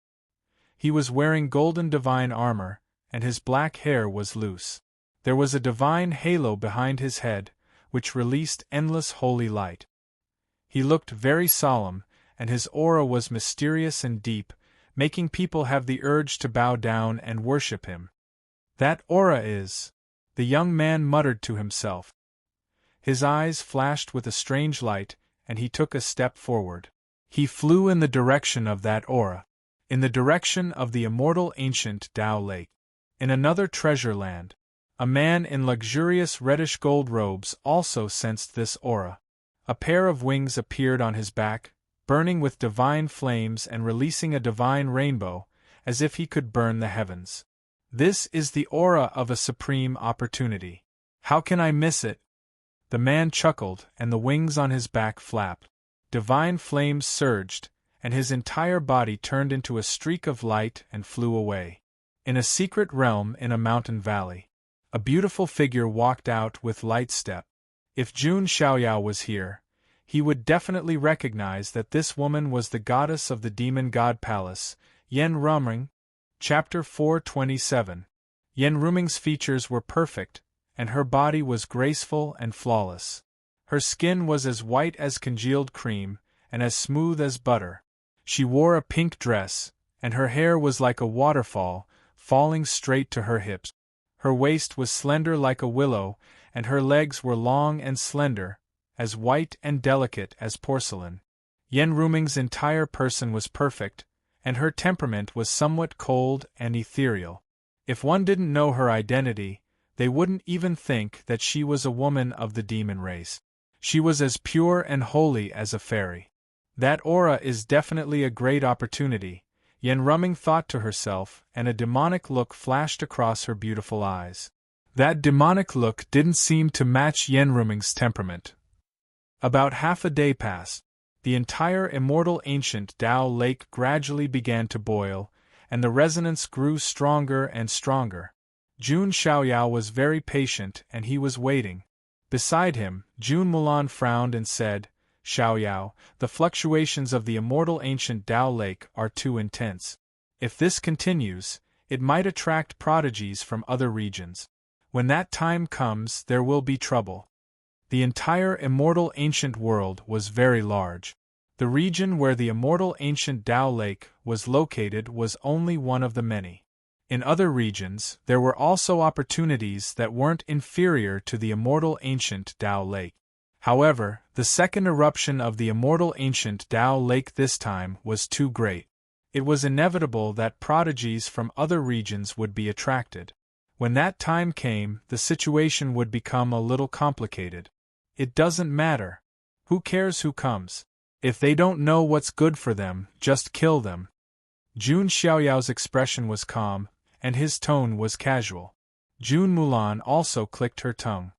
He was wearing golden divine armor, and his black hair was loose. There was a divine halo behind his head, which released endless holy light. He looked very solemn, and his aura was mysterious and deep, making people have the urge to bow down and worship him. That aura is... the young man muttered to himself. His eyes flashed with a strange light, and he took a step forward. He flew in the direction of that aura, in the direction of the immortal ancient Dao Lake. In another treasure land, a man in luxurious reddish-gold robes also sensed this aura. A pair of wings appeared on his back, burning with divine flames and releasing a divine rainbow, as if he could burn the heavens. This is the aura of a supreme opportunity. How can I miss it? The man chuckled, and the wings on his back flapped. Divine flames surged, and his entire body turned into a streak of light and flew away. In a secret realm in a mountain valley, a beautiful figure walked out with light step. If Jun Xiaoyao was here, he would definitely recognize that this woman was the goddess of the demon god palace, Yan Ruming. Chapter 427. Yan Ruming's features were perfect, and her body was graceful and flawless. Her skin was as white as congealed cream, and as smooth as butter. She wore a pink dress, and her hair was like a waterfall, falling straight to her hips. Her waist was slender like a willow, and her legs were long and slender, as white and delicate as porcelain. Yan Ruming's entire person was perfect, and her temperament was somewhat cold and ethereal. If one didn't know her identity, they wouldn't even think that she was a woman of the demon race. She was as pure and holy as a fairy. That aura is definitely a great opportunity, Yan Ruming thought to herself, and a demonic look flashed across her beautiful eyes. That demonic look didn't seem to match Yan Ruming's temperament. About half a day passed. The entire immortal ancient Dao Lake gradually began to boil, and the resonance grew stronger and stronger. Jun Xiaoyao was very patient, and he was waiting. Beside him, Jun Mulan frowned and said, "Xiaoyao, the fluctuations of the immortal ancient Dao Lake are too intense. If this continues, it might attract prodigies from other regions. When that time comes, there will be trouble." The entire immortal ancient world was very large. The region where the immortal ancient Tao Lake was located was only one of the many. In other regions, there were also opportunities that weren't inferior to the immortal ancient Tao Lake. However, the second eruption of the immortal ancient Tao Lake this time was too great. It was inevitable that prodigies from other regions would be attracted. When that time came, the situation would become a little complicated. It doesn't matter. Who cares who comes? If they don't know what's good for them, just kill them. Jun Xiaoyao's expression was calm, and his tone was casual. Jun Mulan also clicked her tongue.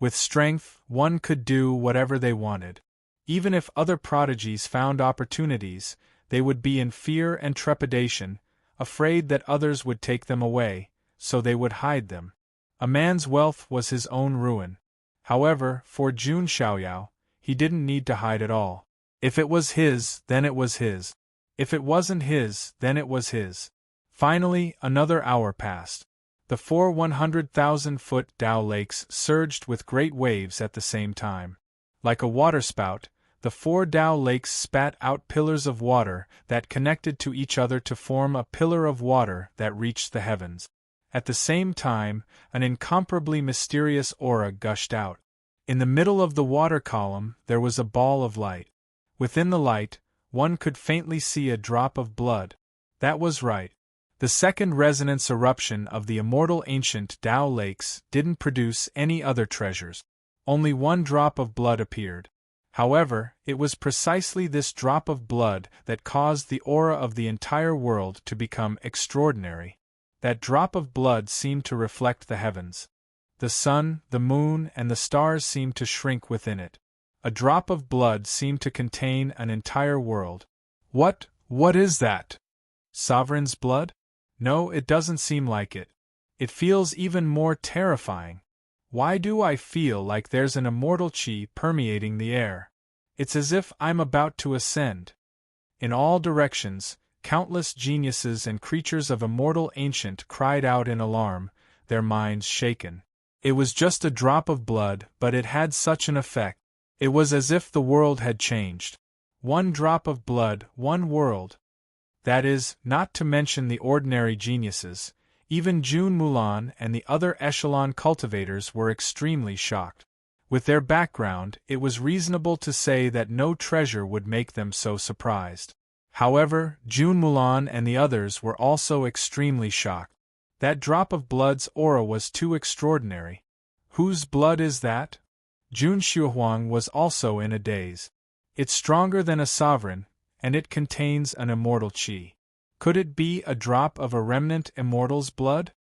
With strength, one could do whatever they wanted. Even if other prodigies found opportunities, they would be in fear and trepidation, afraid that others would take them away, so they would hide them. A man's wealth was his own ruin. However, for Jun Xiaoyao, he didn't need to hide at all. If it was his, then it was his. If it wasn't his, then it was his. Finally, another hour passed. The 4 100,000-foot Tao lakes surged with great waves at the same time. Like a waterspout, the 4 Tao lakes spat out pillars of water that connected to each other to form a pillar of water that reached the heavens. At the same time, an incomparably mysterious aura gushed out. In the middle of the water column, there was a ball of light. Within the light, one could faintly see a drop of blood. That was right. The second resonance eruption of the immortal ancient Tao lakes didn't produce any other treasures. Only one drop of blood appeared. However, it was precisely this drop of blood that caused the aura of the entire world to become extraordinary. That drop of blood seemed to reflect the heavens. The sun, the moon, and the stars seemed to shrink within it. A drop of blood seemed to contain an entire world. What is that? Sovereign's blood? No, it doesn't seem like it. It feels even more terrifying. Why do I feel like there's an immortal qi permeating the air? It's as if I'm about to ascend. In all directions, countless geniuses and creatures of immortal ancient cried out in alarm, their minds shaken. It was just a drop of blood, but it had such an effect. It was as if the world had changed. One drop of blood, one world. That is, not to mention the ordinary geniuses, even Jun Mulan and the other echelon cultivators were extremely shocked. With their background, it was reasonable to say that no treasure would make them so surprised. However, Jun Mulan and the others were also extremely shocked. That drop of blood's aura was too extraordinary. Whose blood is that? Jun Xiuhuang was also in a daze. It's stronger than a sovereign, and it contains an immortal qi. Could it be a drop of a remnant immortal's blood?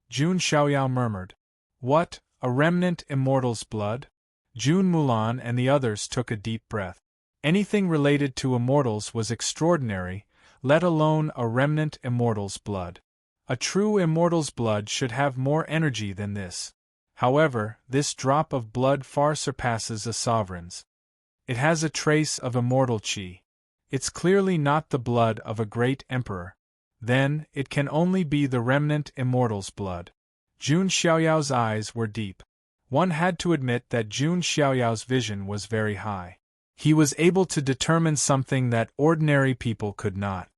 Jun Xiaoyao murmured. What, a remnant immortal's blood? Jun Mulan and the others took a deep breath. Anything related to immortals was extraordinary, let alone a remnant immortal's blood. A true immortal's blood should have more energy than this. However, this drop of blood far surpasses a sovereign's. It has a trace of immortal qi. It's clearly not the blood of a great emperor. Then, it can only be the remnant immortal's blood. Jun Xiaoyao's eyes were deep. One had to admit that Jun Xiaoyao's vision was very high. He was able to determine something that ordinary people could not.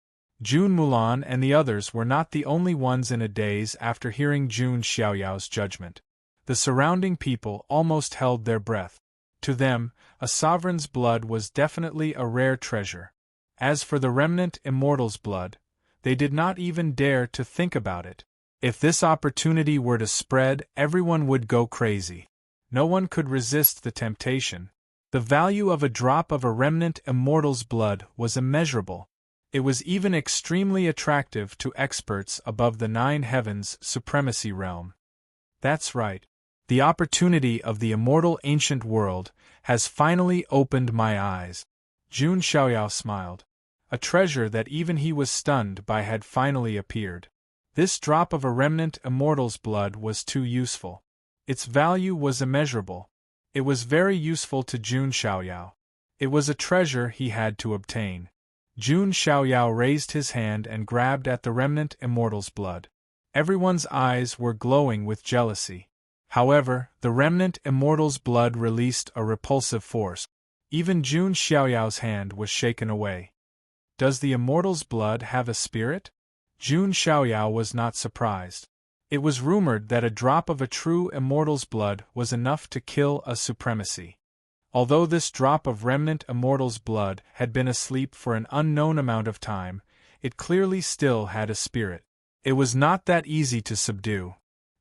Jun Mulan and the others were not the only ones in a daze after hearing Jun Xiaoyao's judgment. The surrounding people almost held their breath. To them, a sovereign's blood was definitely a rare treasure. As for the remnant immortal's blood, they did not even dare to think about it. If this opportunity were to spread, everyone would go crazy. No one could resist the temptation. The value of a drop of a remnant immortal's blood was immeasurable. It was even extremely attractive to experts above the 9 heavens supremacy realm. That's right. The opportunity of the immortal ancient world has finally opened my eyes. Jun Xiaoyao smiled. A treasure that even he was stunned by had finally appeared. This drop of a remnant immortal's blood was too useful. Its value was immeasurable. It was very useful to Jun Xiaoyao. It was a treasure he had to obtain. Jun Xiaoyao raised his hand and grabbed at the remnant immortal's blood. Everyone's eyes were glowing with jealousy. However, the remnant immortal's blood released a repulsive force. Even Jun Xiaoyao's hand was shaken away. Does the immortal's blood have a spirit? Jun Xiaoyao was not surprised. It was rumored that a drop of a true immortal's blood was enough to kill a supremacy. Although this drop of remnant immortal's blood had been asleep for an unknown amount of time, it clearly still had a spirit. It was not that easy to subdue.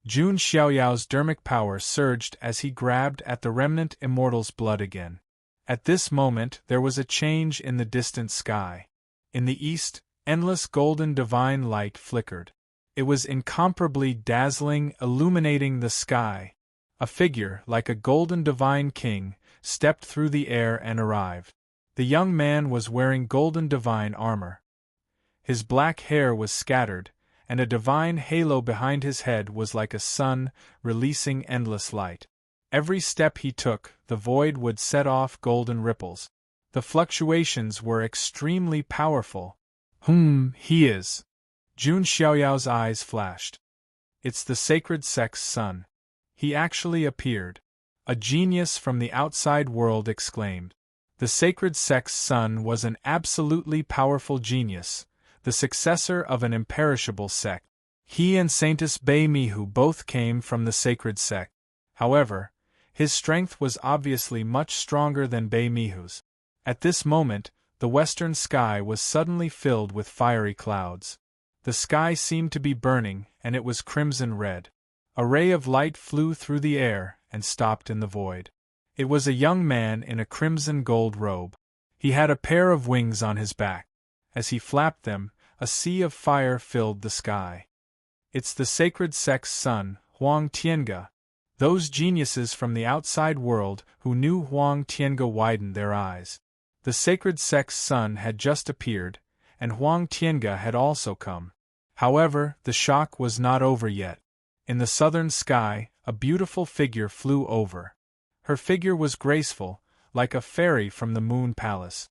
Jun Xiaoyao's dermic power surged as he grabbed at the remnant immortal's blood again. At this moment there was a change in the distant sky. In the east, endless golden divine light flickered. It was incomparably dazzling, illuminating the sky. A figure, like a golden divine king, stepped through the air and arrived. The young man was wearing golden divine armor. His black hair was scattered, and a divine halo behind his head was like a sun, releasing endless light. Every step he took, the void would set off golden ripples. The fluctuations were extremely powerful. He is. Jun Xiaoyao's eyes flashed. It's the sacred sect's son. He actually appeared. A genius from the outside world exclaimed. The sacred sect's son was an absolutely powerful genius, the successor of an imperishable sect. He and Saintess Bei Mihu both came from the sacred sect. However, his strength was obviously much stronger than Bei Mihu's. At this moment, the western sky was suddenly filled with fiery clouds. The sky seemed to be burning, and it was crimson red. A ray of light flew through the air and stopped in the void. It was a young man in a crimson gold robe. He had a pair of wings on his back. As he flapped them, a sea of fire filled the sky. It's the sacred sect's son, Huang Tiange. Those geniuses from the outside world who knew Huang Tiange widened their eyes. The sacred sect's son had just appeared, and Huang Tiange had also come. However, the shock was not over yet. In the southern sky, a beautiful figure flew over. Her figure was graceful, like a fairy from the moon palace.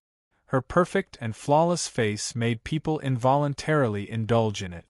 Her perfect and flawless face made people involuntarily indulge in it.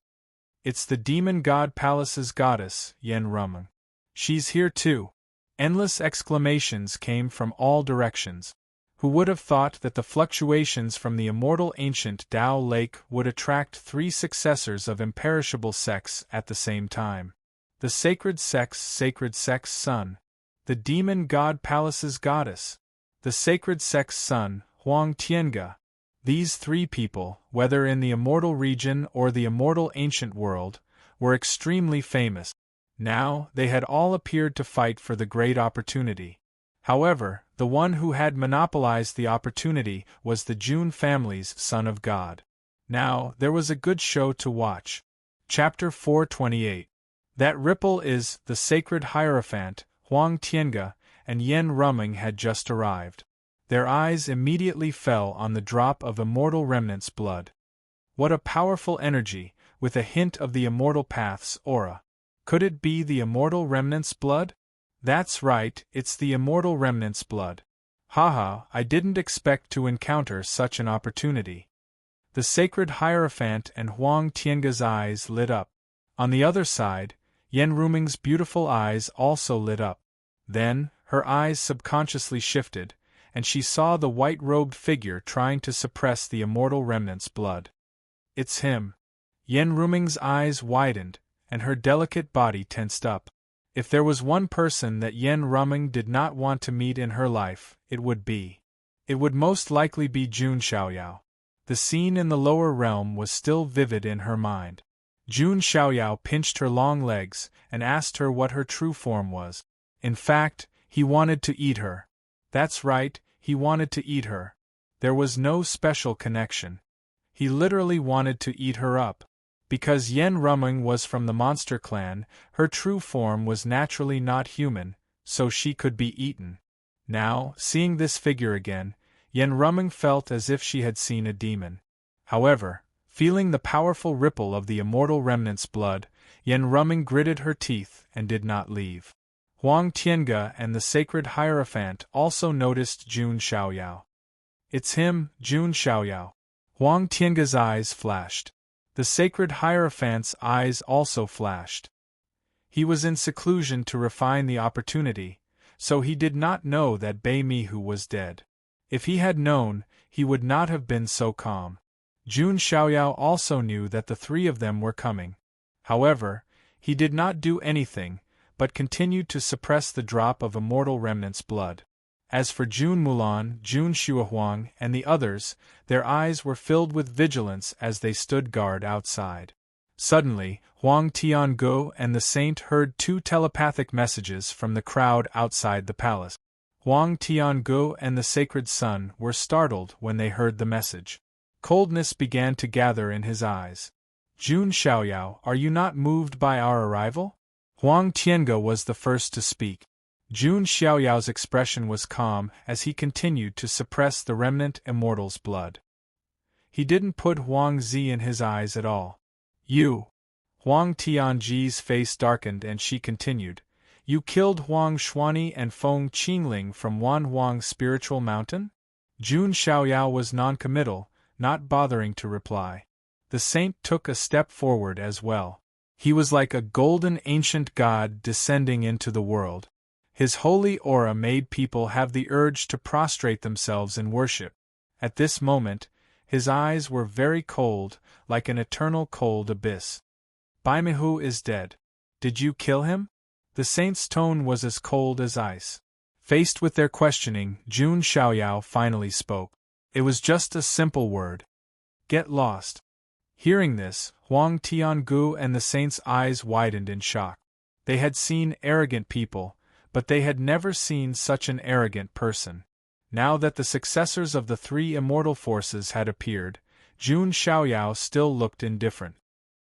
It's the demon god palace's goddess, Yan Rumeng. She's here too. Endless exclamations came from all directions. Who would have thought that the fluctuations from the immortal ancient Tao Lake would attract three successors of imperishable sects at the same time? The sacred sect's son, the demon god palace's goddess, the sacred sect's son, Huang Tiange. These three people, whether in the immortal region or the immortal ancient world, were extremely famous. Now, they had all appeared to fight for the great opportunity. However, the one who had monopolized the opportunity was the Jun family's son of God. Now, there was a good show to watch. Chapter 428. That ripple is, the sacred Hierophant, Huang Tiange, and Yan Rumeng had just arrived. Their eyes immediately fell on the drop of immortal remnant's blood. What a powerful energy, with a hint of the immortal path's aura. Could it be the immortal remnant's blood? That's right, it's the immortal remnant's blood. Haha, I didn't expect to encounter such an opportunity. The sacred Hierophant and Huang Tiange's eyes lit up. On the other side, Yan Rumeng's beautiful eyes also lit up. Then, her eyes subconsciously shifted, and she saw the white-robed figure trying to suppress the immortal remnant's blood. It's him. Yan Rumeng's eyes widened, and her delicate body tensed up. If there was one person that Yan Rumeng did not want to meet in her life, it would most likely be Jun Xiaoyao. The scene in the lower realm was still vivid in her mind. Jun Xiaoyao pinched her long legs and asked her what her true form was. In fact, he wanted to eat her. That's right, he wanted to eat her. There was no special connection. He literally wanted to eat her up. Because Yan Rumeng was from the monster clan, her true form was naturally not human, so she could be eaten. Now, seeing this figure again, Yan Rumeng felt as if she had seen a demon. However, feeling the powerful ripple of the immortal remnant's blood, Yan Rumeng gritted her teeth and did not leave. Huang Tiange and the sacred Hierophant also noticed Jun Xiaoyao. It's him, Jun Xiaoyao. Huang Tiange's eyes flashed. The sacred Hierophant's eyes also flashed. He was in seclusion to refine the opportunity, so he did not know that Bei Mihu was dead. If he had known, he would not have been so calm. Jun Xiaoyao also knew that the three of them were coming. However, he did not do anything, but continued to suppress the drop of immortal remnant's blood. As for Jun Mulan, Jun Xuehuang, and the others, their eyes were filled with vigilance as they stood guard outside. Suddenly, Huang Tiangu and the saint heard two telepathic messages from the crowd outside the palace. Huang Tiangu and the sacred son were startled when they heard the message. Coldness began to gather in his eyes. Jun Xiaoyao, are you not moved by our arrival? Huang Tiangu was the first to speak. Jun Xiaoyao's expression was calm as he continued to suppress the remnant immortal's blood. He didn't put Huang Zi in his eyes at all. You! Huang Tianji's face darkened and she continued. You killed Huang Xuani and Feng Qingling from Wanhuang's spiritual mountain? Jun Xiaoyao was noncommittal, not bothering to reply. The saint took a step forward as well. He was like a golden ancient god descending into the world. His holy aura made people have the urge to prostrate themselves in worship. At this moment, his eyes were very cold, like an eternal cold abyss. Bei Mihu is dead. Did you kill him? The saint's tone was as cold as ice. Faced with their questioning, Jun Xiaoyao finally spoke. It was just a simple word. Get lost. Hearing this, Huang Tiangu and the saint's eyes widened in shock. They had seen arrogant people, but they had never seen such an arrogant person. Now that the successors of the three immortal forces had appeared, Jun Xiaoyao still looked indifferent.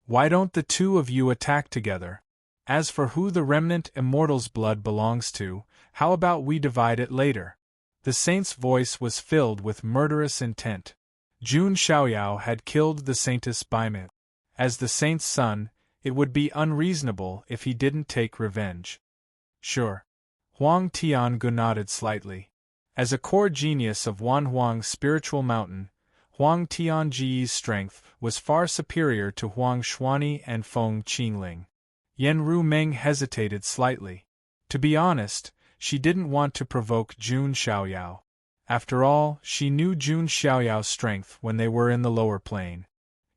Why don't the two of you attack together? As for who the remnant immortal's blood belongs to, how about we divide it later? The saint's voice was filled with murderous intent. Jun Xiaoyao had killed the saintess Bei Mihu. As the saint's son, it would be unreasonable if he didn't take revenge. Sure. Huang Tiangu nodded slightly. As a core genius of Wanhuang's spiritual mountain, Huang Tianji's strength was far superior to Huang Xuani and Feng Qingling. Yenru Meng hesitated slightly. To be honest, she didn't want to provoke Jun Xiaoyao. After all, she knew Jun Xiaoyao's strength when they were in the lower plane.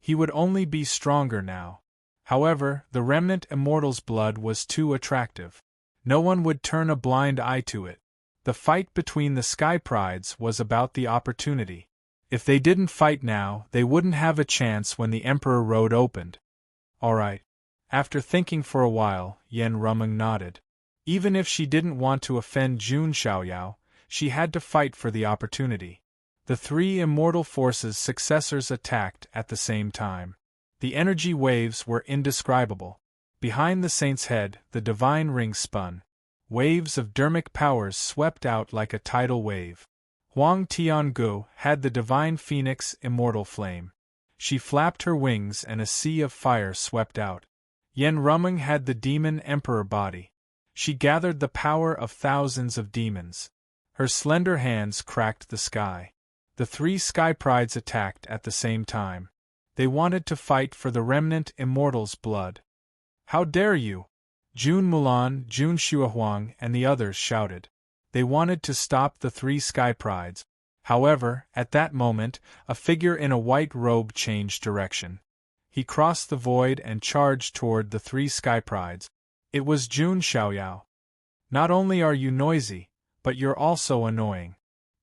He would only be stronger now. However, the remnant immortal's blood was too attractive. No one would turn a blind eye to it. The fight between the Sky Prides was about the opportunity. If they didn't fight now, they wouldn't have a chance when the Emperor Road opened. All right. After thinking for a while, Yen Rumeng nodded. Even if she didn't want to offend Jun Xiaoyao, she had to fight for the opportunity. The three immortal forces' successors attacked at the same time. The energy waves were indescribable. Behind the saint's head, the divine ring spun. Waves of dermic powers swept out like a tidal wave. Huang Tiangu had the divine phoenix immortal flame. She flapped her wings and a sea of fire swept out. Yen Rumeng had the demon emperor body. She gathered the power of thousands of demons. Her slender hands cracked the sky. The three Sky Prides attacked at the same time. They wanted to fight for the remnant immortal's blood. How dare you! Jun Mulan, Jun Xuehuang, and the others shouted. They wanted to stop the three Sky Prides. However, at that moment, a figure in a white robe changed direction. He crossed the void and charged toward the three Sky Prides. It was Jun Xiaoyao. Not only are you noisy, but you're also annoying.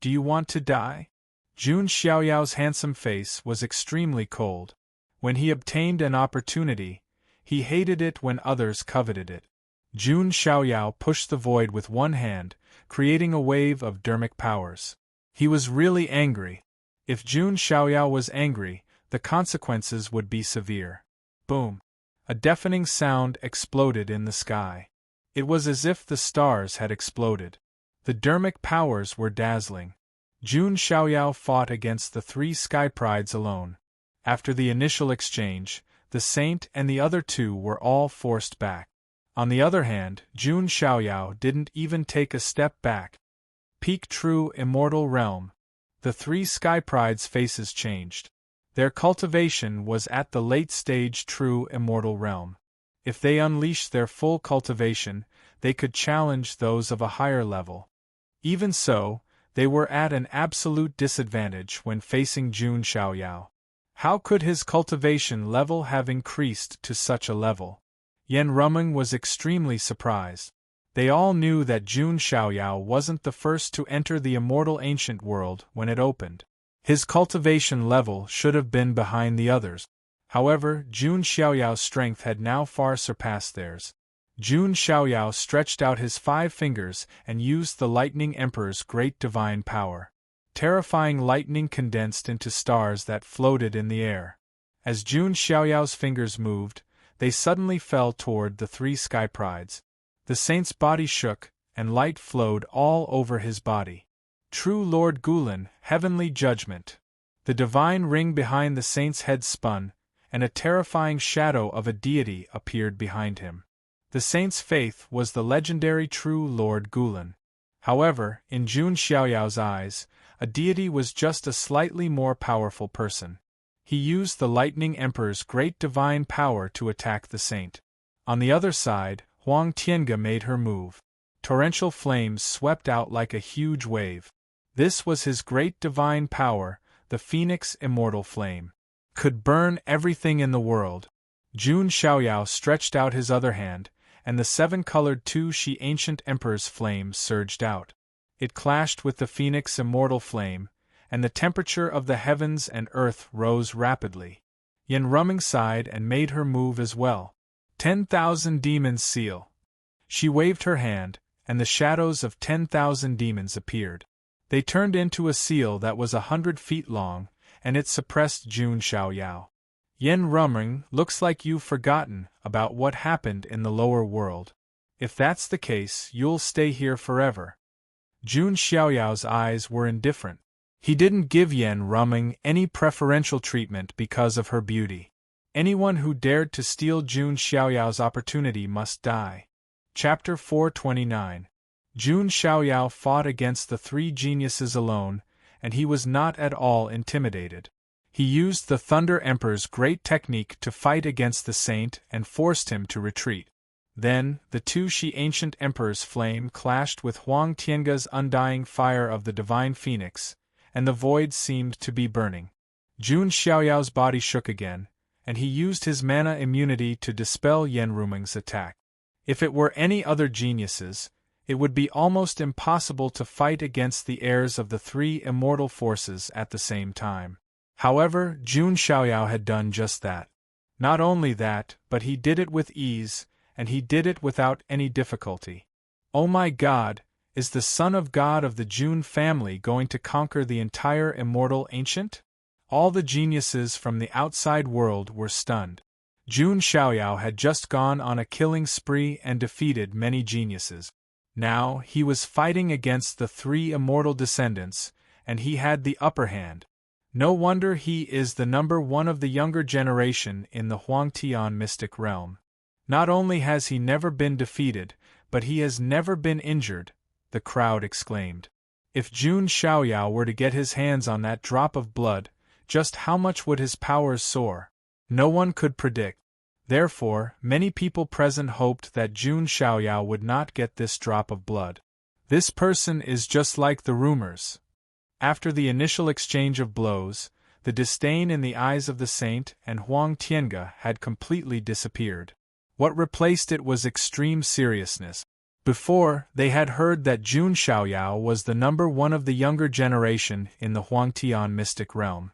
Do you want to die? Jun Xiaoyao's handsome face was extremely cold. When he obtained an opportunity, he hated it when others coveted it. Jun Xiaoyao pushed the void with one hand, creating a wave of dermic powers. He was really angry. If Jun Xiaoyao was angry, the consequences would be severe. Boom! A deafening sound exploded in the sky. It was as if the stars had exploded. The dermic powers were dazzling. Jun Xiaoyao fought against the three Sky Prides alone. After the initial exchange, the saint and the other two were all forced back. On the other hand, Jun Xiaoyao didn't even take a step back. Peak True Immortal Realm. The three Sky Prides' faces changed. Their cultivation was at the late stage True Immortal Realm. If they unleashed their full cultivation, they could challenge those of a higher level. Even so, they were at an absolute disadvantage when facing Jun Xiaoyao. How could his cultivation level have increased to such a level? Yan Rumeng was extremely surprised. They all knew that Jun Xiaoyao wasn't the first to enter the immortal ancient world when it opened. His cultivation level should have been behind the others. However, Jun Xiaoyao's strength had now far surpassed theirs. Jun Xiaoyao stretched out his 5 fingers and used the Lightning Emperor's great divine power. Terrifying lightning condensed into stars that floated in the air. As Jun Xiaoyao's fingers moved, they suddenly fell toward the 3 sky prides. The saint's body shook, and light flowed all over his body. True Lord Gulen, heavenly judgment. The divine ring behind the saint's head spun, and a terrifying shadow of a deity appeared behind him. The saint's faith was the legendary true Lord Gulen. However, in Jun Xiaoyao's eyes, a deity was just a slightly more powerful person. He used the Lightning Emperor's great divine power to attack the saint. On the other side, Huang Tiange made her move. Torrential flames swept out like a huge wave. This was his great divine power, the Phoenix Immortal Flame. Could burn everything in the world. Jun Xiaoyao stretched out his other hand, and the 7-colored Tu-Shi Ancient Emperor's flame surged out. It clashed with the Phoenix Immortal Flame, and the temperature of the heavens and earth rose rapidly. Yan Rumeng sighed and made her move as well. 10,000 demons seal. She waved her hand, and the shadows of 10,000 demons appeared. They turned into a seal that was 100 feet long, and it suppressed Jun Xiaoyao. Yan Rumeng, looks like you've forgotten about what happened in the lower world. If that's the case, you'll stay here forever. Jun Xiaoyao's eyes were indifferent. He didn't give Yan Rumeng any preferential treatment because of her beauty. Anyone who dared to steal Jun Xiaoyao's opportunity must die. Chapter 429. Jun Xiaoyao fought against the 3 geniuses alone, and he was not at all intimidated. He used the Thunder Emperor's great technique to fight against the saint and forced him to retreat. Then, the Tu-Shi Ancient Emperor's flame clashed with Huang Tiange's undying fire of the Divine Phoenix, and the void seemed to be burning. Jun Xiaoyao's body shook again, and he used his mana immunity to dispel Yan Rumeng's attack. If it were any other geniuses, it would be almost impossible to fight against the heirs of the 3 immortal forces at the same time. However, Jun Xiaoyao had done just that. Not only that, but he did it with ease, and he did it without any difficulty. Oh my God, is the son of God of the Jun family going to conquer the entire immortal ancient? All the geniuses from the outside world were stunned. Jun Xiaoyao had just gone on a killing spree and defeated many geniuses. Now he was fighting against the 3 immortal descendants, and he had the upper hand. No wonder he is the number 1 of the younger generation in the Huangtian mystic realm. Not only has he never been defeated, but he has never been injured, the crowd exclaimed. If Jun Xiaoyao were to get his hands on that drop of blood, just how much would his powers soar? No one could predict. Therefore, many people present hoped that Jun Xiaoyao would not get this drop of blood. This person is just like the rumors. After the initial exchange of blows, the disdain in the eyes of the saint and Huang Tiange had completely disappeared. What replaced it was extreme seriousness. Before, they had heard that Jun Xiaoyao was the number 1 of the younger generation in the Huangtian mystic realm.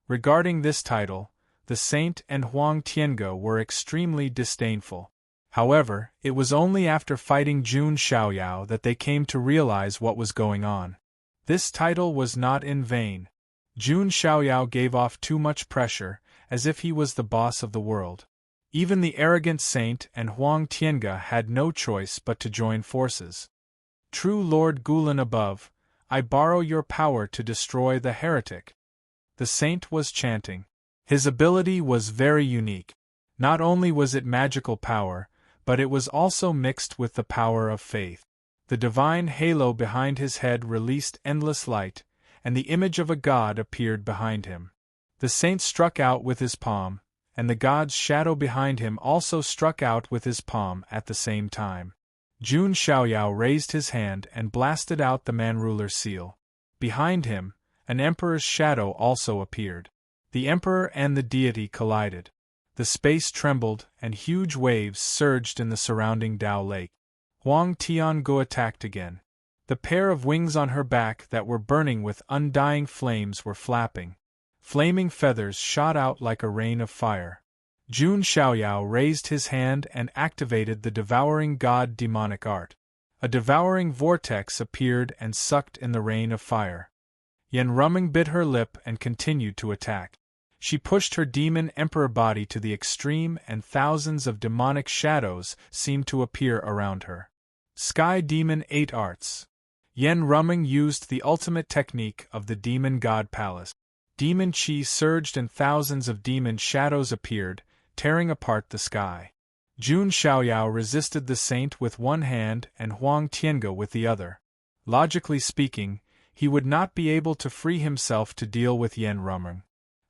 Regarding this title, the saint and Huang Tiange were extremely disdainful. However, it was only after fighting Jun Xiaoyao that they came to realize what was going on. This title was not in vain. Jun Xiaoyao gave off too much pressure, as if he was the boss of the world. Even the arrogant saint and Huang Tiange had no choice but to join forces. True Lord Gulen above, I borrow your power to destroy the heretic. The saint was chanting. His ability was very unique. Not only was it magical power, but it was also mixed with the power of faith. The divine halo behind his head released endless light, and the image of a god appeared behind him. The saint struck out with his palm, and the god's shadow behind him also struck out with his palm at the same time. Jun Xiaoyao raised his hand and blasted out the man-ruler's seal. Behind him, an emperor's shadow also appeared. The emperor and the deity collided. The space trembled, and huge waves surged in the surrounding Dao lake. Huang Tiangu attacked again. The pair of wings on her back that were burning with undying flames were flapping. Flaming feathers shot out like a rain of fire. Jun Xiaoyao raised his hand and activated the devouring god demonic art. A devouring vortex appeared and sucked in the rain of fire. Yan Ruming bit her lip and continued to attack. She pushed her demon emperor body to the extreme, and thousands of demonic shadows seemed to appear around her. Sky Demon 8 Arts. Yan Ruming used the ultimate technique of the Demon God Palace. Demon Qi surged and thousands of demon shadows appeared, tearing apart the sky. Jun Xiaoyao resisted the saint with one hand and Huang Tiangu with the other. Logically speaking, he would not be able to free himself to deal with Yan Ruming.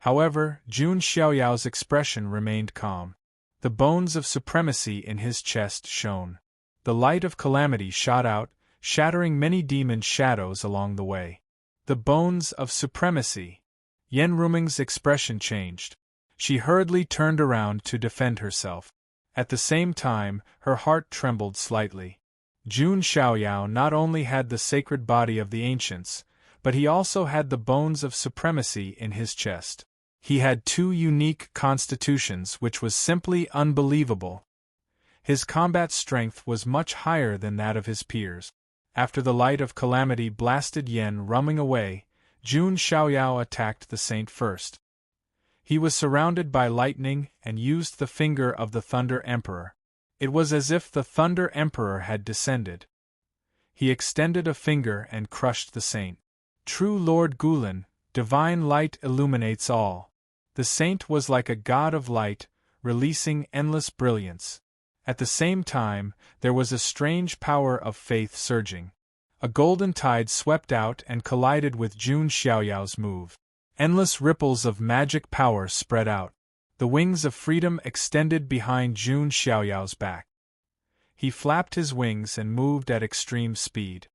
However, Jun Xiaoyao's expression remained calm. The bones of supremacy in his chest shone. The light of calamity shot out, shattering many demon shadows along the way. The bones of supremacy. Yan Ruming's expression changed. She hurriedly turned around to defend herself. At the same time, her heart trembled slightly. Jun Xiaoyao not only had the sacred body of the ancients, but he also had the bones of supremacy in his chest. He had 2 unique constitutions, which was simply unbelievable. His combat strength was much higher than that of his peers. After the light of calamity blasted Yan Ruming away, Jun Xiaoyao attacked the saint first. He was surrounded by lightning and used the finger of the Thunder Emperor. It was as if the Thunder Emperor had descended. He extended a finger and crushed the saint. True Lord Gulen, divine light illuminates all. The saint was like a god of light, releasing endless brilliance. At the same time, there was a strange power of faith surging. A golden tide swept out and collided with Jun Xiaoyao's move. Endless ripples of magic power spread out. The wings of freedom extended behind Jun Xiaoyao's back. He flapped his wings and moved at extreme speed.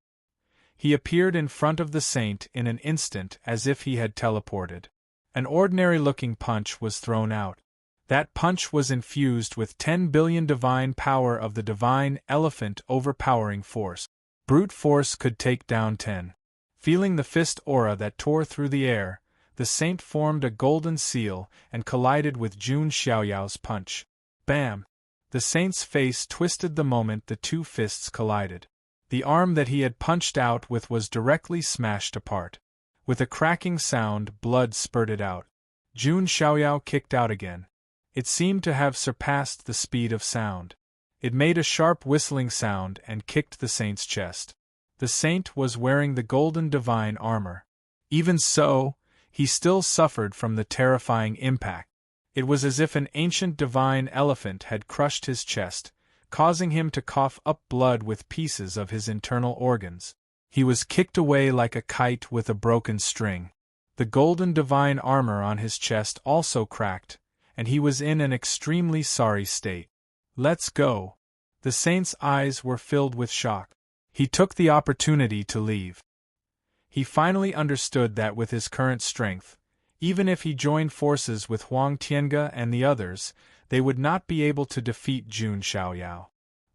He appeared in front of the saint in an instant as if he had teleported. An ordinary-looking punch was thrown out. That punch was infused with 10 billion divine power of the divine elephant overpowering force. Brute force could take down 10. Feeling the fist aura that tore through the air, the saint formed a golden seal and collided with Jun Xiaoyao's punch. Bam! The saint's face twisted the moment the 2 fists collided. The arm that he had punched out with was directly smashed apart. With a cracking sound, blood spurted out. Jun Xiaoyao kicked out again. It seemed to have surpassed the speed of sound. It made a sharp whistling sound and kicked the saint's chest. The saint was wearing the golden divine armor. Even so, he still suffered from the terrifying impact. It was as if an ancient divine elephant had crushed his chest, causing him to cough up blood with pieces of his internal organs. He was kicked away like a kite with a broken string. The golden divine armor on his chest also cracked, and he was in an extremely sorry state. Let's go. The saint's eyes were filled with shock. He took the opportunity to leave. He finally understood that with his current strength, even if he joined forces with Huang Tiangu and the others, they would not be able to defeat Jun Xiaoyao.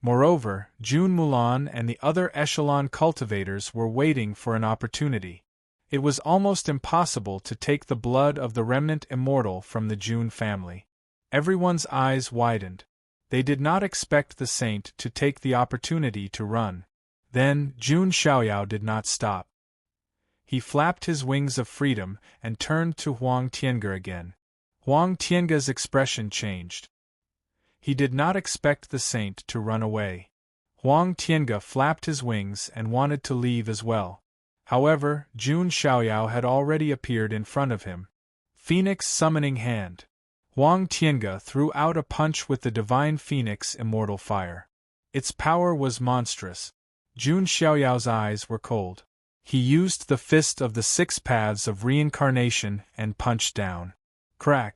Moreover, Jun Mulan and the other echelon cultivators were waiting for an opportunity. It was almost impossible to take the blood of the remnant immortal from the Jun family. Everyone's eyes widened. They did not expect the saint to take the opportunity to run. Then, Jun Xiaoyao did not stop. He flapped his wings of freedom and turned to Huang Tiangu again. Huang Tiangu's expression changed. He did not expect the saint to run away. Huang Tiangu flapped his wings and wanted to leave as well. However, Jun Xiaoyao had already appeared in front of him. Phoenix Summoning Hand. Huang Tiangu threw out a punch with the divine phoenix immortal fire. Its power was monstrous. Jun Xiaoyao's eyes were cold. He used the fist of the 6 paths of reincarnation and punched down. Crack!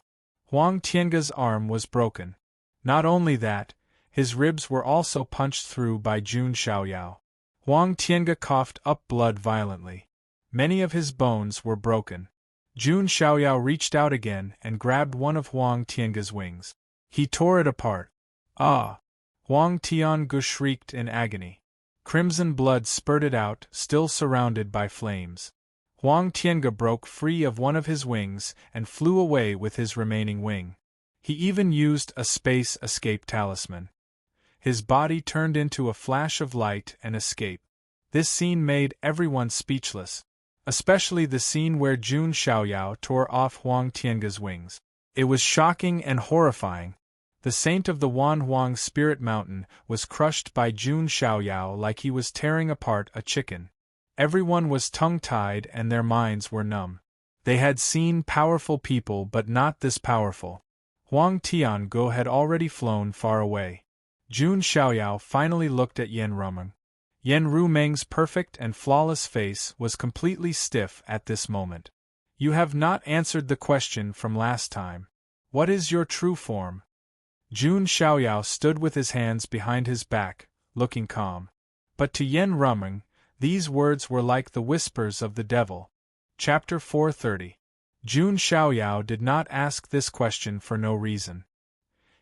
Huang Tiange's arm was broken. Not only that, his ribs were also punched through by Jun Xiaoyao. Huang Tiange coughed up blood violently. Many of his bones were broken. Jun Xiaoyao reached out again and grabbed one of Huang Tiange's wings. He tore it apart. Ah! Huang Tiange shrieked in agony. Crimson blood spurted out, still surrounded by flames. Huang Tiange broke free of one of his wings and flew away with his remaining wing. He even used a space escape talisman. His body turned into a flash of light and escape. This scene made everyone speechless, especially the scene where Jun Xiaoyao tore off Huang Tiange's wings. It was shocking and horrifying. The saint of the Wanhuang Spirit Mountain was crushed by Jun Xiaoyao like he was tearing apart a chicken. Everyone was tongue-tied and their minds were numb. They had seen powerful people but not this powerful. Huang Tiange had already flown far away. Jun Xiaoyao finally looked at Yan Rumeng. Yan Rumeng's perfect and flawless face was completely stiff at this moment. You have not answered the question from last time. What is your true form? Jun Xiaoyao stood with his hands behind his back, looking calm. But to Yan Rumeng, these words were like the whispers of the devil. Chapter 430. Jun Xiaoyao did not ask this question for no reason.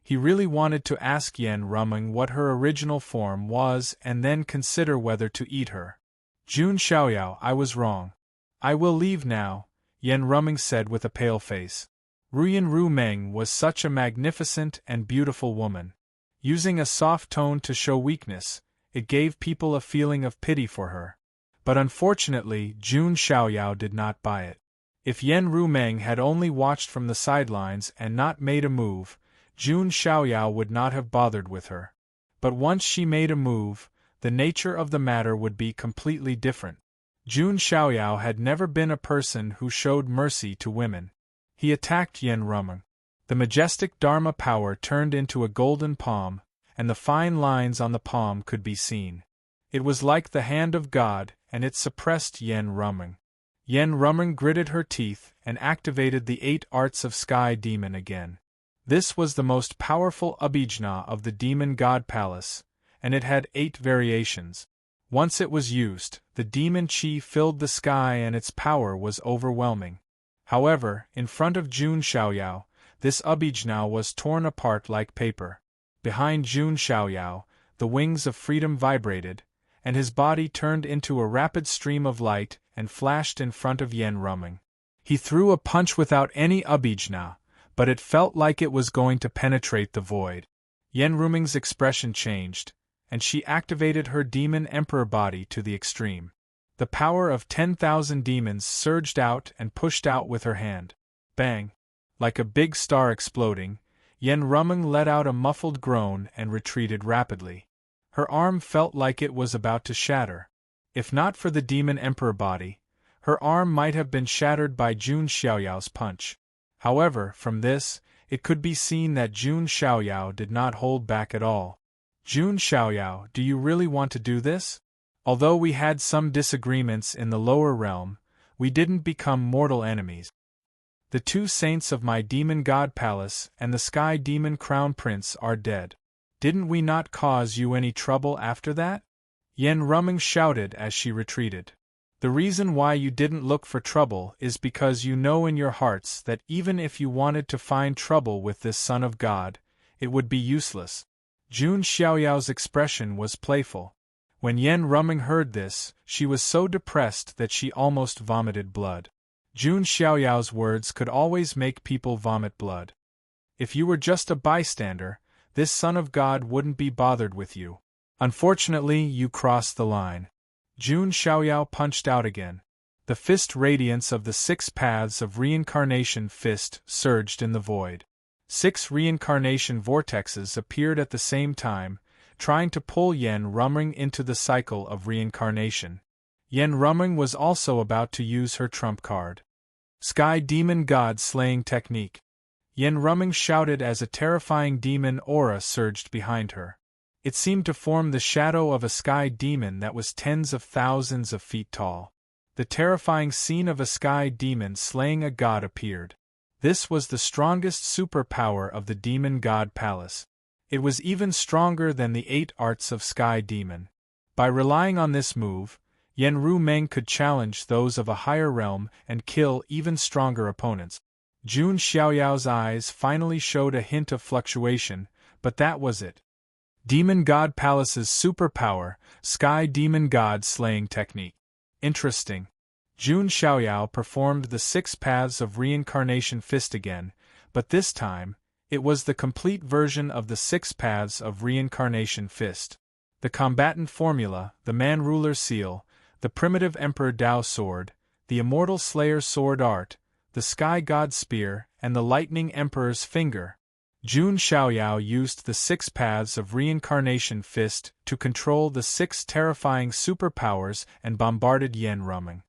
He really wanted to ask Yan Rumeng what her original form was and then consider whether to eat her. Jun Xiaoyao, I was wrong. I will leave now, Yan Rumeng said with a pale face. Ruyan Rumeng was such a magnificent and beautiful woman. Using a soft tone to show weakness, it gave people a feeling of pity for her. But unfortunately, Jun Xiaoyao did not buy it. If Yan Rumeng had only watched from the sidelines and not made a move, Jun Xiaoyao would not have bothered with her. But once she made a move, the nature of the matter would be completely different. Jun Xiaoyao had never been a person who showed mercy to women. He attacked Yan Rumeng. The majestic Dharma power turned into a golden palm, and the fine lines on the palm could be seen. It was like the hand of God, and it suppressed Yan Rumeng. Yan Rumeng gritted her teeth and activated the 8 arts of Sky Demon again. This was the most powerful abhijna of the Demon God Palace, and it had 8 variations. Once it was used, the demon chi filled the sky and its power was overwhelming. However, in front of Jun Xiaoyao, this abhijna was torn apart like paper. Behind Jun Xiaoyao, the wings of freedom vibrated, and his body turned into a rapid stream of light and flashed in front of Yan Rumeng. He threw a punch without any abhijna, but it felt like it was going to penetrate the void. Yan Rumeng's expression changed, and she activated her demon emperor body to the extreme. The power of 10,000 demons surged out and pushed out with her hand. Bang! Like a big star exploding, Yan Rumeng let out a muffled groan and retreated rapidly. Her arm felt like it was about to shatter. If not for the demon emperor body, her arm might have been shattered by Jun Xiaoyao's punch. However, from this, it could be seen that Jun Xiaoyao did not hold back at all. Jun Xiaoyao, do you really want to do this? Although we had some disagreements in the lower realm, we didn't become mortal enemies. The 2 saints of my demon god palace and the sky demon crown prince are dead. Didn't we not cause you any trouble after that? Yan Rumeng shouted as she retreated. The reason why you didn't look for trouble is because you know in your hearts that even if you wanted to find trouble with this son of God, it would be useless. Jun Xiaoyao's expression was playful. When Yan Rumeng heard this, she was so depressed that she almost vomited blood. Jun Xiaoyao's words could always make people vomit blood. If you were just a bystander, this son of God wouldn't be bothered with you. Unfortunately, you crossed the line. Jun Xiaoyao punched out again. The fist radiance of the 6 paths of reincarnation fist surged in the void. 6 reincarnation vortexes appeared at the same time, trying to pull Yan Rumeng into the cycle of reincarnation. Yan Rumeng was also about to use her trump card. Sky Demon God Slaying Technique. Yan Rumeng shouted as a terrifying demon aura surged behind her. It seemed to form the shadow of a sky demon that was tens of thousands of feet tall. The terrifying scene of a sky demon slaying a god appeared. This was the strongest superpower of the demon god palace. It was even stronger than the 8 arts of Sky Demon. By relying on this move, Yen Rumeng could challenge those of a higher realm and kill even stronger opponents. Jun Xiaoyao's eyes finally showed a hint of fluctuation, but that was it. Demon God Palace's superpower, Sky Demon God Slaying Technique. Interesting. Jun Xiaoyao performed the 6 paths of reincarnation fist again, but this time, it was the complete version of the 6 paths of reincarnation fist. The combatant formula, the Man Ruler Seal, the primitive Emperor Dao Sword, the Immortal Slayer Sword Art, the Sky God Spear, and the Lightning Emperor's Finger. Jun Xiaoyao used the 6 paths of reincarnation fist to control the 6 terrifying superpowers and bombarded Yen Rumeng.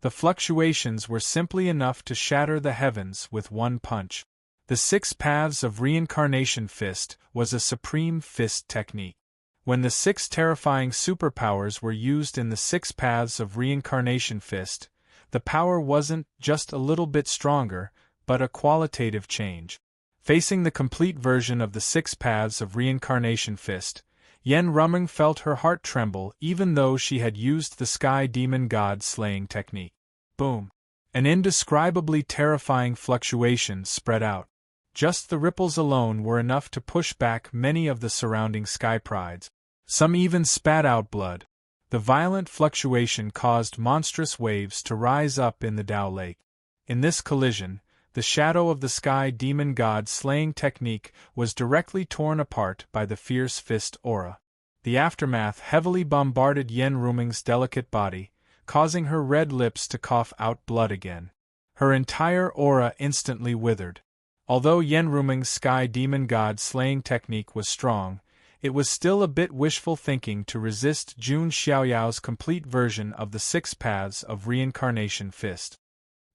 The fluctuations were simply enough to shatter the heavens with one punch. The 6 paths of reincarnation fist was a supreme fist technique. When the 6 terrifying superpowers were used in the 6 paths of reincarnation fist, the power wasn't just a little bit stronger, but a qualitative change. Facing the complete version of the 6 paths of reincarnation fist, Yen Rumeng felt her heart tremble even though she had used the Sky Demon God Slaying Technique. Boom! An indescribably terrifying fluctuation spread out. Just the ripples alone were enough to push back many of the surrounding sky prides. Some even spat out blood. The violent fluctuation caused monstrous waves to rise up in the Dao Lake. In this collision, the shadow of the Sky Demon God Slaying Technique was directly torn apart by the fierce fist aura. The aftermath heavily bombarded Yen Rumeng's delicate body, causing her red lips to cough out blood again. Her entire aura instantly withered. Although Yen Rumeng's Sky Demon God Slaying Technique was strong, it was still a bit wishful thinking to resist Jun Xiaoyao's complete version of the 6 paths of reincarnation fist.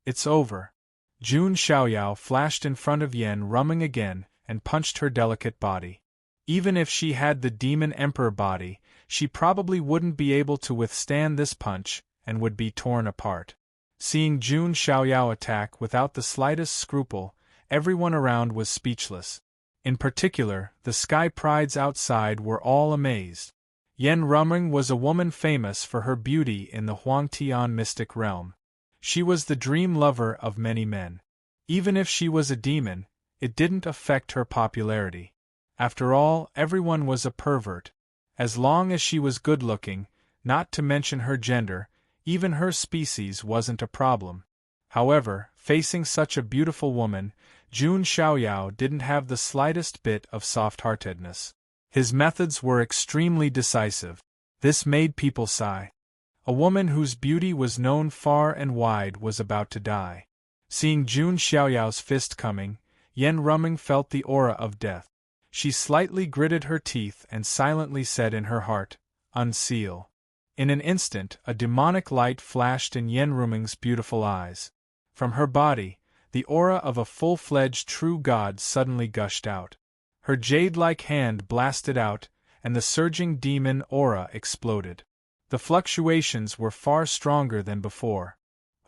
It's over. Jun Xiaoyao flashed in front of Yen Rumeng again and punched her delicate body. Even if she had the Demon Emperor body, she probably wouldn't be able to withstand this punch and would be torn apart. Seeing Jun Xiaoyao attack without the slightest scruple, everyone around was speechless. In particular, the sky prides outside were all amazed. Yen Rumeng was a woman famous for her beauty in the Huangtian mystic realm. She was the dream lover of many men. Even if she was a demon, it didn't affect her popularity. After all, everyone was a pervert. As long as she was good-looking, not to mention her gender, even her species wasn't a problem. However, facing such a beautiful woman, Jun Xiaoyao didn't have the slightest bit of soft-heartedness. His methods were extremely decisive. This made people sigh. A woman whose beauty was known far and wide was about to die. Seeing Jun Xiaoyao's fist coming, Yen Rumeng felt the aura of death. She slightly gritted her teeth and silently said in her heart, "Unseal." In an instant, a demonic light flashed in Yen Rumeng's beautiful eyes. From her body, the aura of a full-fledged true god suddenly gushed out. Her jade-like hand blasted out, and the surging demon aura exploded. The fluctuations were far stronger than before.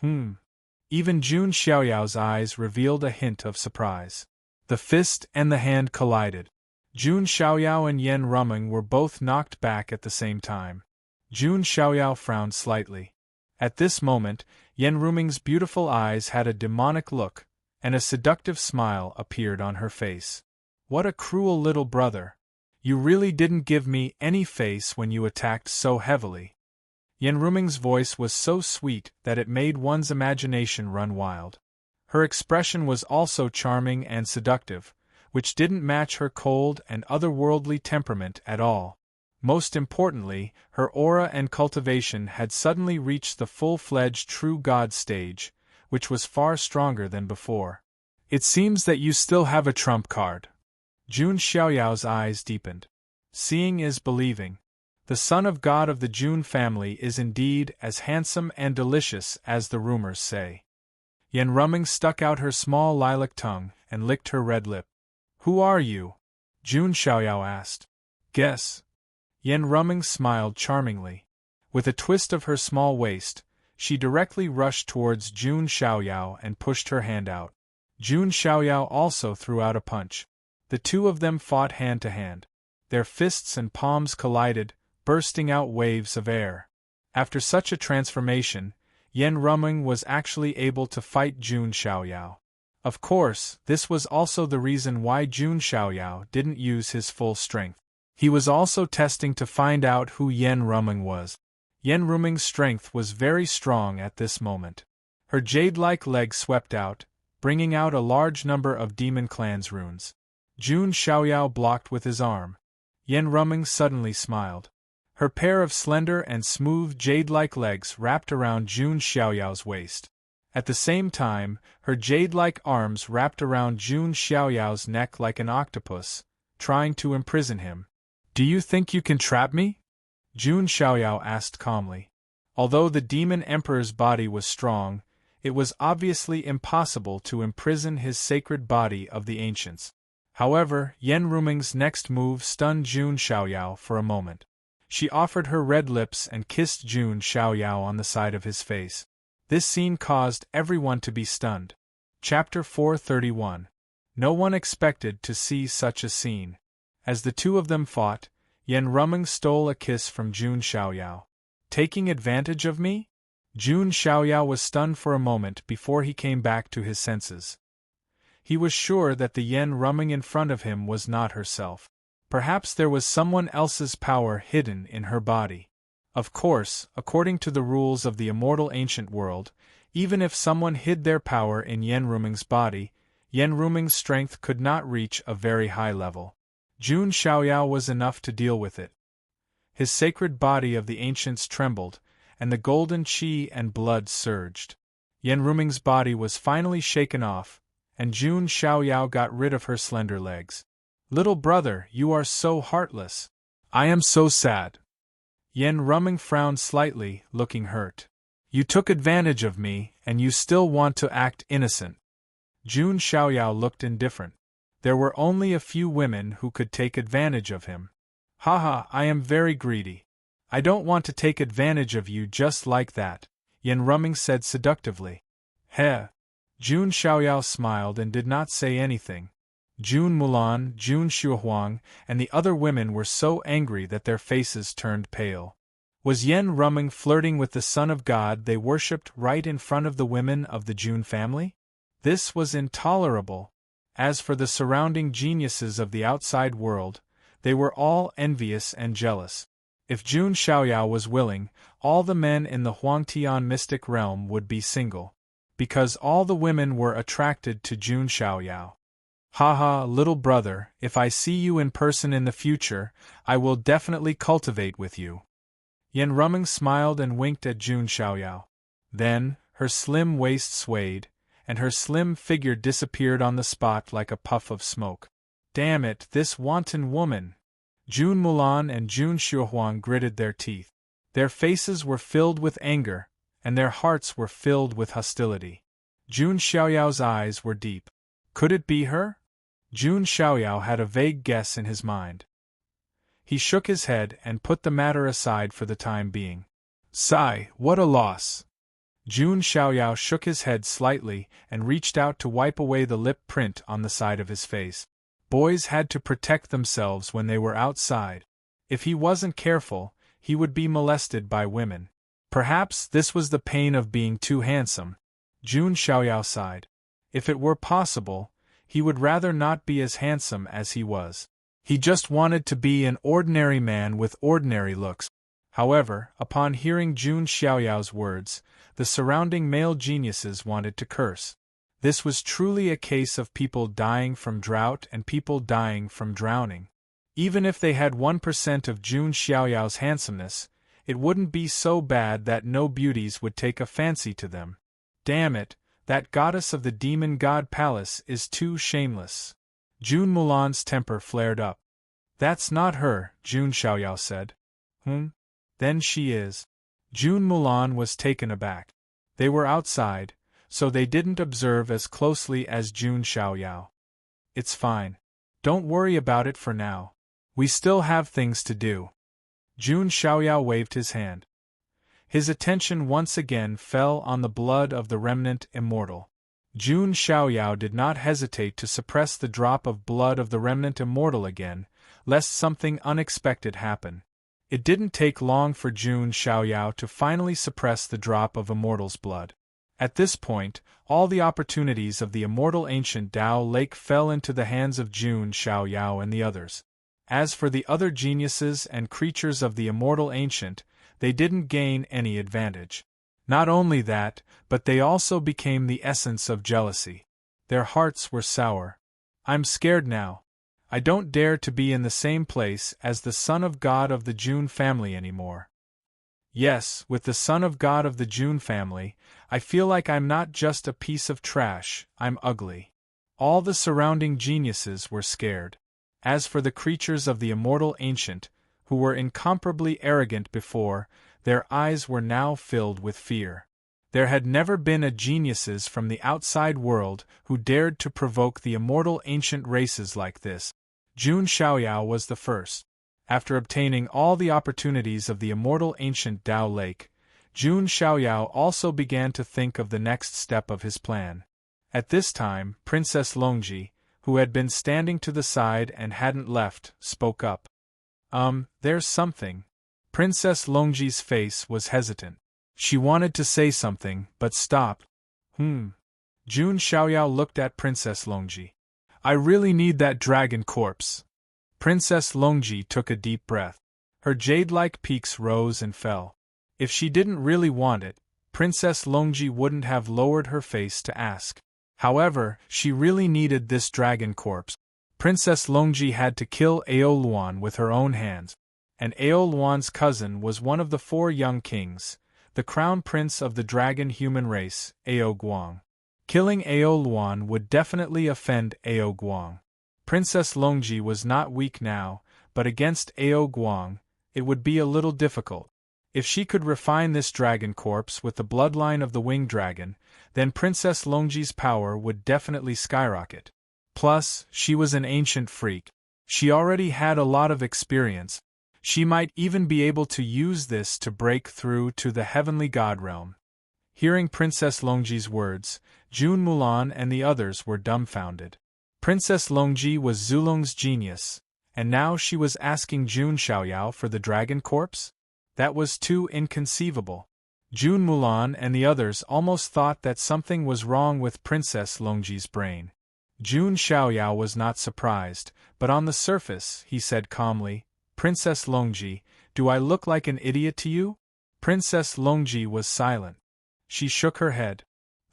Even Jun Xiaoyao's eyes revealed a hint of surprise. The fist and the hand collided. Jun Xiaoyao and Yen Rumeng were both knocked back at the same time. Jun Xiaoyao frowned slightly. At this moment, Yen Rumeng's beautiful eyes had a demonic look, and a seductive smile appeared on her face. What a cruel little brother! You really didn't give me any face when you attacked so heavily. Yen Rumeng's voice was so sweet that it made one's imagination run wild. Her expression was also charming and seductive, which didn't match her cold and otherworldly temperament at all. Most importantly, her aura and cultivation had suddenly reached the full-fledged true god stage, which was far stronger than before. It seems that you still have a trump card. Jun Xiaoyao's eyes deepened. Seeing is believing. The son of God of the Jun family is indeed as handsome and delicious as the rumors say. Yen Rumeng stuck out her small lilac tongue and licked her red lip. Who are you? Jun Xiaoyao asked. Guess. Yen Rumeng smiled charmingly. With a twist of her small waist, she directly rushed towards Jun Xiaoyao and pushed her hand out. Jun Xiaoyao also threw out a punch. The two of them fought hand to hand. Their fists and palms collided, bursting out waves of air. After such a transformation, Yan Ruming was actually able to fight Jun Xiaoyao. Of course, this was also the reason why Jun Xiaoyao didn't use his full strength. He was also testing to find out who Yan Ruming was. Yan Ruming's strength was very strong at this moment. Her jade-like legs swept out, bringing out a large number of Demon Clan's runes. Jun Xiaoyao blocked with his arm. Yan Ruming suddenly smiled. Her pair of slender and smooth jade-like legs wrapped around Jun Xiaoyao's waist. At the same time, her jade-like arms wrapped around Jun Xiaoyao's neck like an octopus, trying to imprison him. "Do you think you can trap me?" Jun Xiaoyao asked calmly. Although the Demon Emperor's body was strong, it was obviously impossible to imprison his sacred body of the ancients. However, Yan Ruming's next move stunned Jun Xiaoyao for a moment. She offered her red lips and kissed Jun Xiaoyao on the side of his face. This scene caused everyone to be stunned. Chapter 431. No one expected to see such a scene. As the two of them fought, Yan Ruming stole a kiss from Jun Xiaoyao. "Taking advantage of me?" Jun Xiaoyao was stunned for a moment before he came back to his senses. He was sure that the Yan Ruming in front of him was not herself. Perhaps there was someone else's power hidden in her body. Of course, according to the rules of the immortal ancient world, even if someone hid their power in Yan Ruming's body, Yan Ruming's strength could not reach a very high level. Jun Xiaoyao was enough to deal with it. His sacred body of the ancients trembled, and the golden qi and blood surged. Yan Ruming's body was finally shaken off, and Jun Xiaoyao got rid of her slender legs. "Little brother, you are so heartless. I am so sad." Yan Ruming frowned slightly, looking hurt. "You took advantage of me, and you still want to act innocent." Jun Xiaoyao looked indifferent. There were only a few women who could take advantage of him. "Haha, I am very greedy. I don't want to take advantage of you just like that," Yan Ruming said seductively. "Heh." Jun Xiaoyao smiled and did not say anything. Jun Mulan, Jun Shuhuang, and the other women were so angry that their faces turned pale. Was Yan Ruming flirting with the son of God they worshipped right in front of the women of the Jun family? This was intolerable. As for the surrounding geniuses of the outside world, they were all envious and jealous. If Jun Xiaoyao was willing, all the men in the Huangtian mystic realm would be single. Because all the women were attracted to Jun Xiaoyao. "Haha, little brother, if I see you in person in the future, I will definitely cultivate with you." Yan Ruming smiled and winked at Jun Xiaoyao. Then, her slim waist swayed, and her slim figure disappeared on the spot like a puff of smoke. "Damn it, this wanton woman!" Jun Mulan and Jun Shuhuang gritted their teeth. Their faces were filled with anger, and their hearts were filled with hostility. Jun Xiaoyao's eyes were deep. Could it be her? Jun Xiaoyao had a vague guess in his mind. He shook his head and put the matter aside for the time being. "Sigh, what a loss!" Jun Xiaoyao shook his head slightly and reached out to wipe away the lip print on the side of his face. Boys had to protect themselves when they were outside. If he wasn't careful, he would be molested by women. Perhaps this was the pain of being too handsome. Jun Xiaoyao sighed. If it were possible, he would rather not be as handsome as he was. He just wanted to be an ordinary man with ordinary looks. However, upon hearing Jun Xiaoyao's words, the surrounding male geniuses wanted to curse. This was truly a case of people dying from drought and people dying from drowning. Even if they had 1% of Jun Xiaoyao's handsomeness, it wouldn't be so bad that no beauties would take a fancy to them. Damn it, that goddess of the demon god palace is too shameless. Jun Mulan's temper flared up. "That's not her," Jun Xiaoyao said. Then she is." Jun Mulan was taken aback. They were outside, so they didn't observe as closely as Jun Xiaoyao. "It's fine. Don't worry about it for now. We still have things to do." Jun Xiaoyao waved his hand. His attention once again fell on the blood of the remnant immortal. Jun Xiaoyao did not hesitate to suppress the drop of blood of the remnant immortal again, lest something unexpected happen. It didn't take long for Jun Xiaoyao to finally suppress the drop of immortal's blood. At this point, all the opportunities of the immortal ancient Dao Lake fell into the hands of Jun Xiaoyao and the others. As for the other geniuses and creatures of the immortal ancient, they didn't gain any advantage. Not only that, but they also became the essence of jealousy. Their hearts were sour. I'm scared now. I don't dare to be in the same place as the son of God of the Jun family anymore. Yes, with the son of God of the Jun family, I feel like I'm not just a piece of trash, I'm ugly. All the surrounding geniuses were scared. As for the creatures of the immortal ancient, who were incomparably arrogant before, their eyes were now filled with fear. There had never been a geniuses from the outside world who dared to provoke the immortal ancient races like this. Jun Xiaoyao was the first. After obtaining all the opportunities of the immortal ancient Dao Lake, Jun Xiaoyao also began to think of the next step of his plan. At this time, Princess Longji, who had been standing to the side and hadn't left, spoke up. There's something. Princess Longji's face was hesitant. She wanted to say something, but stopped. Jun Xiaoyao looked at Princess Longji. I really need that dragon corpse. Princess Longji took a deep breath. Her jade-like peaks rose and fell. If she didn't really want it, Princess Longji wouldn't have lowered her face to ask. However, she really needed this dragon corpse. Princess Longji had to kill Ao Luan with her own hands. And Ao Luan's cousin was one of the 4 young kings, the crown prince of the dragon human race, Ao Guang. Killing Ao Luan would definitely offend Ao Guang. Princess Longji was not weak now, but against Ao Guang, it would be a little difficult. If she could refine this dragon corpse with the bloodline of the winged dragon, then Princess Longji's power would definitely skyrocket. Plus, she was an ancient freak. She already had a lot of experience. She might even be able to use this to break through to the heavenly god realm. Hearing Princess Longji's words, Jun Mulan and the others were dumbfounded. Princess Longji was Zulong's genius, and now she was asking Jun Xiaoyao for the dragon corpse? That was too inconceivable. Jun Mulan and the others almost thought that something was wrong with Princess Longji's brain. Jun Xiaoyao was not surprised, but on the surface, he said calmly, Princess Longji, do I look like an idiot to you? Princess Longji was silent. She shook her head.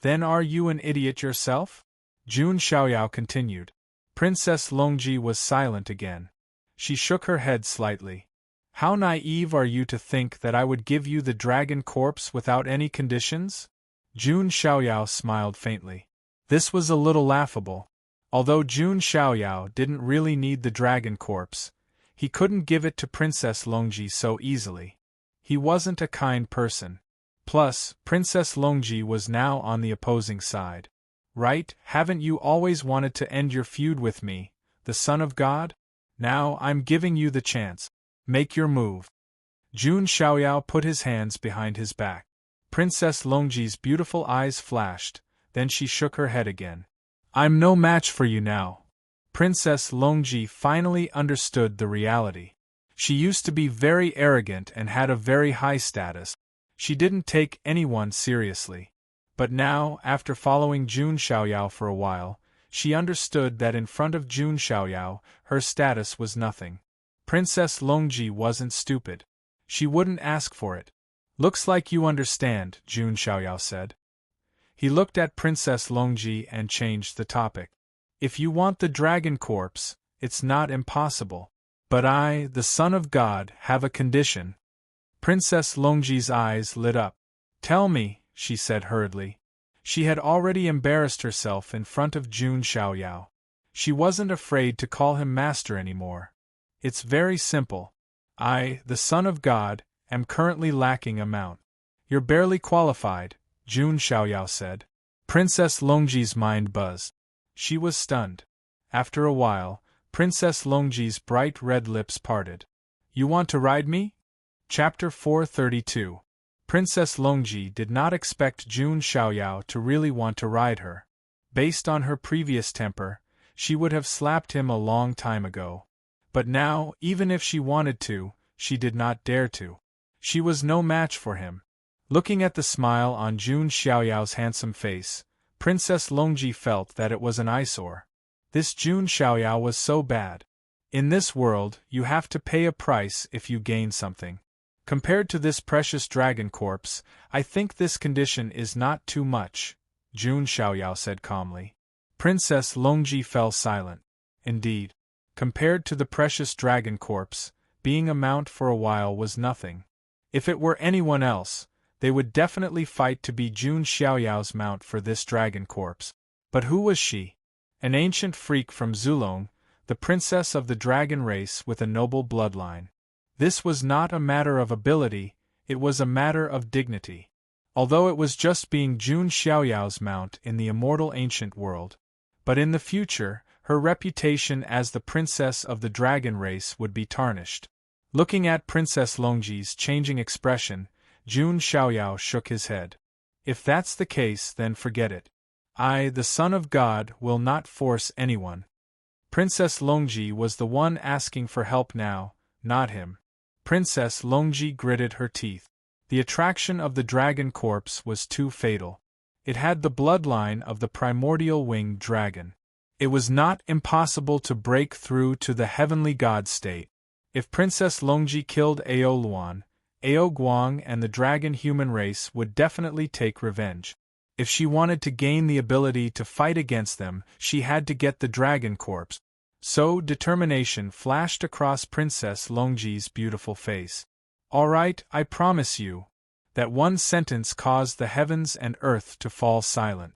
Then are you an idiot yourself? Jun Xiaoyao continued. Princess Longji was silent again. She shook her head slightly. How naive are you to think that I would give you the dragon corpse without any conditions? Jun Xiaoyao smiled faintly. This was a little laughable. Although Jun Xiaoyao didn't really need the dragon corpse, he couldn't give it to Princess Longji so easily. He wasn't a kind person. Plus, Princess Longji was now on the opposing side. Right, haven't you always wanted to end your feud with me, the son of God? Now I'm giving you the chance. Make your move. Jun Xiaoyao put his hands behind his back. Princess Longji's beautiful eyes flashed, then she shook her head again. I'm no match for you now. Princess Longji finally understood the reality. She used to be very arrogant and had a very high status. She didn't take anyone seriously. But now, after following Jun Xiaoyao for a while, she understood that in front of Jun Xiaoyao, her status was nothing. Princess Longji wasn't stupid. She wouldn't ask for it. Looks like you understand, Jun Xiaoyao said. He looked at Princess Longji and changed the topic. If you want the dragon corpse, it's not impossible. But I, the son of God, have a condition. Princess Longji's eyes lit up. Tell me, she said hurriedly. She had already embarrassed herself in front of Jun Xiaoyao. She wasn't afraid to call him master anymore. It's very simple. I, the son of God, am currently lacking a mount. You're barely qualified, Jun Xiaoyao said. Princess Longji's mind buzzed. She was stunned. After a while, Princess Longji's bright red lips parted. You want to ride me? Chapter 432. Princess Longji did not expect Jun Xiaoyao to really want to ride her. Based on her previous temper, she would have slapped him a long time ago. But now, even if she wanted to, she did not dare to. She was no match for him. Looking at the smile on Jun Xiaoyao's handsome face, Princess Longji felt that it was an eyesore. This Jun Xiaoyao was so bad. In this world, you have to pay a price if you gain something. Compared to this precious dragon corpse, I think this condition is not too much, Jun Xiaoyao said calmly. Princess Longji fell silent. Indeed, compared to the precious dragon corpse, being a mount for a while was nothing. If it were anyone else, they would definitely fight to be Jun Xiaoyao's mount for this dragon corpse. But who was she? An ancient freak from Zulong, the princess of the dragon race with a noble bloodline. This was not a matter of ability, it was a matter of dignity. Although it was just being Jun Xiaoyao's mount in the immortal ancient world. But in the future, her reputation as the princess of the dragon race would be tarnished. Looking at Princess Longji's changing expression, Jun Xiaoyao shook his head. If that's the case, then forget it. I, the son of God, will not force anyone. Princess Longji was the one asking for help now, not him. Princess Longji gritted her teeth. The attraction of the dragon corpse was too fatal. It had the bloodline of the primordial winged dragon. It was not impossible to break through to the heavenly god state. If Princess Longji killed Ao Luan, Ao Guang and the dragon human race would definitely take revenge. If she wanted to gain the ability to fight against them, she had to get the dragon corpse. So determination flashed across Princess Longji's beautiful face. All right, I promise you. That one sentence caused the heavens and earth to fall silent.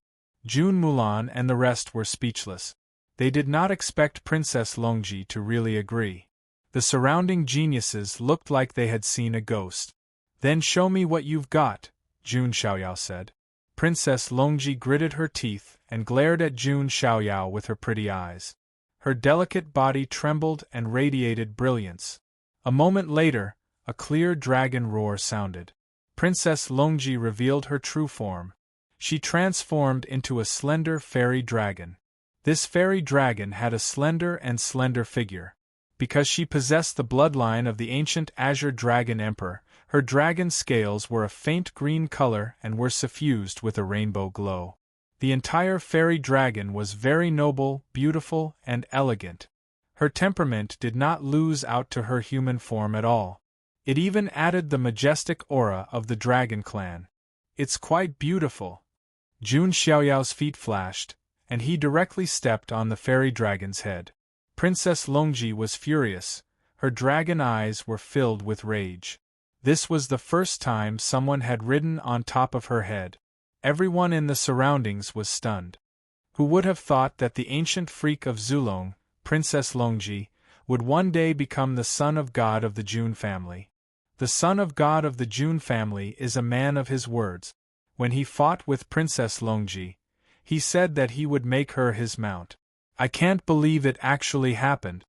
Jun Mulan and the rest were speechless. They did not expect Princess Longji to really agree. The surrounding geniuses looked like they had seen a ghost. Then show me what you've got, Jun Xiaoyao said. Princess Longji gritted her teeth and glared at Jun Xiaoyao with her pretty eyes. Her delicate body trembled and radiated brilliance. A moment later, a clear dragon roar sounded. Princess Longji revealed her true form. She transformed into a slender fairy dragon. This fairy dragon had a slender figure. Because she possessed the bloodline of the ancient Azure Dragon Emperor, her dragon scales were a faint green color and were suffused with a rainbow glow. The entire fairy dragon was very noble, beautiful, and elegant. Her temperament did not lose out to her human form at all. It even added the majestic aura of the dragon clan. It's quite beautiful. Jun Xiaoyao's feet flashed, and he directly stepped on the fairy dragon's head. Princess Longji was furious. Her dragon eyes were filled with rage. This was the first time someone had ridden on top of her head. Everyone in the surroundings was stunned. Who would have thought that the ancient freak of Zulong, Princess Longji, would one day become the son of God of the Jun family? The son of God of the Jun family is a man of his words. When he fought with Princess Longji, he said that he would make her his mount. I can't believe it actually happened.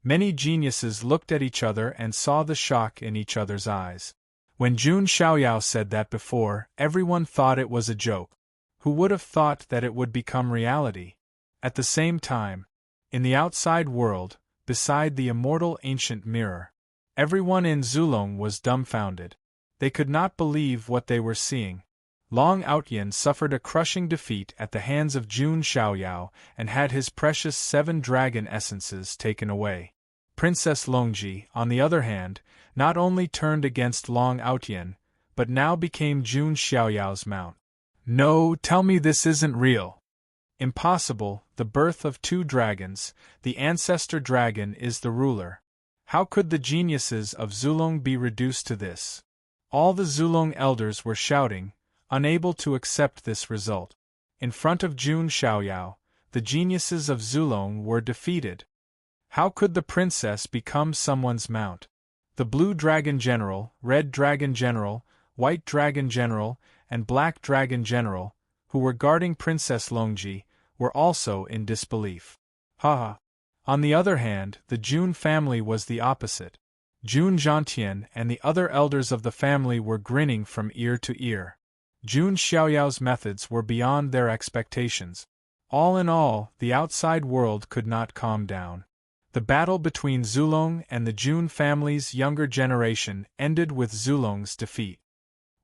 Many geniuses looked at each other and saw the shock in each other's eyes. When Jun Xiaoyao said that before, everyone thought it was a joke. Who would have thought that it would become reality? At the same time, in the outside world, beside the immortal ancient mirror, everyone in Zulong was dumbfounded. They could not believe what they were seeing. Long Outyan suffered a crushing defeat at the hands of Jun Xiaoyao and had his precious 7 dragon essences taken away. Princess Longji, on the other hand, not only turned against Long Outyan, but now became Jun Xiaoyao's mount. No, tell me this isn't real. Impossible, the birth of 2 dragons, the ancestor dragon is the ruler. How could the geniuses of Zulong be reduced to this? All the Zulong elders were shouting, unable to accept this result. In front of Jun Xiaoyao, the geniuses of Zulong were defeated. How could the princess become someone's mount? The Blue Dragon General, Red Dragon General, White Dragon General, and Black Dragon General, who were guarding Princess Longji, were also in disbelief. Haha. On the other hand, the Jun family was the opposite. Jun Zhantian and the other elders of the family were grinning from ear to ear. Jun Xiaoyao's methods were beyond their expectations. All in all, the outside world could not calm down. The battle between Zulong and the Jun family's younger generation ended with Zulong's defeat.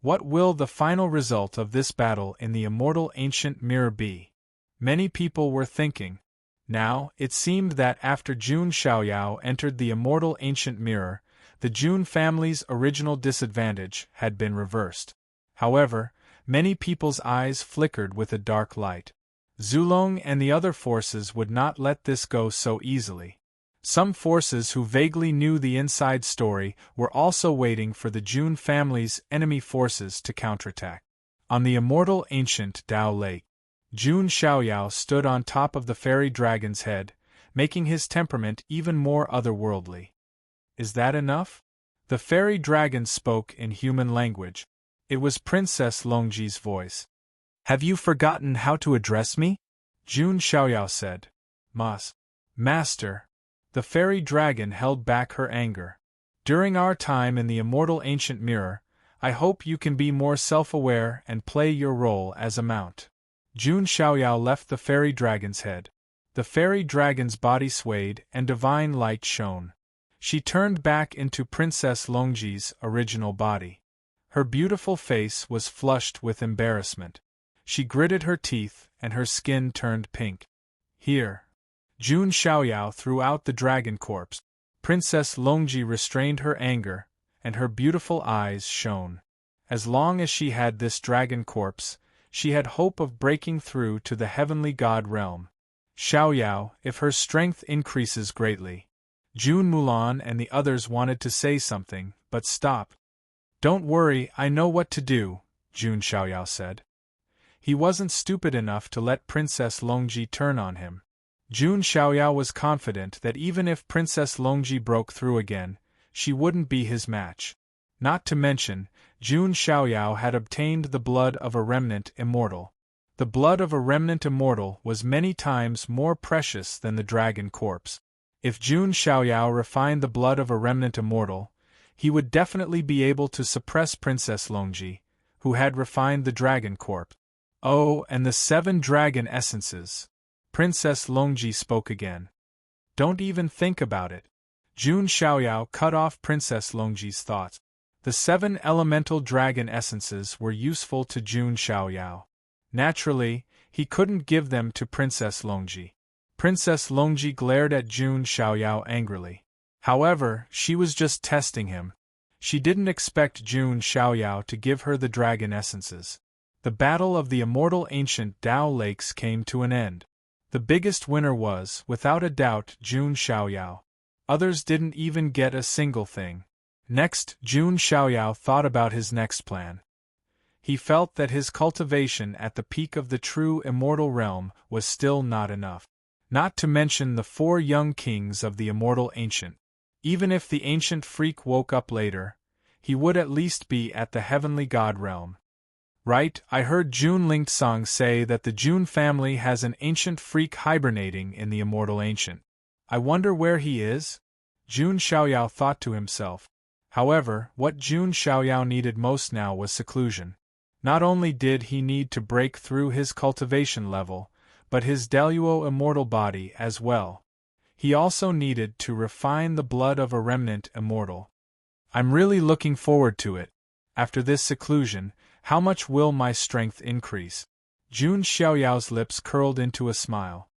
What will the final result of this battle in the immortal ancient mirror be? Many people were thinking. Now, it seemed that after Jun Xiaoyao entered the immortal ancient mirror, the Jun family's original disadvantage had been reversed. However, many people's eyes flickered with a dark light. Zulong and the other forces would not let this go so easily. Some forces who vaguely knew the inside story were also waiting for the Jun family's enemy forces to counterattack. On the immortal ancient Dao Lake, Jun Xiaoyao stood on top of the fairy dragon's head, making his temperament even more otherworldly. Is that enough? The fairy dragon spoke in human language. It was Princess Longji's voice. Have you forgotten how to address me? Jun Xiaoyao said. Master. The fairy dragon held back her anger. During our time in the immortal ancient mirror, I hope you can be more self-aware and play your role as a mount. Jun Xiaoyao left the fairy dragon's head. The fairy dragon's body swayed and divine light shone. She turned back into Princess Longji's original body. Her beautiful face was flushed with embarrassment. She gritted her teeth and her skin turned pink. Here. Jun Xiaoyao threw out the dragon corpse. Princess Longji restrained her anger, and her beautiful eyes shone. As long as she had this dragon corpse, she had hope of breaking through to the heavenly god realm. Xiaoyao, if her strength increases greatly. Jun Mulan and the others wanted to say something, but stopped. Don't worry, I know what to do, Jun Xiaoyao said. He wasn't stupid enough to let Princess Longji turn on him. Jun Xiaoyao was confident that even if Princess Longji broke through again, she wouldn't be his match. Not to mention, Jun Xiaoyao had obtained the blood of a remnant immortal. The blood of a remnant immortal was many times more precious than the dragon corpse. If Jun Xiaoyao refined the blood of a remnant immortal, he would definitely be able to suppress Princess Longji, who had refined the dragon corpse. Oh, and the 7 dragon essences. Princess Longji spoke again. Don't even think about it. Jun Xiaoyao cut off Princess Longji's thoughts. The 7 elemental dragon essences were useful to Jun Xiaoyao. Naturally, he couldn't give them to Princess Longji. Princess Longji glared at Jun Xiaoyao angrily. However, she was just testing him. She didn't expect Jun Xiaoyao to give her the dragon essences. The battle of the immortal ancient Dao Lakes came to an end. The biggest winner was, without a doubt, Jun Xiaoyao. Others didn't even get a single thing. Next, Jun Xiaoyao thought about his next plan. He felt that his cultivation at the peak of the true immortal realm was still not enough. Not to mention the 4 young kings of the immortal ancient. Even if the ancient freak woke up later, he would at least be at the heavenly god realm. Right, I heard Jun Lingsong say that the Jun family has an ancient freak hibernating in the immortal ancient. I wonder where he is? Jun Xiaoyao thought to himself. However, what Jun Xiaoyao needed most now was seclusion. Not only did he need to break through his cultivation level, but his Deluo immortal body as well. He also needed to refine the blood of a remnant immortal. I'm really looking forward to it. After this seclusion, how much will my strength increase? Jun Xiaoyao's lips curled into a smile.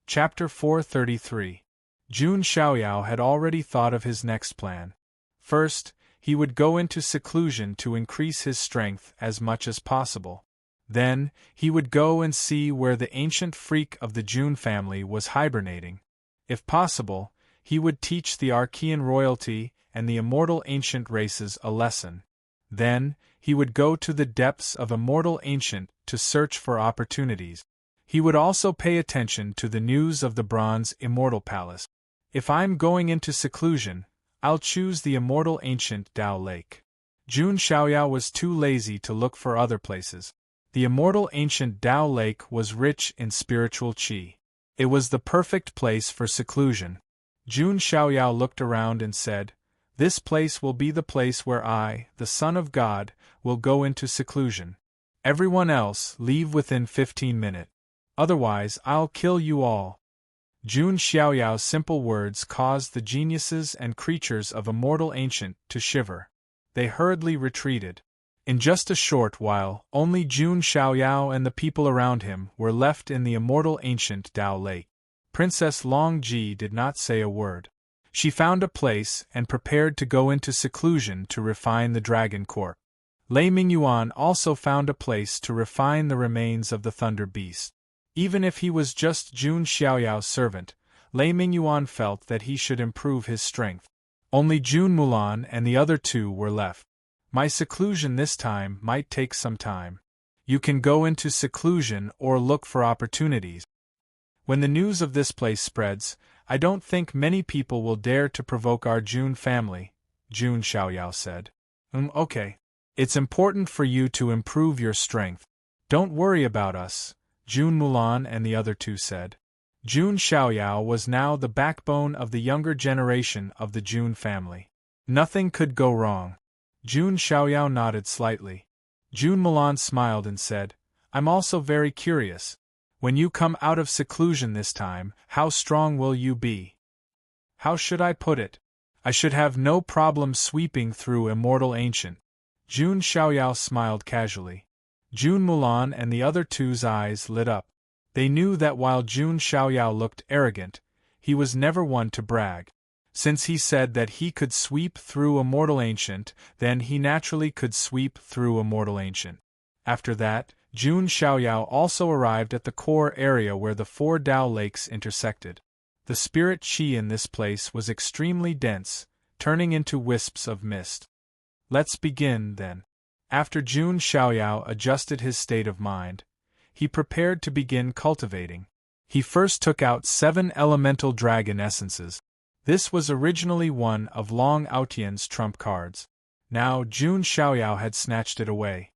Chapter 433. Jun Xiaoyao had already thought of his next plan. First, he would go into seclusion to increase his strength as much as possible. Then, he would go and see where the ancient freak of the Jun family was hibernating. If possible, he would teach the Archean royalty and the immortal ancient races a lesson. Then, he would go to the depths of immortal ancient to search for opportunities. He would also pay attention to the news of the bronze immortal palace. If I'm going into seclusion, I'll choose the immortal ancient Dao Lake. Jun Xiaoyao was too lazy to look for other places. The immortal ancient Dao Lake was rich in spiritual qi. It was the perfect place for seclusion. Jun Xiaoyao looked around and said, "This place will be the place where I, the Son of God, will go into seclusion. Everyone else, leave within 15 minutes." Otherwise, I'll kill you all. Jun Xiaoyao's simple words caused the geniuses and creatures of Immortal Ancient to shiver. They hurriedly retreated. In just a short while, only Jun Xiaoyao and the people around him were left in the Immortal Ancient Tao Lake. Princess Longji did not say a word. She found a place and prepared to go into seclusion to refine the dragon corp. Lei Mingyuan also found a place to refine the remains of the Thunder Beast. Even if he was just Jun Xiaoyao's servant, Lei Mingyuan felt that he should improve his strength. Only Jun Mulan and the other two were left. My seclusion this time might take some time. You can go into seclusion or look for opportunities. When the news of this place spreads, I don't think many people will dare to provoke our Jun family, Jun Xiaoyao said. Okay. It's important for you to improve your strength. Don't worry about us, Jun Mulan and the other two said. Jun Xiaoyao was now the backbone of the younger generation of the Jun family. Nothing could go wrong. Jun Xiaoyao nodded slightly. Jun Mulan smiled and said, I'm also very curious. When you come out of seclusion this time, how strong will you be? How should I put it? I should have no problem sweeping through Immortal Ancient. Jun Xiaoyao smiled casually. Jun Mulan and the other two's eyes lit up. They knew that while Jun Xiaoyao looked arrogant, he was never one to brag. Since he said that he could sweep through Immortal Ancient, then he naturally could sweep through Immortal Ancient. After that, Jun Xiaoyao also arrived at the core area where the four Tao lakes intersected. The spirit qi in this place was extremely dense, turning into wisps of mist. Let's begin, then. After Jun Xiaoyao adjusted his state of mind, he prepared to begin cultivating. He first took out 7 elemental dragon essences. This was originally one of Long Aotian's trump cards. Now Jun Xiaoyao had snatched it away.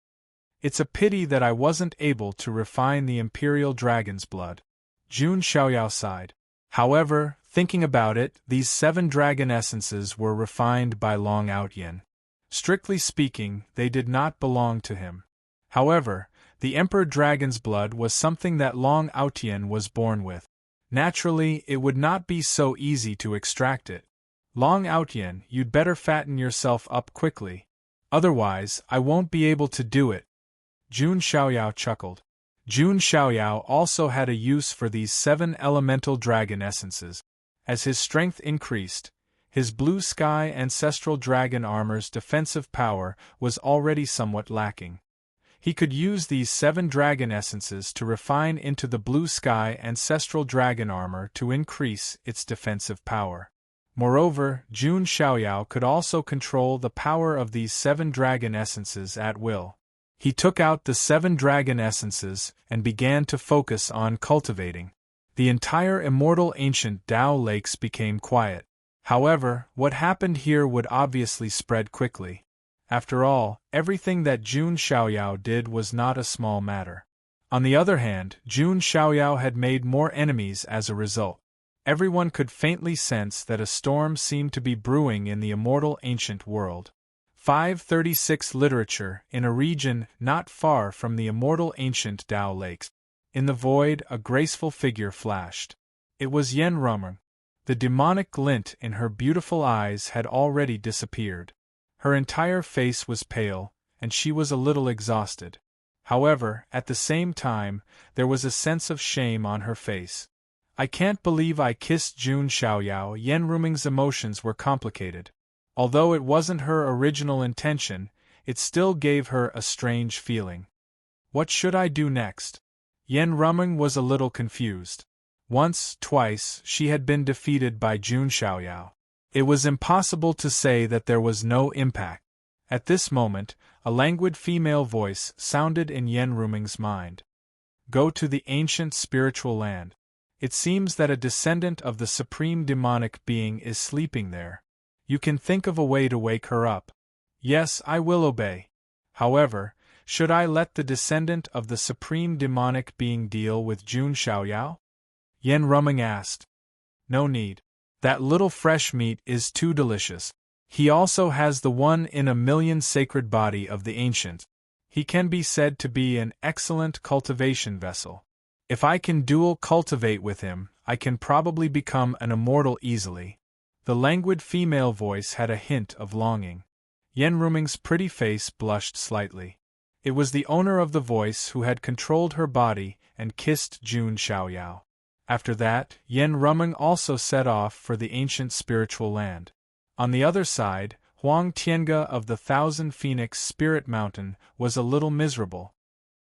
It's a pity that I wasn't able to refine the Imperial Dragon's blood. Jun Xiaoyao sighed. However, thinking about it, these 7 dragon essences were refined by Long Aotian. Strictly speaking, they did not belong to him. However, the Emperor Dragon's blood was something that Long Aotian was born with. Naturally, it would not be so easy to extract it. Long Aotian, you'd better fatten yourself up quickly. Otherwise, I won't be able to do it. Jun Xiaoyao chuckled. Jun Xiaoyao also had a use for these 7 elemental dragon essences. As his strength increased, his blue sky ancestral dragon armor's defensive power was already somewhat lacking. He could use these 7 dragon essences to refine into the blue sky ancestral dragon armor to increase its defensive power. Moreover, Jun Xiaoyao could also control the power of these 7 dragon essences at will. He took out the 7 dragon essences and began to focus on cultivating. The entire Immortal Ancient Tao Lakes became quiet. However, what happened here would obviously spread quickly. After all, everything that Jun Xiaoyao did was not a small matter. On the other hand, Jun Xiaoyao had made more enemies as a result. Everyone could faintly sense that a storm seemed to be brewing in the Immortal Ancient world. 536 Literature in a region not far from the Immortal Ancient Tao Lakes. In the void, a graceful figure flashed. It was Yen Rumeng. The demonic glint in her beautiful eyes had already disappeared. Her entire face was pale, and she was a little exhausted. However, at the same time, there was a sense of shame on her face. I can't believe I kissed Jun Xiaoyao. Yen Rumeng's emotions were complicated. Although it wasn't her original intention, it still gave her a strange feeling. What should I do next? Yen Rumeng was a little confused. Once, twice, she had been defeated by Jun Xiaoyao. It was impossible to say that there was no impact. At this moment, a languid female voice sounded in Yen Rumeng's mind. Go to the ancient spiritual land. It seems that a descendant of the supreme demonic being is sleeping there. You can think of a way to wake her up. Yes, I will obey. However, should I let the descendant of the supreme demonic being deal with Jun Xiaoyao? Yen Rumeng asked. No need. That little fresh meat is too delicious. He also has the 1 in a million sacred body of the ancient. He can be said to be an excellent cultivation vessel. If I can dual cultivate with him, I can probably become an immortal easily. The languid female voice had a hint of longing. Yen Ruming's pretty face blushed slightly. It was the owner of the voice who had controlled her body and kissed Jun Xiaoyao. After that, Yen Ruming also set off for the ancient spiritual land. On the other side, Huang Tiange of the Thousand Phoenix Spirit Mountain was a little miserable.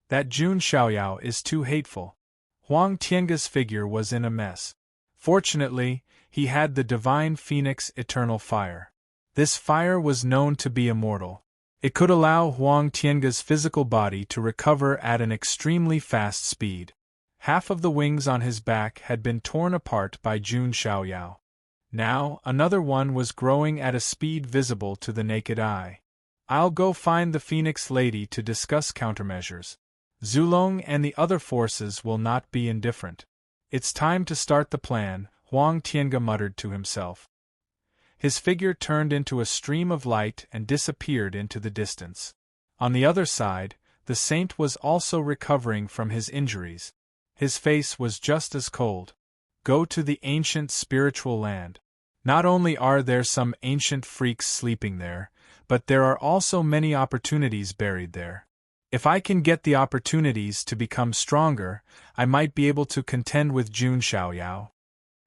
That Jun Xiaoyao is too hateful. Huang Tiange's figure was in a mess. Fortunately, he had the divine phoenix eternal fire. This fire was known to be immortal. It could allow Huang Tiange's physical body to recover at an extremely fast speed. Half of the wings on his back had been torn apart by Jun Xiaoyao. Now, another one was growing at a speed visible to the naked eye. I'll go find the Phoenix Lady to discuss countermeasures. Zulong and the other forces will not be indifferent. It's time to start the plan, Huang Tiange muttered to himself. His figure turned into a stream of light and disappeared into the distance. On the other side, the saint was also recovering from his injuries. His face was just as cold. Go to the ancient spiritual land. Not only are there some ancient freaks sleeping there, but there are also many opportunities buried there. If I can get the opportunities to become stronger, I might be able to contend with Jun Xiaoyao.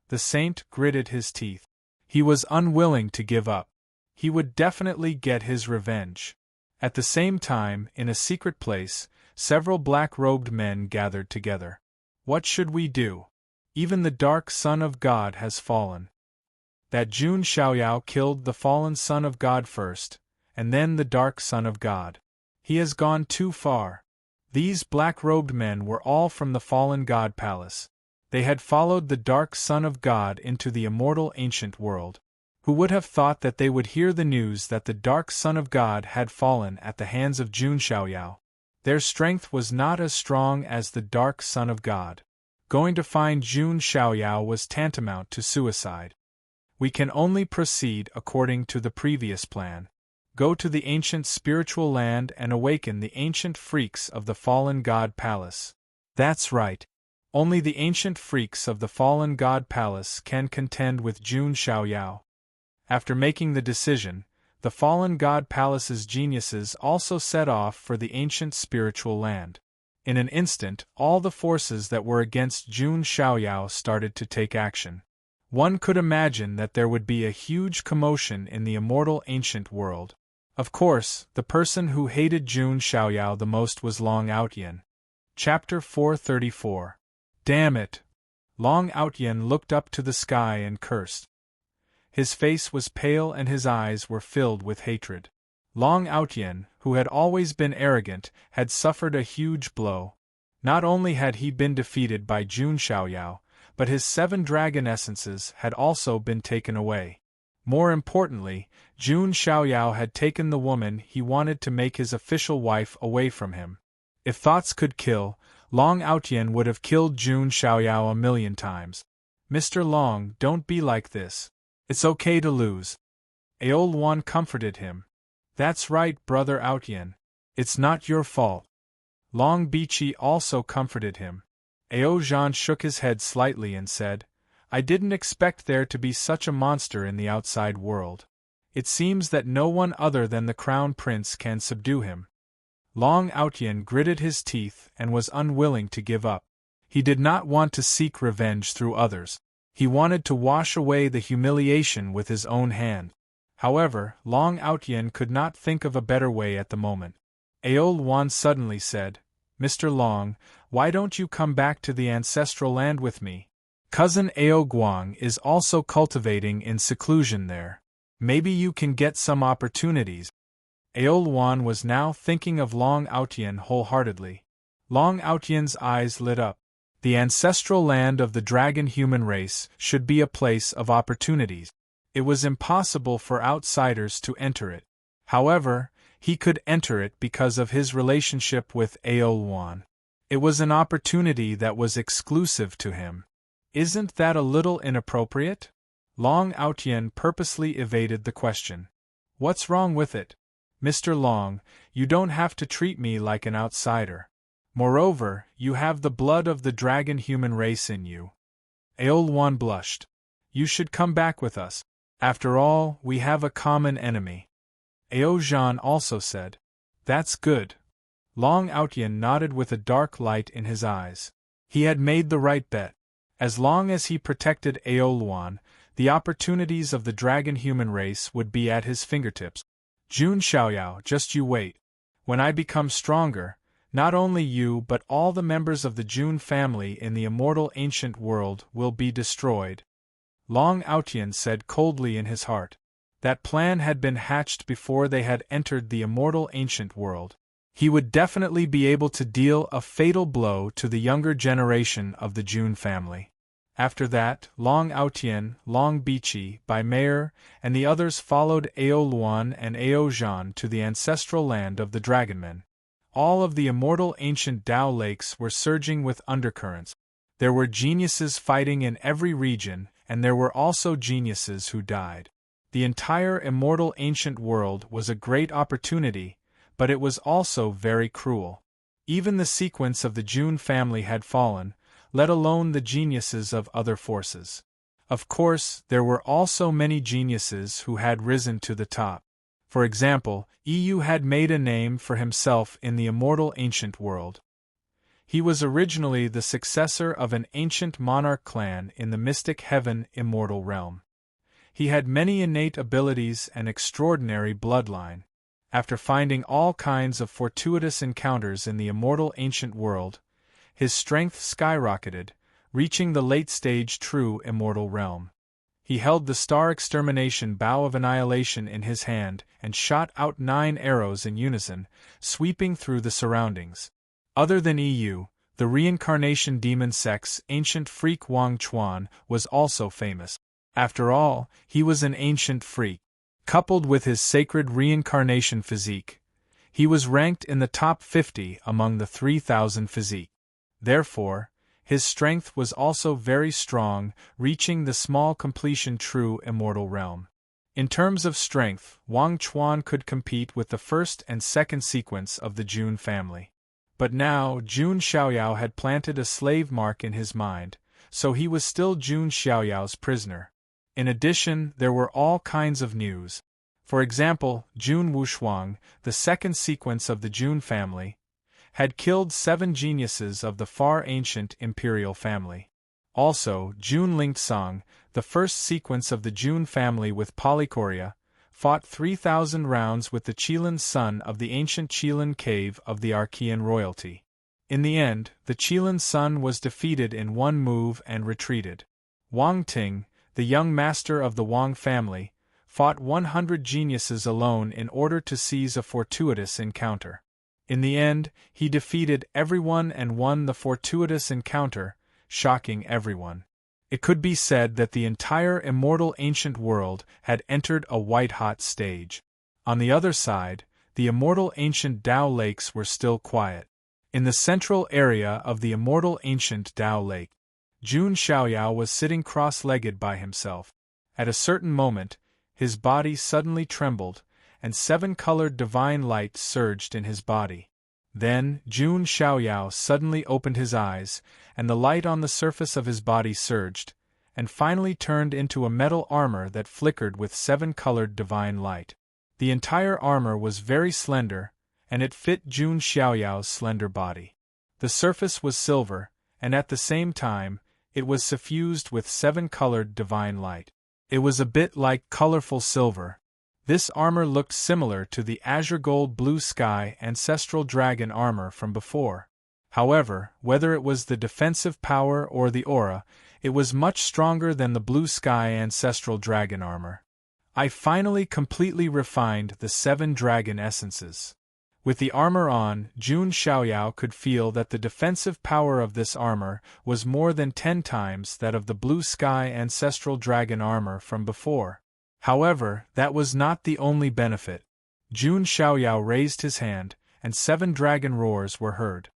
The saint gritted his teeth. He was unwilling to give up. He would definitely get his revenge. At the same time, in a secret place, several black-robed men gathered together. What should we do? Even the dark Son of God has fallen. That Jun Xiaoyao killed the fallen Son of God first, and then the dark Son of God. He has gone too far. These black-robed men were all from the fallen God Palace. They had followed the dark Son of God into the immortal ancient world. Who would have thought that they would hear the news that the dark Son of God had fallen at the hands of Jun Xiaoyao? Their strength was not as strong as the dark Son of God. Going to find Jun Xiaoyao was tantamount to suicide. We can only proceed according to the previous plan. Go to the ancient spiritual land and awaken the ancient freaks of the fallen God Palace. That's right. Only the ancient freaks of the fallen God Palace can contend with Jun Xiaoyao. After making the decision, the fallen God Palace's geniuses also set off for the ancient spiritual land. In an instant, all the forces that were against Jun Xiaoyao started to take action. One could imagine that there would be a huge commotion in the immortal ancient world. Of course, the person who hated Jun Xiaoyao the most was Long Outyen. Chapter 434. Damn it! Long Outyen looked up to the sky and cursed. His face was pale and his eyes were filled with hatred. Long Outyen, who had always been arrogant, had suffered a huge blow. Not only had he been defeated by Jun Xiaoyao, but his 7 dragon essences had also been taken away. More importantly, Jun Xiaoyao had taken the woman he wanted to make his official wife away from him. If thoughts could kill, Long Outyen would have killed Jun Xiaoyao 1,000,000 times. Mr. Long, don't be like this. It's okay to lose. Aoluan comforted him. That's right, Brother Outyen. It's not your fault. Long Bichi also comforted him. Aozhan shook his head slightly and said, I didn't expect there to be such a monster in the outside world. It seems that no one other than the Crown Prince can subdue him. Long Outyen gritted his teeth and was unwilling to give up. He did not want to seek revenge through others. He wanted to wash away the humiliation with his own hand. However, Long Outyen could not think of a better way at the moment. Aoluan suddenly said, Mr. Long, why don't you come back to the ancestral land with me? Cousin Ao Guang is also cultivating in seclusion there. Maybe you can get some opportunities. Aoluan was now thinking of Long Outyen wholeheartedly. Long Outyen's eyes lit up. The ancestral land of the dragon human race should be a place of opportunities. It was impossible for outsiders to enter it. However, he could enter it because of his relationship with Aoluan. It was an opportunity that was exclusive to him. Isn't that a little inappropriate? Long Outyen purposely evaded the question. What's wrong with it? Mr. Long, you don't have to treat me like an outsider. Moreover, you have the blood of the dragon human race in you. Aolwan blushed. You should come back with us. After all, we have a common enemy. Aojan also said. That's good. Long Outian nodded with a dark light in his eyes. He had made the right bet. As long as he protected Aolwan, the opportunities of the dragon human race would be at his fingertips. Jun Xiaoyao, just you wait. When I become stronger, not only you but all the members of the Jun family in the immortal ancient world will be destroyed. Long Outian said coldly in his heart. That plan had been hatched before they had entered the immortal ancient world. He would definitely be able to deal a fatal blow to the younger generation of the Jun family. After that, Long Outian, Long Bichi, Bai Meier, and the others followed Aoluan and Aojan to the ancestral land of the Dragonmen. All of the immortal ancient Dao lakes were surging with undercurrents. There were geniuses fighting in every region, and there were also geniuses who died. The entire immortal ancient world was a great opportunity, but it was also very cruel. Even the sequence of the Jun family had fallen, let alone the geniuses of other forces. Of course, there were also many geniuses who had risen to the top. For example, EU had made a name for himself in the immortal ancient world. He was originally the successor of an ancient monarch clan in the mystic heaven immortal realm. He had many innate abilities and extraordinary bloodline. After finding all kinds of fortuitous encounters in the immortal ancient world, his strength skyrocketed, reaching the late-stage true immortal realm. He held the star extermination bow of annihilation in his hand and shot out 9 arrows in unison, sweeping through the surroundings. Other than EU, the reincarnation demon sex ancient freak Wang Chuan was also famous. After all, he was an ancient freak. Coupled with his sacred reincarnation physique, he was ranked in the top 50 among the 3,000 physique. Therefore, his strength was also very strong, reaching the small completion true immortal realm. In terms of strength, Wang Chuan could compete with the first and second sequence of the Jun family. But now, Jun Xiaoyao had planted a slave mark in his mind, so he was still Jun Xiaoyao's prisoner. In addition, there were all kinds of news. For example, Jun Wushuang, the second sequence of the Jun family, had killed 7 geniuses of the far ancient imperial family. Also, Jun Lingsong, the first sequence of the Jun family with Polychoria, fought 3,000 rounds with the Qilin son of the ancient Qilin cave of the Archean royalty. In the end, the Qilin son was defeated in one move and retreated. Wang Ting, the young master of the Wang family, fought 100 geniuses alone in order to seize a fortuitous encounter. In the end, he defeated everyone and won the fortuitous encounter, shocking everyone. It could be said that the entire immortal ancient world had entered a white-hot stage. On the other side, the immortal ancient Dao lakes were still quiet. In the central area of the immortal ancient Dao lake, Jun Xiaoyao was sitting cross-legged by himself. At a certain moment, his body suddenly trembled, and 7-colored divine light surged in his body. Then, Jun Xiaoyao suddenly opened his eyes, and the light on the surface of his body surged, and finally turned into a metal armor that flickered with 7-colored divine light. The entire armor was very slender, and it fit Jun Xiaoyao's slender body. The surface was silver, and at the same time, it was suffused with 7-colored divine light. It was a bit like colorful silver. This armor looked similar to the azure gold blue sky ancestral dragon armor from before. However, whether it was the defensive power or the aura, it was much stronger than the blue sky ancestral dragon armor. I finally completely refined the 7 dragon essences. With the armor on, Jun Xiaoyao could feel that the defensive power of this armor was more than 10 times that of the blue sky ancestral dragon armor from before. However, that was not the only benefit. Jun Xiaoyao raised his hand, and 7 dragon roars were heard.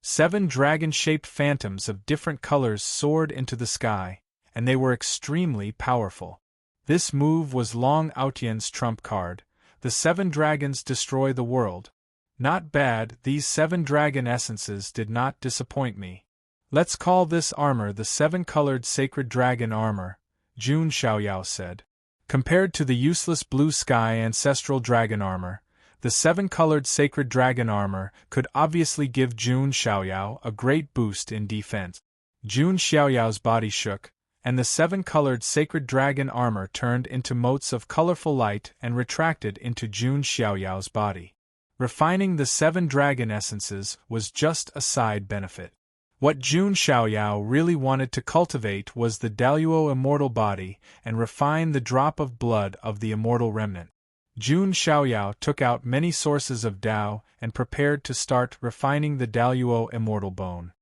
7 dragon-shaped phantoms of different colors soared into the sky, and they were extremely powerful. This move was Long Outian's trump card. The 7 dragons destroy the world. Not bad, these 7 dragon essences did not disappoint me. Let's call this armor the 7-colored sacred dragon armor, Jun Xiaoyao said. Compared to the useless blue sky ancestral dragon armor, the 7-colored sacred dragon armor could obviously give Jun Xiaoyao a great boost in defense. Jun Xiaoyao's body shook, and the 7-colored sacred dragon armor turned into motes of colorful light and retracted into Jun Xiaoyao's body. Refining the 7 dragon essences was just a side benefit. What Jun Xiaoyao really wanted to cultivate was the Daluo immortal body and refine the drop of blood of the immortal remnant. Jun Xiaoyao took out many sources of Dao and prepared to start refining the Daluo immortal bone.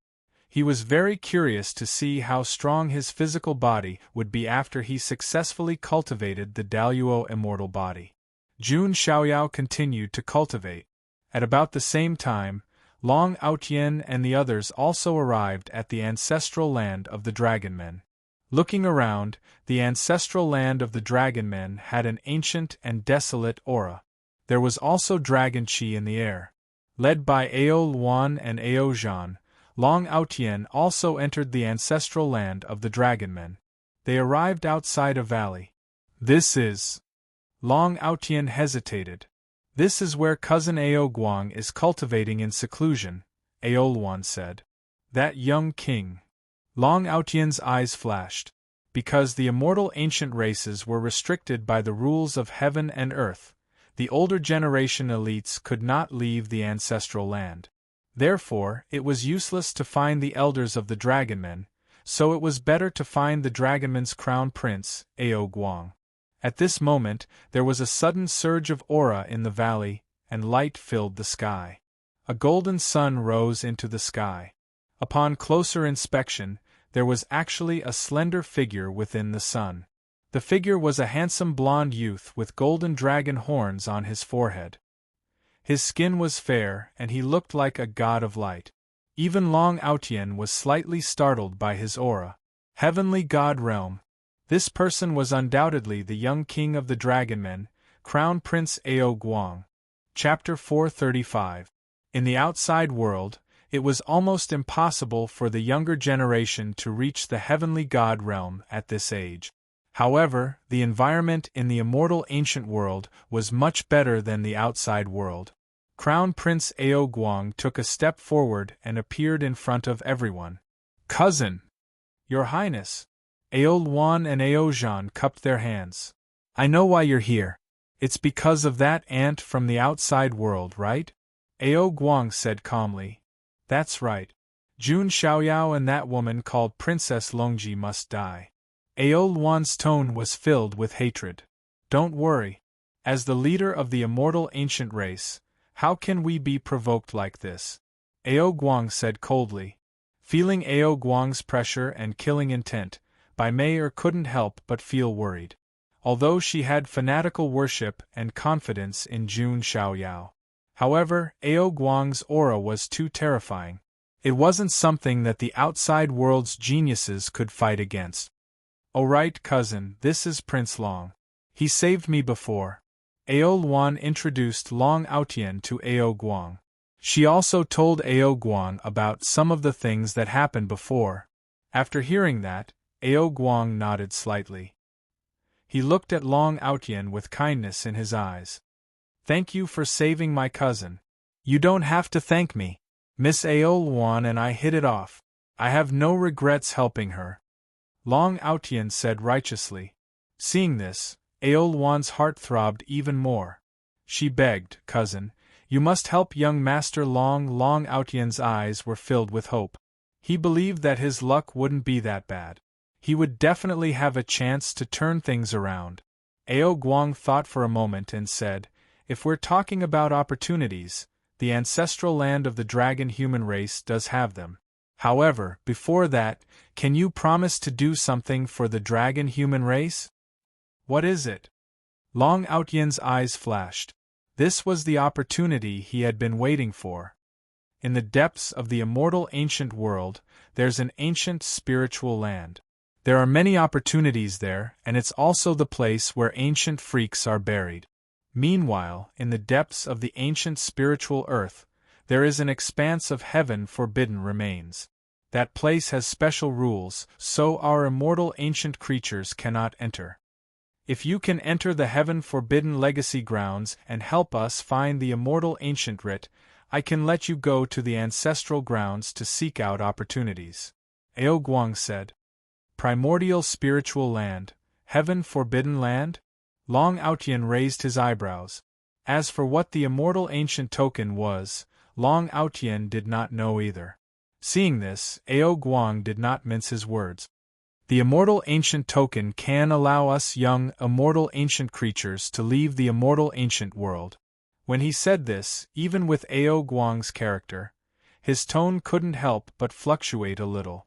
He was very curious to see how strong his physical body would be after he successfully cultivated the Daluo immortal body. Jun Xiaoyao continued to cultivate. At about the same time, Long Aotian and the others also arrived at the ancestral land of the Dragonmen. Looking around, the ancestral land of the Dragonmen had an ancient and desolate aura. There was also dragon qi in the air. Led by Ao Luan and Ao Zhan, Long Aotian also entered the ancestral land of the Dragonmen. They arrived outside a valley. This is... Long Aotian hesitated. This is where cousin Ao Guang is cultivating in seclusion, Ao Luan said. That young king. Long Aotian's eyes flashed. Because the immortal ancient races were restricted by the rules of heaven and earth, the older generation elites could not leave the ancestral land. Therefore, it was useless to find the elders of the Dragonmen, so it was better to find the Dragonmen's crown prince, Ao Guang. At this moment, there was a sudden surge of aura in the valley, and light filled the sky. A golden sun rose into the sky. Upon closer inspection, there was actually a slender figure within the sun. The figure was a handsome blond youth with golden dragon horns on his forehead. His skin was fair, and he looked like a god of light. Even Long Aotian was slightly startled by his aura. Heavenly God Realm. This person was undoubtedly the young king of the Dragonmen, Crown Prince Ao Guang. Chapter 435. In the outside world, it was almost impossible for the younger generation to reach the heavenly God realm at this age. However, the environment in the immortal ancient world was much better than the outside world. Crown Prince Ao Guang took a step forward and appeared in front of everyone. Cousin! Your Highness! Ao Luan and Ao Zhan cupped their hands. I know why you're here. It's because of that ant from the outside world, right? Ao Guang said calmly. That's right. Jun Xiaoyao and that woman called Princess Longji must die. Ao Luan's tone was filled with hatred. Don't worry. As the leader of the immortal ancient race, how can we be provoked like this? Ao Guang said coldly. Feeling Ao Guang's pressure and killing intent, Bai Mei couldn't help but feel worried. Although she had fanatical worship and confidence in Jun Xiaoyao. However, Ao Guang's aura was too terrifying. It wasn't something that the outside world's geniuses could fight against. Oh right, cousin, this is Prince Long. He saved me before. Ao Luan introduced Long Aotian to Ao Guang. She also told Ao Guang about some of the things that happened before. After hearing that, Ao Guang nodded slightly. He looked at Long Aotian with kindness in his eyes. Thank you for saving my cousin. You don't have to thank me. Miss Ao Luan and I hit it off. I have no regrets helping her. Long Aotian said righteously. Seeing this, Ao Luan's heart throbbed even more. She begged, cousin, you must help young Master Long. Long Aotian's eyes were filled with hope. He believed that his luck wouldn't be that bad. He would definitely have a chance to turn things around. Ao Guang thought for a moment and said, if we're talking about opportunities, the ancestral land of the dragon human race does have them. However, before that, can you promise to do something for the dragon human race? What is it? Long Aotian's eyes flashed. This was the opportunity he had been waiting for. In the depths of the immortal ancient world, there's an ancient spiritual land. There are many opportunities there, and it's also the place where ancient freaks are buried. Meanwhile, in the depths of the ancient spiritual earth, there is an expanse of heaven forbidden remains. That place has special rules, so our immortal ancient creatures cannot enter. If you can enter the heaven forbidden legacy grounds and help us find the immortal ancient writ, I can let you go to the ancestral grounds to seek out opportunities. Ao Guang said. Primordial spiritual land, heaven forbidden land? Long Outian raised his eyebrows. As for what the immortal ancient token was, Long Outian did not know either. Seeing this, Ao Guang did not mince his words. The immortal ancient token can allow us young, immortal ancient creatures to leave the immortal ancient world. When he said this, even with Ao Guang's character, his tone couldn't help but fluctuate a little.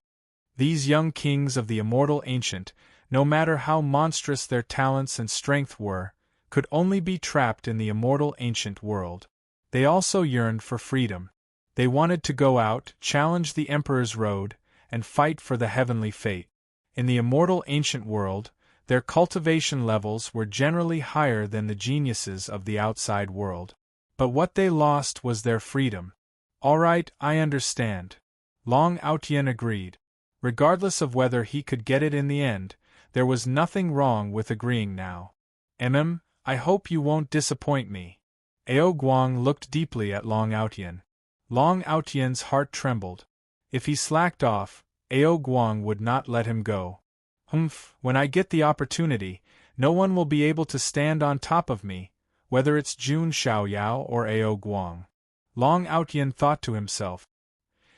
These young kings of the immortal ancient, no matter how monstrous their talents and strength were, could only be trapped in the immortal ancient world. They also yearned for freedom. They wanted to go out, challenge the Emperor's road, and fight for the heavenly fate. In the immortal ancient world, their cultivation levels were generally higher than the geniuses of the outside world. But what they lost was their freedom. All right, I understand. Long Outian agreed. Regardless of whether he could get it in the end, there was nothing wrong with agreeing now. I hope you won't disappoint me. Ao Guang looked deeply at Long Outian. Long Outian's heart trembled. If he slacked off, Ao Guang would not let him go. When I get the opportunity, no one will be able to stand on top of me, whether it's Jun Xiaoyao or Ao Guang. Long Outian thought to himself.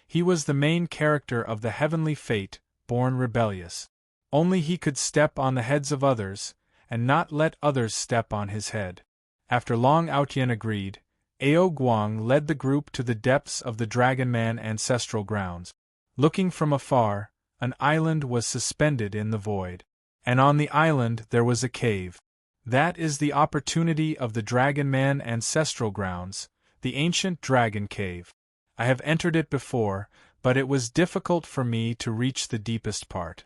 He was the main character of the heavenly fate, born rebellious. Only he could step on the heads of others, and not let others step on his head. After Long Outian agreed, Ao Guang led the group to the depths of the Dragon Man ancestral grounds. Looking from afar, an island was suspended in the void. And on the island there was a cave. That is the opportunity of the Dragon Man ancestral grounds, the ancient Dragon Cave. I have entered it before, but it was difficult for me to reach the deepest part.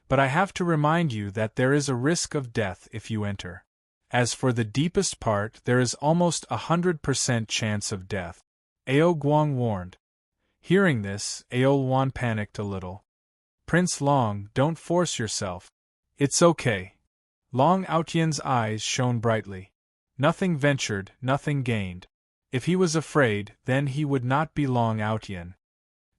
But I have to remind you that there is a risk of death if you enter. As for the deepest part, there is almost 100% chance of death. Ao Guang warned. Hearing this, Ao Wan panicked a little. Prince Long, don't force yourself. It's okay. Long Outian's eyes shone brightly. Nothing ventured, nothing gained. If he was afraid, then he would not be Long Outian.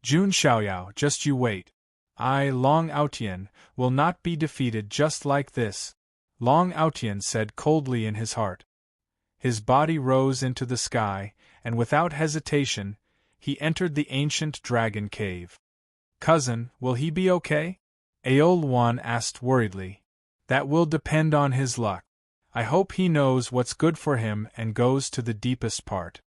Jun Xiaoyao, just you wait. I, Long Outian, will not be defeated just like this, Long Outian said coldly in his heart. His body rose into the sky, and without hesitation, he entered the ancient dragon cave. Cousin, will he be okay? Ao Luan asked worriedly. That will depend on his luck. I hope he knows what's good for him and goes to the deepest part.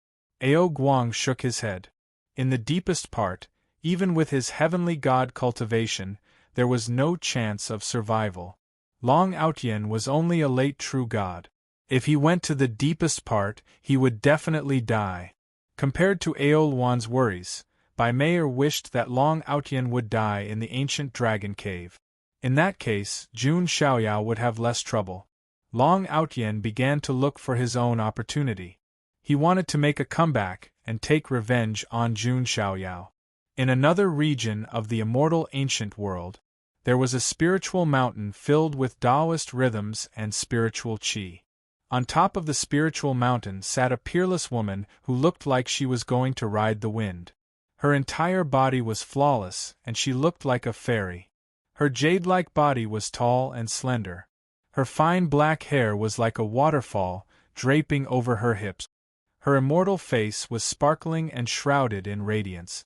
Ao Guang shook his head. In the deepest part, even with his heavenly god cultivation, there was no chance of survival. Long Outian was only a late true god. If he went to the deepest part, he would definitely die. Compared to Ao Luan's worries, Bai Meier wished that Long Outian would die in the ancient dragon cave. In that case, Jun Xiaoyao would have less trouble. Long Outian began to look for his own opportunity. He wanted to make a comeback and take revenge on Jun Xiaoyao. In another region of the immortal ancient world, there was a spiritual mountain filled with Taoist rhythms and spiritual qi. On top of the spiritual mountain sat a peerless woman who looked like she was going to ride the wind. Her entire body was flawless, and she looked like a fairy. Her jade-like body was tall and slender. Her fine black hair was like a waterfall, draping over her hips. Her immortal face was sparkling and shrouded in radiance.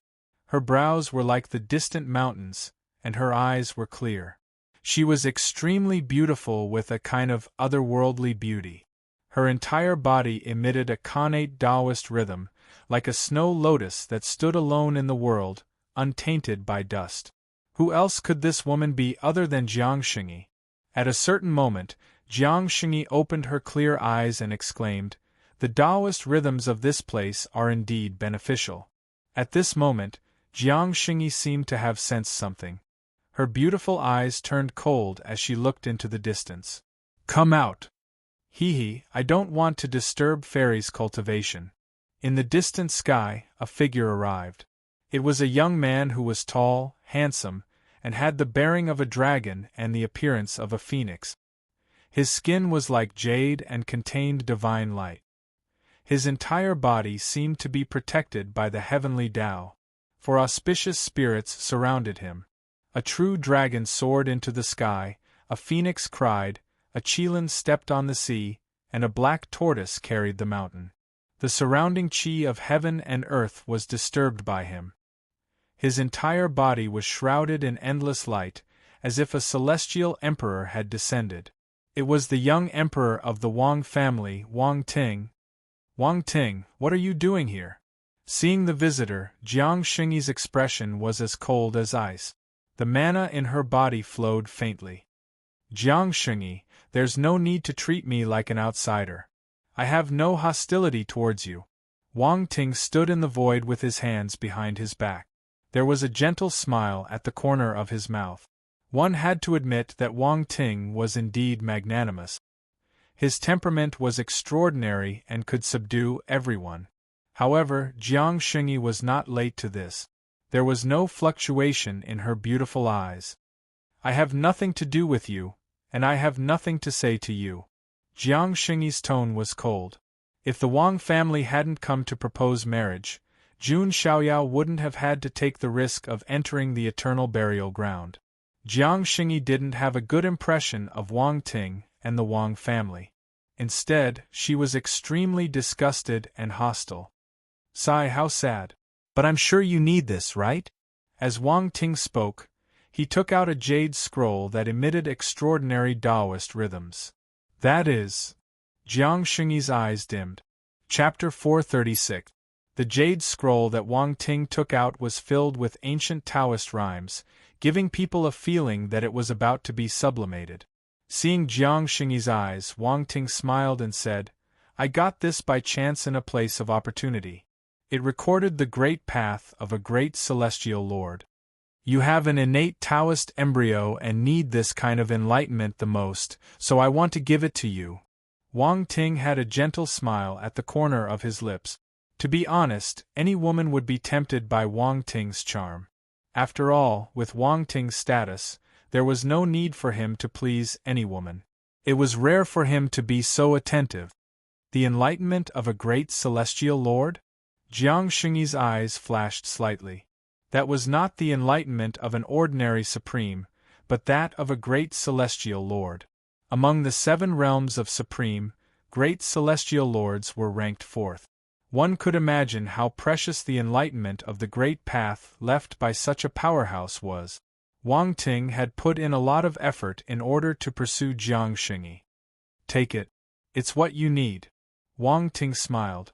Her brows were like the distant mountains, and her eyes were clear. She was extremely beautiful with a kind of otherworldly beauty. Her entire body emitted a connate Taoist rhythm, like a snow lotus that stood alone in the world, untainted by dust. Who else could this woman be other than Jiang Xingyi? At a certain moment, Jiang Xingyi opened her clear eyes and exclaimed, "The Taoist rhythms of this place are indeed beneficial." At this moment, Jiang Xingyi seemed to have sensed something. Her beautiful eyes turned cold as she looked into the distance. "Come out!" Hee, I don't want to disturb Fairy's cultivation. In the distant sky, a figure arrived. It was a young man who was tall, handsome, and had the bearing of a dragon and the appearance of a phoenix. His skin was like jade and contained divine light. His entire body seemed to be protected by the heavenly Tao, for auspicious spirits surrounded him. A true dragon soared into the sky, a phoenix cried, a chilan stepped on the sea, and a black tortoise carried the mountain. The surrounding chi of heaven and earth was disturbed by him. His entire body was shrouded in endless light, as if a celestial emperor had descended. It was the young emperor of the Wang family, Wang Ting. Wang Ting, what are you doing here? Seeing the visitor, Jiang Xingyi's expression was as cold as ice. The mana in her body flowed faintly. Jiang Xingyi, there's no need to treat me like an outsider. I have no hostility towards you. Wang Ting stood in the void with his hands behind his back. There was a gentle smile at the corner of his mouth. One had to admit that Wang Ting was indeed magnanimous. His temperament was extraordinary and could subdue everyone. However, Jiang Xingyi was not late to this. There was no fluctuation in her beautiful eyes. I have nothing to do with you, and I have nothing to say to you. Jiang Xingyi's tone was cold. If the Wang family hadn't come to propose marriage, Jun Xiaoyao wouldn't have had to take the risk of entering the eternal burial ground. Jiang Xingyi didn't have a good impression of Wang Ting and the Wang family. Instead, she was extremely disgusted and hostile. Sigh, how sad. But I'm sure you need this, right? As Wang Ting spoke, he took out a jade scroll that emitted extraordinary Taoist rhythms. That is... Jiang Xingyi's eyes dimmed. Chapter 436. The jade scroll that Wang Ting took out was filled with ancient Taoist rhymes, giving people a feeling that it was about to be sublimated. Seeing Jiang Xingyi's eyes, Wang Ting smiled and said, I got this by chance in a place of opportunity. It recorded the great path of a great celestial lord. You have an innate Taoist embryo and need this kind of enlightenment the most, so I want to give it to you. Wang Ting had a gentle smile at the corner of his lips. To be honest, any woman would be tempted by Wang Ting's charm. After all, with Wang Ting's status, there was no need for him to please any woman. It was rare for him to be so attentive. The enlightenment of a great celestial lord? Jiang Xingyi's eyes flashed slightly. That was not the enlightenment of an ordinary supreme, but that of a great celestial lord. Among the 7 realms of supreme, great celestial lords were ranked 4th. One could imagine how precious the enlightenment of the great path left by such a powerhouse was. Wang Ting had put in a lot of effort in order to pursue Jiang Xingyi. Take it. It's what you need. Wang Ting smiled.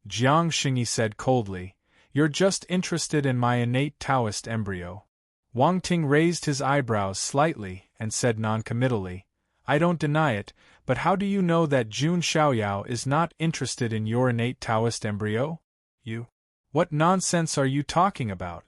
Jiang Xingyi said coldly, You're just interested in my innate Taoist embryo. Wang Ting raised his eyebrows slightly and said noncommittally, I don't deny it, but how do you know that Jun Xiaoyao is not interested in your innate Taoist embryo? You? What nonsense are you talking about?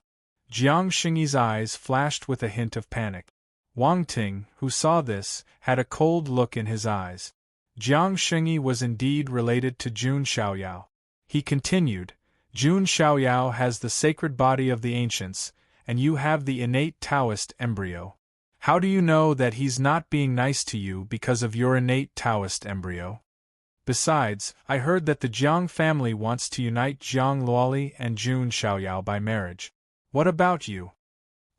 Jiang Xingyi's eyes flashed with a hint of panic. Wang Ting, who saw this, had a cold look in his eyes. Jiang Xingyi was indeed related to Jun Xiaoyao. He continued, Jun Xiaoyao has the sacred body of the ancients, and you have the innate Taoist embryo. How do you know that he's not being nice to you because of your innate Taoist embryo? Besides, I heard that the Jiang family wants to unite Jiang Luoli and Jun Xiaoyao by marriage. What about you?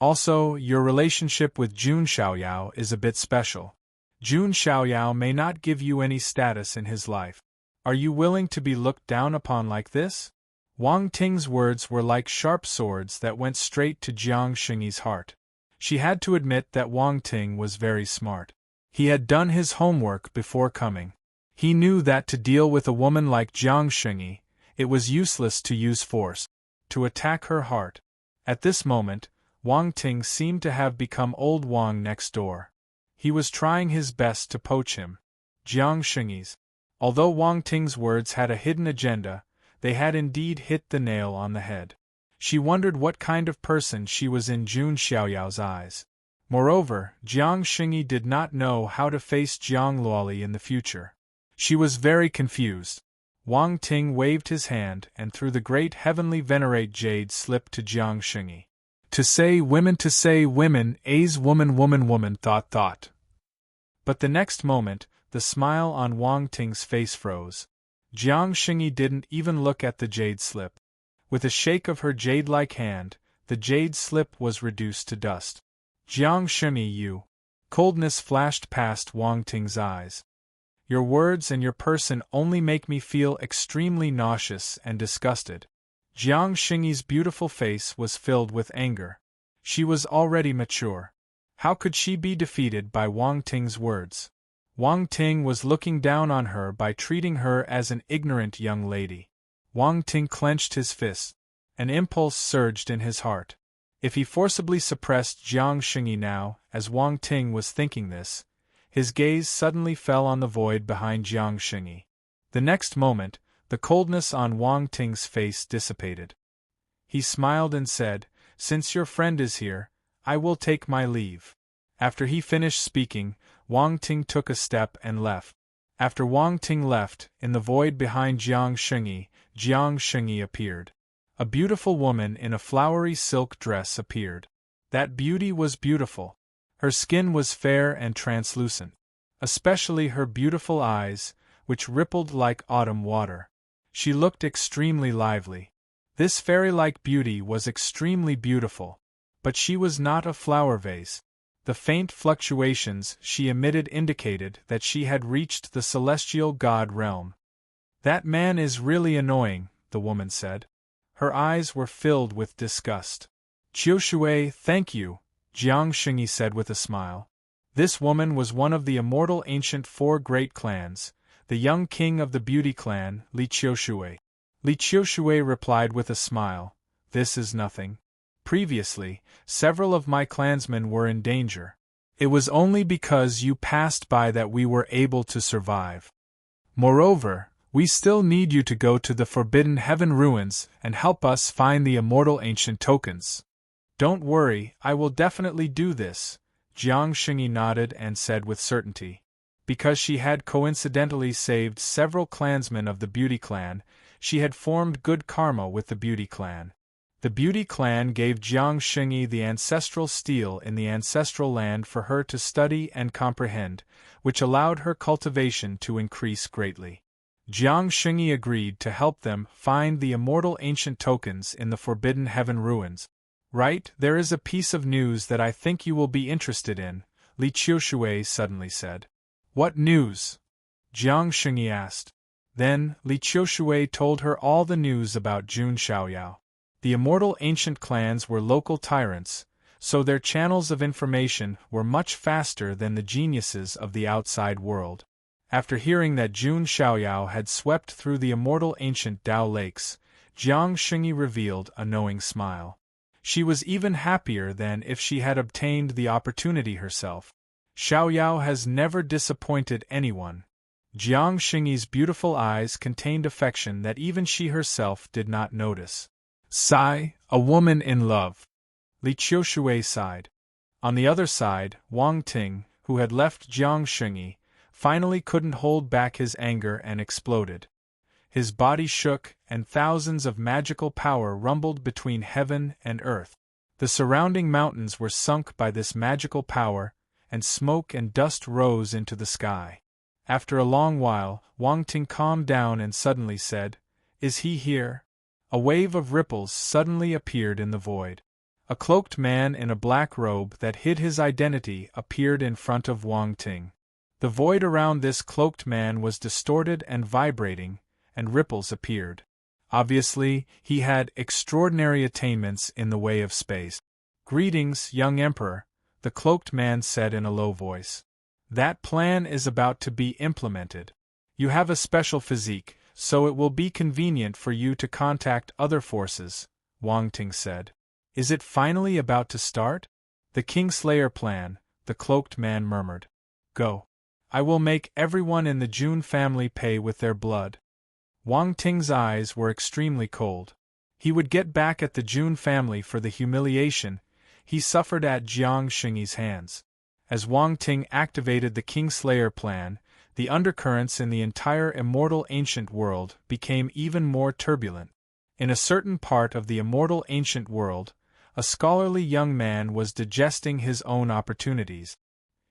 Also, your relationship with Jun Xiaoyao is a bit special. Jun Xiaoyao may not give you any status in his life. Are you willing to be looked down upon like this? Wang Ting's words were like sharp swords that went straight to Jiang Xingyi's heart. She had to admit that Wang Ting was very smart. He had done his homework before coming. He knew that to deal with a woman like Jiang Xingyi, it was useless to use force, to attack her heart. At this moment, Wang Ting seemed to have become old Wang next door. He was trying his best to poach him. Jiang Xingyi's. Although Wang Ting's words had a hidden agenda, they had indeed hit the nail on the head. She wondered what kind of person she was in Jun Xiaoyao's eyes. Moreover, Jiang Xingyi did not know how to face Jiang Luoli in the future. She was very confused. Wang Ting waved his hand and through the great heavenly venerate jade slipped to Jiang Shengyi. To say women, A's woman woman woman thought. But the next moment, the smile on Wang Ting's face froze. Jiang Shengyi didn't even look at the jade slip. With a shake of her jade-like hand, the jade slip was reduced to dust. Jiang Shengyi, you. Coldness flashed past Wang Ting's eyes. Your words and your person only make me feel extremely nauseous and disgusted. Jiang Shengyi's beautiful face was filled with anger. She was already mature. How could she be defeated by Wang Ting's words? Wang Ting was looking down on her by treating her as an ignorant young lady. Wang Ting clenched his fist. An impulse surged in his heart. If he forcibly suppressed Jiang Shengyi now, as Wang Ting was thinking this, his gaze suddenly fell on the void behind Jiang Shengyi. The next moment, the coldness on Wang Ting's face dissipated. He smiled and said, "Since your friend is here, I will take my leave." After he finished speaking, Wang Ting took a step and left. After Wang Ting left, in the void behind Jiang Shengyi appeared. A beautiful woman in a flowery silk dress appeared. That beauty was beautiful. Her skin was fair and translucent. Especially her beautiful eyes, which rippled like autumn water. She looked extremely lively. This fairy-like beauty was extremely beautiful. But she was not a flower vase. The faint fluctuations she emitted indicated that she had reached the celestial god realm. "That man is really annoying," the woman said. Her eyes were filled with disgust. "Qiushui, thank you," Jiang Shengyi said with a smile. This woman was one of the immortal ancient four great clans, the young king of the beauty clan, Li Qiushui. Li Qiushui replied with a smile, "This is nothing. Previously, several of my clansmen were in danger. It was only because you passed by that we were able to survive. Moreover, we still need you to go to the Forbidden Heaven ruins and help us find the immortal ancient tokens." "Don't worry, I will definitely do this," Jiang Shengyi nodded and said with certainty. Because she had coincidentally saved several clansmen of the Beauty Clan, she had formed good karma with the Beauty Clan. The Beauty Clan gave Jiang Shengyi the ancestral steel in the ancestral land for her to study and comprehend, which allowed her cultivation to increase greatly. Jiang Shengyi agreed to help them find the immortal ancient tokens in the Forbidden Heaven ruins. "Right, there is a piece of news that I think you will be interested in," Li Qiushui suddenly said. "What news?" Jiang Shengyi asked. Then, Li Qiushui told her all the news about Jun Xiaoyao. The immortal ancient clans were local tyrants, so their channels of information were much faster than the geniuses of the outside world. After hearing that Jun Xiaoyao had swept through the immortal ancient Dao lakes, Jiang Shengyi revealed a knowing smile. She was even happier than if she had obtained the opportunity herself. Xiaoyao has never disappointed anyone. Jiang Shengyi's beautiful eyes contained affection that even she herself did not notice. "Sigh, a woman in love," Li Qiushui sighed. On the other side, Wang Ting, who had left Jiang Shengyi, finally couldn't hold back his anger and exploded. His body shook, and thousands of magical power rumbled between heaven and earth. The surrounding mountains were sunk by this magical power, and smoke and dust rose into the sky. After a long while, Wang Ting calmed down and suddenly said, "Is he here?" A wave of ripples suddenly appeared in the void. A cloaked man in a black robe that hid his identity appeared in front of Wang Ting. The void around this cloaked man was distorted and vibrating, and ripples appeared. Obviously, he had extraordinary attainments in the way of space. "Greetings, young emperor," the cloaked man said in a low voice. "That plan is about to be implemented. You have a special physique, so it will be convenient for you to contact other forces," Wang Ting said. "Is it finally about to start?" "The Kingslayer plan," the cloaked man murmured. "Go. I will make everyone in the Jun family pay with their blood." Wang Ting's eyes were extremely cold. He would get back at the Jun family for the humiliation he suffered at Jiang Shengyi's hands. As Wang Ting activated the Kingslayer plan, the undercurrents in the entire immortal ancient world became even more turbulent. In a certain part of the immortal ancient world, a scholarly young man was digesting his own opportunities.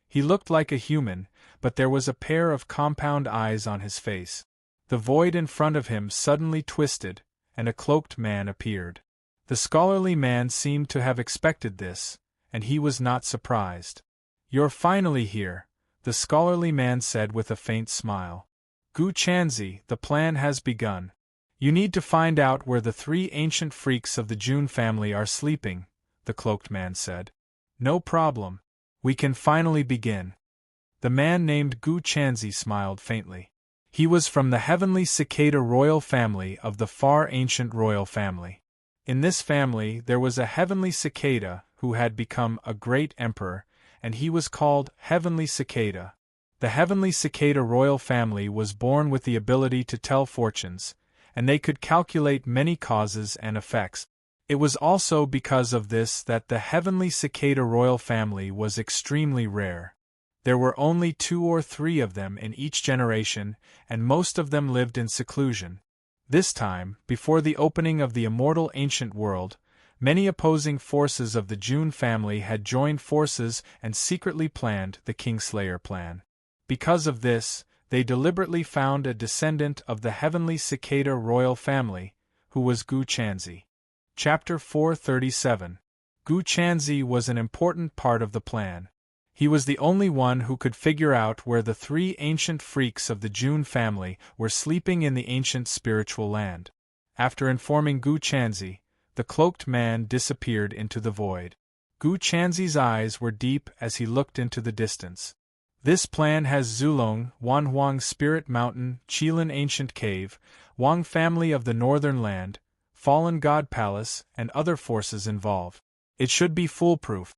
He looked like a human, but there was a pair of compound eyes on his face. The void in front of him suddenly twisted, and a cloaked man appeared. The scholarly man seemed to have expected this, and he was not surprised. "You're finally here," the scholarly man said with a faint smile. "Gu Chanzi, the plan has begun. You need to find out where the 3 ancient freaks of the June family are sleeping," the cloaked man said. "No problem. We can finally begin." The man named Gu Chanzi smiled faintly. He was from the heavenly cicada royal family of the far ancient royal family. In this family there was a heavenly cicada who had become a great emperor, and he was called Heavenly Cicada. The heavenly cicada royal family was born with the ability to tell fortunes, and they could calculate many causes and effects. It was also because of this that the heavenly cicada royal family was extremely rare. There were only 2 or 3 of them in each generation, and most of them lived in seclusion. This time, before the opening of the immortal ancient world, many opposing forces of the June family had joined forces and secretly planned the Kingslayer plan. Because of this, they deliberately found a descendant of the heavenly cicada royal family, who was Gu Chanzi. Chapter 437. Gu Chanzi was an important part of the plan. He was the only one who could figure out where the 3 ancient freaks of the June family were sleeping in the ancient spiritual land. After informing Gu Chanzi, the cloaked man disappeared into the void. Gu Chanzi's eyes were deep as he looked into the distance. "This plan has Zulong, Wanhuang Spirit Mountain, Qilin Ancient Cave, Wang family of the Northern Land, Fallen God Palace, and other forces involved. It should be foolproof.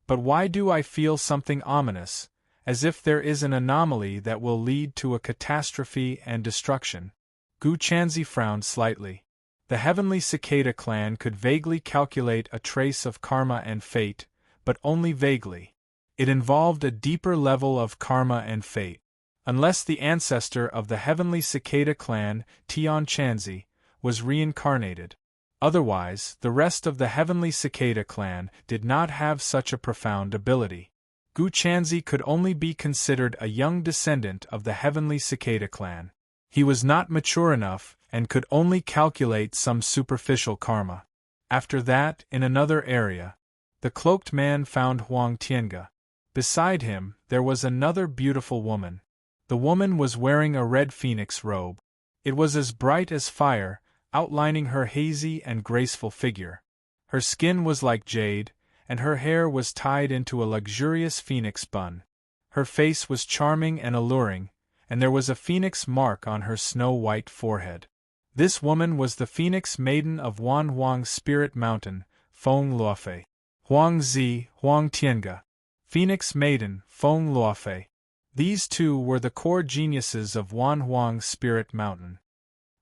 But why do I feel something ominous, as if there is an anomaly that will lead to a catastrophe and destruction?" Gu Chanzi frowned slightly. The heavenly cicada clan could vaguely calculate a trace of karma and fate, but only vaguely. It involved a deeper level of karma and fate. Unless the ancestor of the heavenly cicada clan, Tian Chanzi, was reincarnated. Otherwise, the rest of the heavenly cicada clan did not have such a profound ability. Gu Chanzi could only be considered a young descendant of the heavenly cicada clan. He was not mature enough and could only calculate some superficial karma. After that, in another area, the cloaked man found Huang Tiange. Beside him, there was another beautiful woman. The woman was wearing a red phoenix robe. It was as bright as fire, outlining her hazy and graceful figure. Her skin was like jade, and her hair was tied into a luxurious phoenix bun. Her face was charming and alluring, and there was a phoenix mark on her snow-white forehead. This woman was the phoenix maiden of Wanhuang Spirit Mountain, Feng Luofei. Huang Zi, Huang Tiange. Phoenix Maiden, Feng Luofei. These 2 were the core geniuses of Wanhuang Spirit Mountain.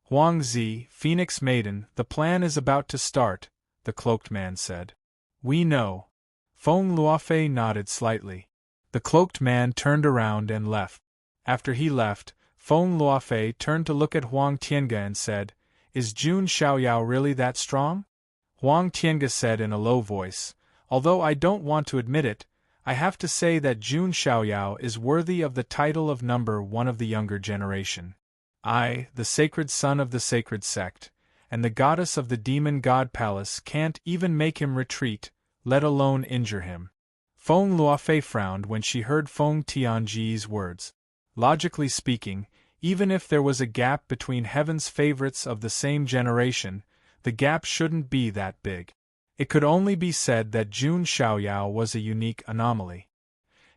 "Huang Zi, Phoenix Maiden, the plan is about to start," the cloaked man said. "We know." Feng Luofei nodded slightly. The cloaked man turned around and left. After he left, Feng Luofei turned to look at Huang Tiange and said, "Is Jun Xiaoyao really that strong?" Huang Tiange said in a low voice, "Although I don't want to admit it, I have to say that Jun Xiaoyao is worthy of the title of number 1 of the younger generation. I, the sacred son of the sacred sect, and the goddess of the demon god palace can't even make him retreat, let alone injure him." Feng Luofei frowned when she heard Feng Tianji's words. Logically speaking, even if there was a gap between heaven's favorites of the same generation, the gap shouldn't be that big. It could only be said that Jun Xiaoyao was a unique anomaly.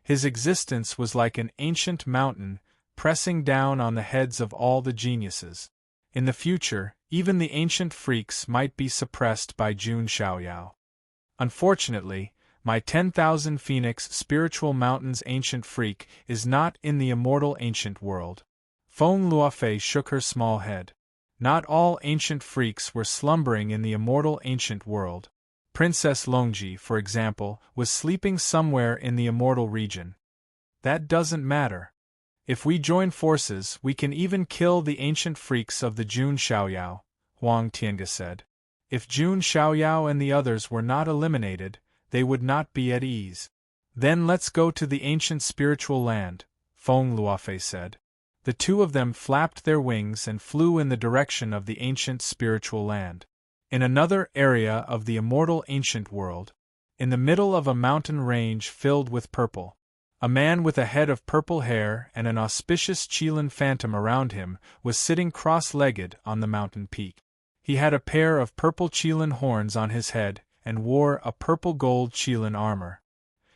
His existence was like an ancient mountain, pressing down on the heads of all the geniuses. In the future, even the ancient freaks might be suppressed by Jun Xiaoyao. Unfortunately, my 10,000 Phoenix Spiritual Mountains ancient freak is not in the immortal ancient world. Feng Luofei shook her small head. Not all ancient freaks were slumbering in the immortal ancient world. Princess Longji, for example, was sleeping somewhere in the immortal region. That doesn't matter. If we join forces, we can even kill the ancient freaks of the Jun Xiaoyao, Huang Tiange said. If Jun Xiaoyao and the others were not eliminated, they would not be at ease. Then let's go to the ancient spiritual land, Feng Luofei said. The two of them flapped their wings and flew in the direction of the ancient spiritual land. In another area of the immortal ancient world, in the middle of a mountain range filled with purple, a man with a head of purple hair and an auspicious Qilin phantom around him was sitting cross-legged on the mountain peak. He had a pair of purple Qilin horns on his head and wore a purple-gold Qilin armor.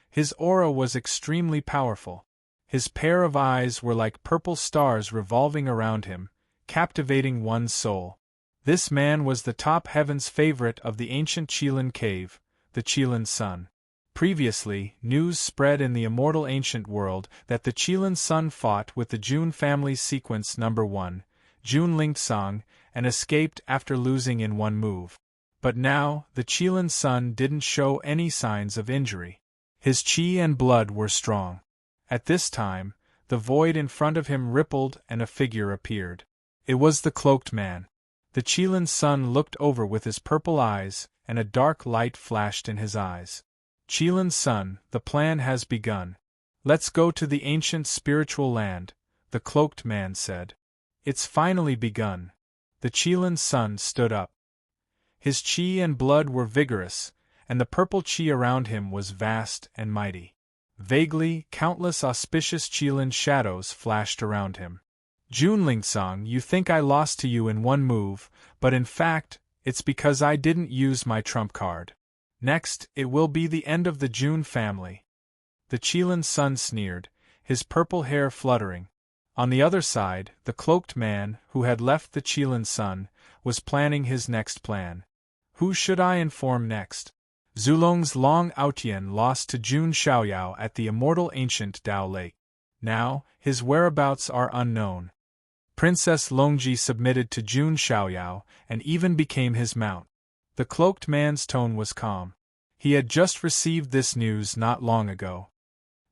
His aura was extremely powerful. His pair of eyes were like purple stars revolving around him, captivating one's soul. This man was the top heaven's favorite of the ancient Qilin cave, the Qilin Sun. Previously, news spread in the immortal ancient world that the Qilin Sun fought with the Jun family's sequence number 1, Jun Lingsong, and escaped after losing in one move. But now, the Qilin Sun didn't show any signs of injury. His qi and blood were strong. At this time, the void in front of him rippled and a figure appeared. It was the cloaked man. The Qilin Sun looked over with his purple eyes, and a dark light flashed in his eyes. Qilin Sun, the plan has begun. Let's go to the ancient spiritual land, the cloaked man said. It's finally begun. The Qilin Sun stood up. His qi and blood were vigorous, and the purple qi around him was vast and mighty. Vaguely, countless auspicious Qilin shadows flashed around him. Jun Lingsong, you think I lost to you in one move, but in fact, it's because I didn't use my trump card. Next, it will be the end of the Jun family. The Qilin Sun sneered, his purple hair fluttering. On the other side, the cloaked man, who had left the Qilin Sun, was planning his next plan. Who should I inform next? Zulong's Long Aotian lost to Jun Xiaoyao at the immortal ancient Dao Lake. Now, his whereabouts are unknown. Princess Longji submitted to Jun Xiaoyao and even became his mount. The cloaked man's tone was calm. He had just received this news not long ago.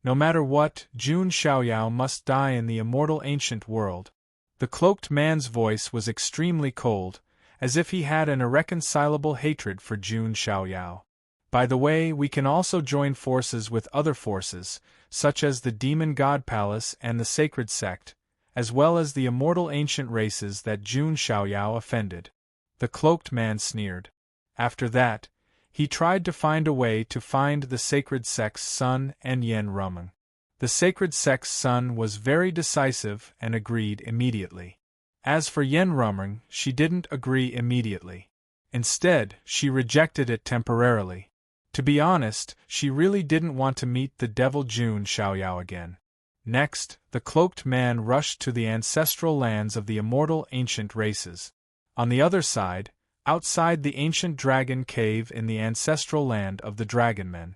No matter what, Jun Xiaoyao must die in the immortal ancient world. The cloaked man's voice was extremely cold, as if he had an irreconcilable hatred for Jun Xiaoyao. By the way, we can also join forces with other forces, such as the Demon God Palace and the Sacred Sect, as well as the immortal ancient races that Jun Xiaoyao offended. The cloaked man sneered. After that, he tried to find a way to find the Sacred Sect's son and Yen Rumeng. The Sacred Sect's son was very decisive and agreed immediately. As for Yen Rumeng, she didn't agree immediately. Instead, she rejected it temporarily. To be honest, she really didn't want to meet the devil Jun Xiaoyao again. Next, the cloaked man rushed to the ancestral lands of the immortal ancient races. On the other side, outside the ancient dragon cave in the ancestral land of the dragonmen,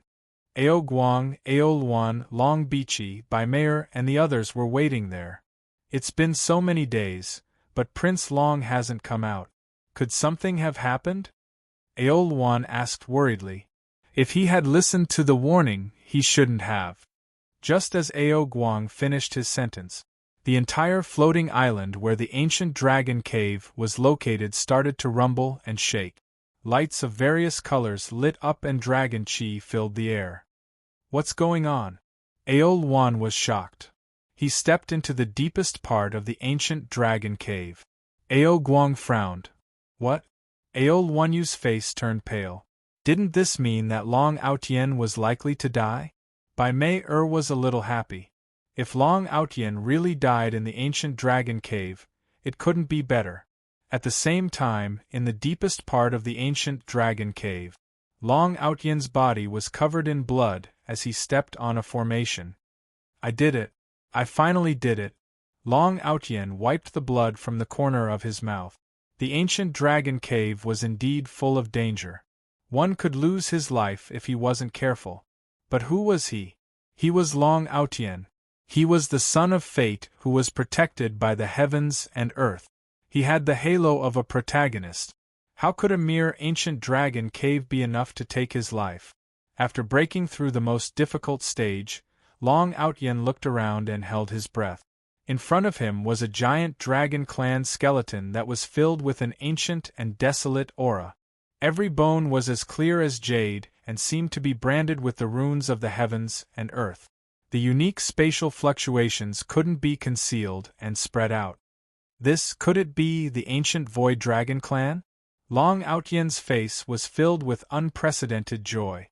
Ao Guang, Ao Luan, Long Bichi, Baimeyer and the others were waiting there. It's been so many days, but Prince Long hasn't come out. Could something have happened? Ao Luan asked worriedly. If he had listened to the warning, he shouldn't have. Just as Ao Guang finished his sentence, the entire floating island where the ancient dragon cave was located started to rumble and shake. Lights of various colors lit up and dragon chi filled the air. What's going on? Ao Luan was shocked. He stepped into the deepest part of the ancient dragon cave. Ao Guang frowned. What? Ao Luanyu's face turned pale. Didn't this mean that Long Aotian was likely to die? Baimeyer was a little happy. If Long Aotian really died in the ancient dragon cave, it couldn't be better. At the same time, in the deepest part of the ancient dragon cave, Long Aotian's body was covered in blood as he stepped on a formation. I did it. I finally did it. Long Aotian wiped the blood from the corner of his mouth. The ancient dragon cave was indeed full of danger. One could lose his life if he wasn't careful. But who was he? He was Long Aotian. He was the son of fate who was protected by the heavens and earth. He had the halo of a protagonist. How could a mere ancient dragon cave be enough to take his life? After breaking through the most difficult stage, Long Aotian looked around and held his breath. In front of him was a giant dragon clan skeleton that was filled with an ancient and desolate aura. Every bone was as clear as jade and seemed to be branded with the runes of the heavens and earth. The unique spatial fluctuations couldn't be concealed and spread out. Could it be the ancient Void Dragon clan? Long Outyen's face was filled with unprecedented joy.